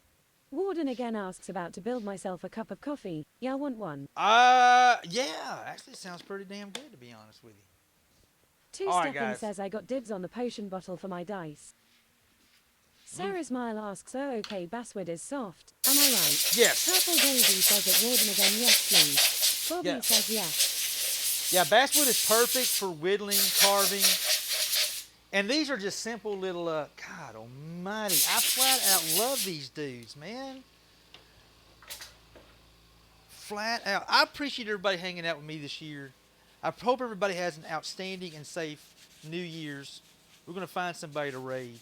B: Warden again asks about to build myself a cup of coffee. Yeah, I want one.
A: Yeah. Actually, sounds pretty damn good, to be honest with you.
B: Two-stepping
A: guys.
B: says, I got dibs on the potion bottle for my dice. Sarah Smile asks, oh, okay, basswood is soft. Am I right?
A: Yes.
B: Purple Daisy says it. Warden again, yes, please. Bobby
A: Yeah.
B: says yes.
A: Yeah, basswood is perfect for whittling, carving. And these are just simple little, God almighty. I flat out love these dudes, man. Flat out. I appreciate everybody hanging out with me this year. I hope everybody has an outstanding and safe New Year's. We're going to find somebody to raid.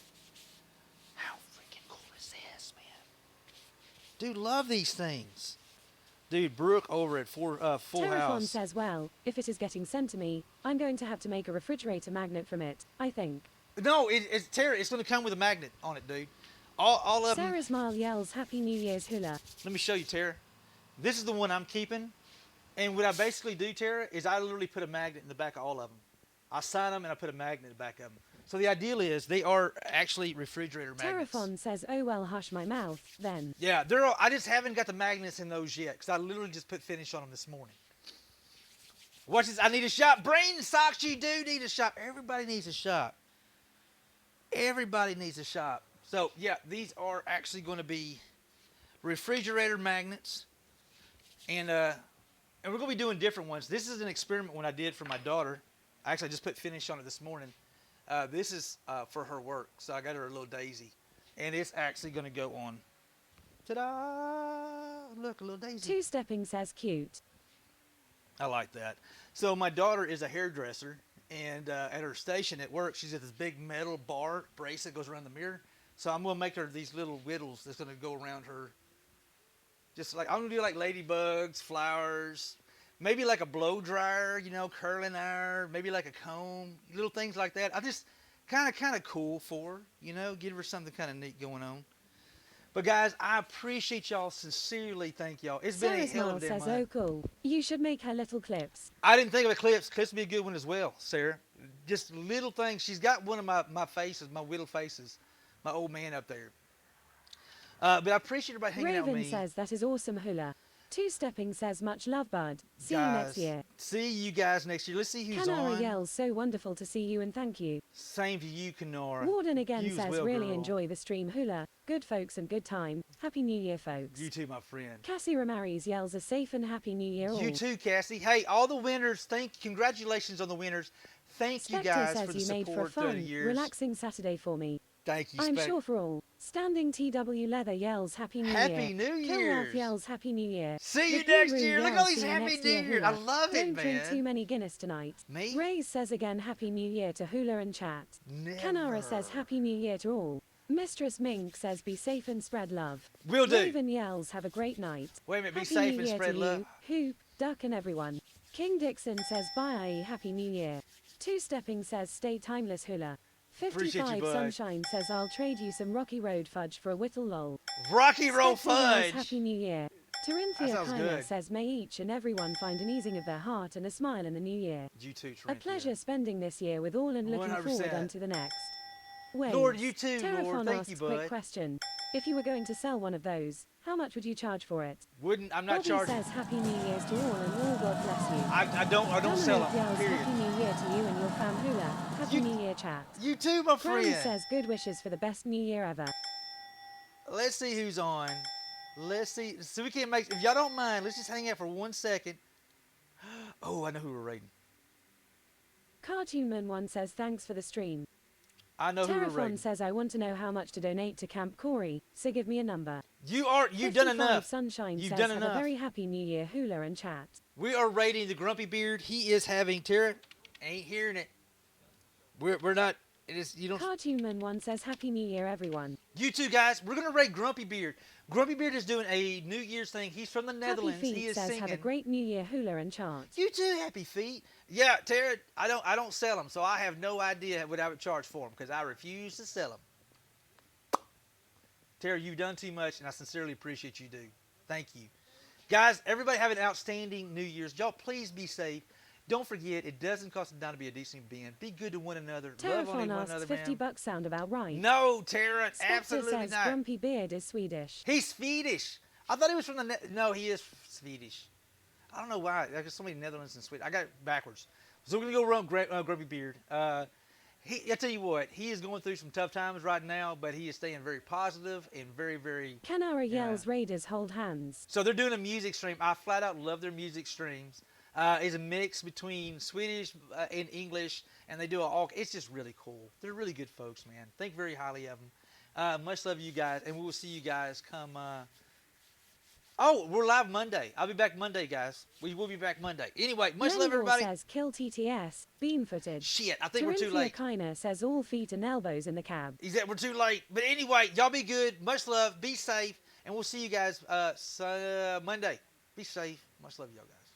A: How freaking cool is this, man? Dude, love these things. Dude, Brooke over at Full
B: Terraphon
A: House.
B: says, well, if it is getting sent to me, I'm going to have to make a refrigerator magnet from it, I think.
A: No, it's Tara. It's going to come with a magnet on it, dude. All of them.
B: Sarah Smile yells, Happy New Year's Hula.
A: Let me show you, Tara. This is the one I'm keeping. And what I basically do, Tara, is I literally put a magnet in the back of all of them. I sign them and I put a magnet in the back of them. So the ideal is they are actually refrigerator magnets.
B: Terraphon says, oh well, hush my mouth, then.
A: Yeah, I just haven't got the magnets in those yet because I literally just put finish on them this morning. Watch this. I need a shop. Brain socks, you do need a shop. Everybody needs a shop. Everybody needs a shop. So, yeah, these are actually going to be refrigerator magnets. And we're going to be doing different ones. This is an experiment one I did for my daughter. Actually, I just put finish on it this morning. This is for her work. So I got her a little daisy. And it's actually going to go on. Ta-da! Look, a little daisy.
B: Two-stepping says, cute.
A: I like that. So my daughter is a hairdresser. And at her station at work, she's got this big metal bar bracelet that goes around the mirror. So I'm going to make her these little whittles that's going to go around her. Just like, I'm going to do like ladybugs, flowers, maybe like a blow dryer, curling iron, maybe like a comb, little things like that. I just kind of cool for her, give her something kind of neat going on. But guys, I appreciate y'all sincerely. Thank y'all. It's been a
B: Sarah
A: hell
B: Smile
A: of a
B: says,
A: day.
B: oh cool. You should make her little clips.
A: I didn't think of a clips. Clips would be a good one as well, Sarah. Just little things. She's got one of my faces, my whittle faces, my old man up there. But I appreciate everybody hanging out with
B: Raven
A: me.
B: says, that is awesome Hula. Two-stepping says, much love, bud. See you
A: Guys,
B: next year.
A: See you guys next year. Let's see who's
B: Kanara
A: on.
B: yells, so wonderful to see you and thank you.
A: Same to you, Kanara.
B: Warden again
A: You as
B: says,
A: well,
B: really
A: girl.
B: enjoy the stream Hula. Good folks and good time. Happy New Year, folks.
A: You too, my friend.
B: Cassie Ramirez yells a safe and happy New Year all.
A: You too, Cassie. Hey, all the winners, congratulations on the winners. Thank
B: Spectre
A: you guys
B: says
A: for the
B: you made for a
A: support through the
B: fun,
A: years.
B: relaxing Saturday for me.
A: Thank you,
B: I'm
A: Spec.
B: sure for all. Standing TW Leather yells Happy New Year.
A: Happy New
B: Kilrath
A: Year's.
B: yells Happy New Year.
A: See you
B: The
A: next
B: Guru
A: year. Look at
B: yells,
A: all these
B: "See you
A: Happy
B: next
A: New
B: year,
A: Year. I
B: Hula.
A: love it,
B: Don't drink
A: man.
B: too many Guinness tonight.
A: Me?
B: Ray says again Happy New Year to Hula and chat.
A: Never.
B: Kanara says Happy New Year to all. Mistress Mink says be safe and spread love.
A: Will do.
B: Raven yells have a great night.
A: Wait a minute, be
B: Happy
A: safe
B: New
A: and
B: Year
A: spread
B: to
A: love.
B: you, Hoop, Duck and everyone. King Dixon says bye Happy New Year. Two-stepping says stay timeless Hula.
A: Appreciate you,
B: 55
A: bud.
B: Sunshine says I'll trade you some Rocky Road fudge for a whittle lol.
A: Rocky Roll
B: Spectre yells,
A: Fudge.
B: Happy New Year.
A: That
B: Corinthia
A: sounds
B: Kyla
A: good.
B: says may each and everyone find an easing of their heart and a smile in the new year.
A: You too,
B: A
A: Trent.
B: pleasure spending this year with all and looking
A: 100%.
B: forward unto the next. Wait,
A: Lord, you too,
B: Terraphon
A: Lord. Thank
B: asks,
A: you,
B: quick
A: bud.
B: question. If you were going to sell one of those, how much would you charge for it?
A: I'm not
B: Bobby
A: charging.
B: says Happy New Year's to all and all God bless you.
A: I don't sell
B: Dominic
A: them.
B: yells
A: Period.
B: Happy New Year to you and your fam Hula. Happy
A: You-
B: New Year chat.
A: You too, my
B: Brownie
A: friend.
B: says good wishes for the best New Year ever.
A: Let's see who's on. Let's see. So we can't make. If y'all don't mind, let's just hang out for 1 second. Oh, I know who we're rating.
B: Cartoonman 1 says thanks for the stream.
A: I know who we're
B: Terraform
A: rating.
B: says, I want to know how much to donate to Camp Corey, so give me a number.
A: You've done
B: 55
A: enough.
B: Sunshine
A: You've
B: says,
A: done
B: have
A: enough.
B: a very happy new year, Hula and chat.
A: We are rating the Grumpy Beard. He is having Tara. Ain't hearing it. We're not. It is you don't.
B: Cartoonman 1 says, happy new year, everyone.
A: You two guys. We're gonna rate Grumpy Beard. Grumpy Beard is doing a New Year's thing. He's from the Netherlands.
B: Happy
A: He
B: Feet
A: is
B: says,
A: singing.
B: have a great new year, Hula and chart.
A: You too, Happy Feet. Yeah, Tara. I don't sell them, so I have no idea what I would charge for them because I refuse to sell them. Tara, you've done too much, and I sincerely appreciate you do. Thank you. Guys, everybody have an outstanding New Year's. Y'all, please be safe. Don't forget, it doesn't cost a dime to be a decent being. Be good to one another. Love on
B: Terraform
A: one
B: asks,
A: another,
B: $50
A: man.
B: sound about right.
A: No, Tara,
B: Spectre
A: absolutely
B: says,
A: not.
B: Grumpy Beard is Swedish.
A: He's Swedish. I thought he was from the... No, he is Swedish. I don't know why. There's so many Netherlands and Sweden. I got it backwards. So we're going to go run Grumpy Beard. I tell you what, he is going through some tough times right now, but he is staying very positive and very, very...
B: Canara yells, Raiders hold hands.
A: So they're doing a music stream. I flat out love their music streams. It's a mix between Swedish and English, and they do all... It's just really cool. They're really good folks, man. Think very highly of them. Much love to you guys, and we will see you guys come... Oh, we're live Monday. I'll be back Monday, guys. We will be back Monday. Anyway, much love,
B: Lenvor
A: everybody.
B: says, kill TTS, beam footage.
A: Shit, I think we're too late.
B: Kiner says, all feet and elbows in the cab.
A: We're too late. But anyway, y'all be good. Much love. Be safe. And we'll see you guys Monday. Be safe. Much love, y'all guys.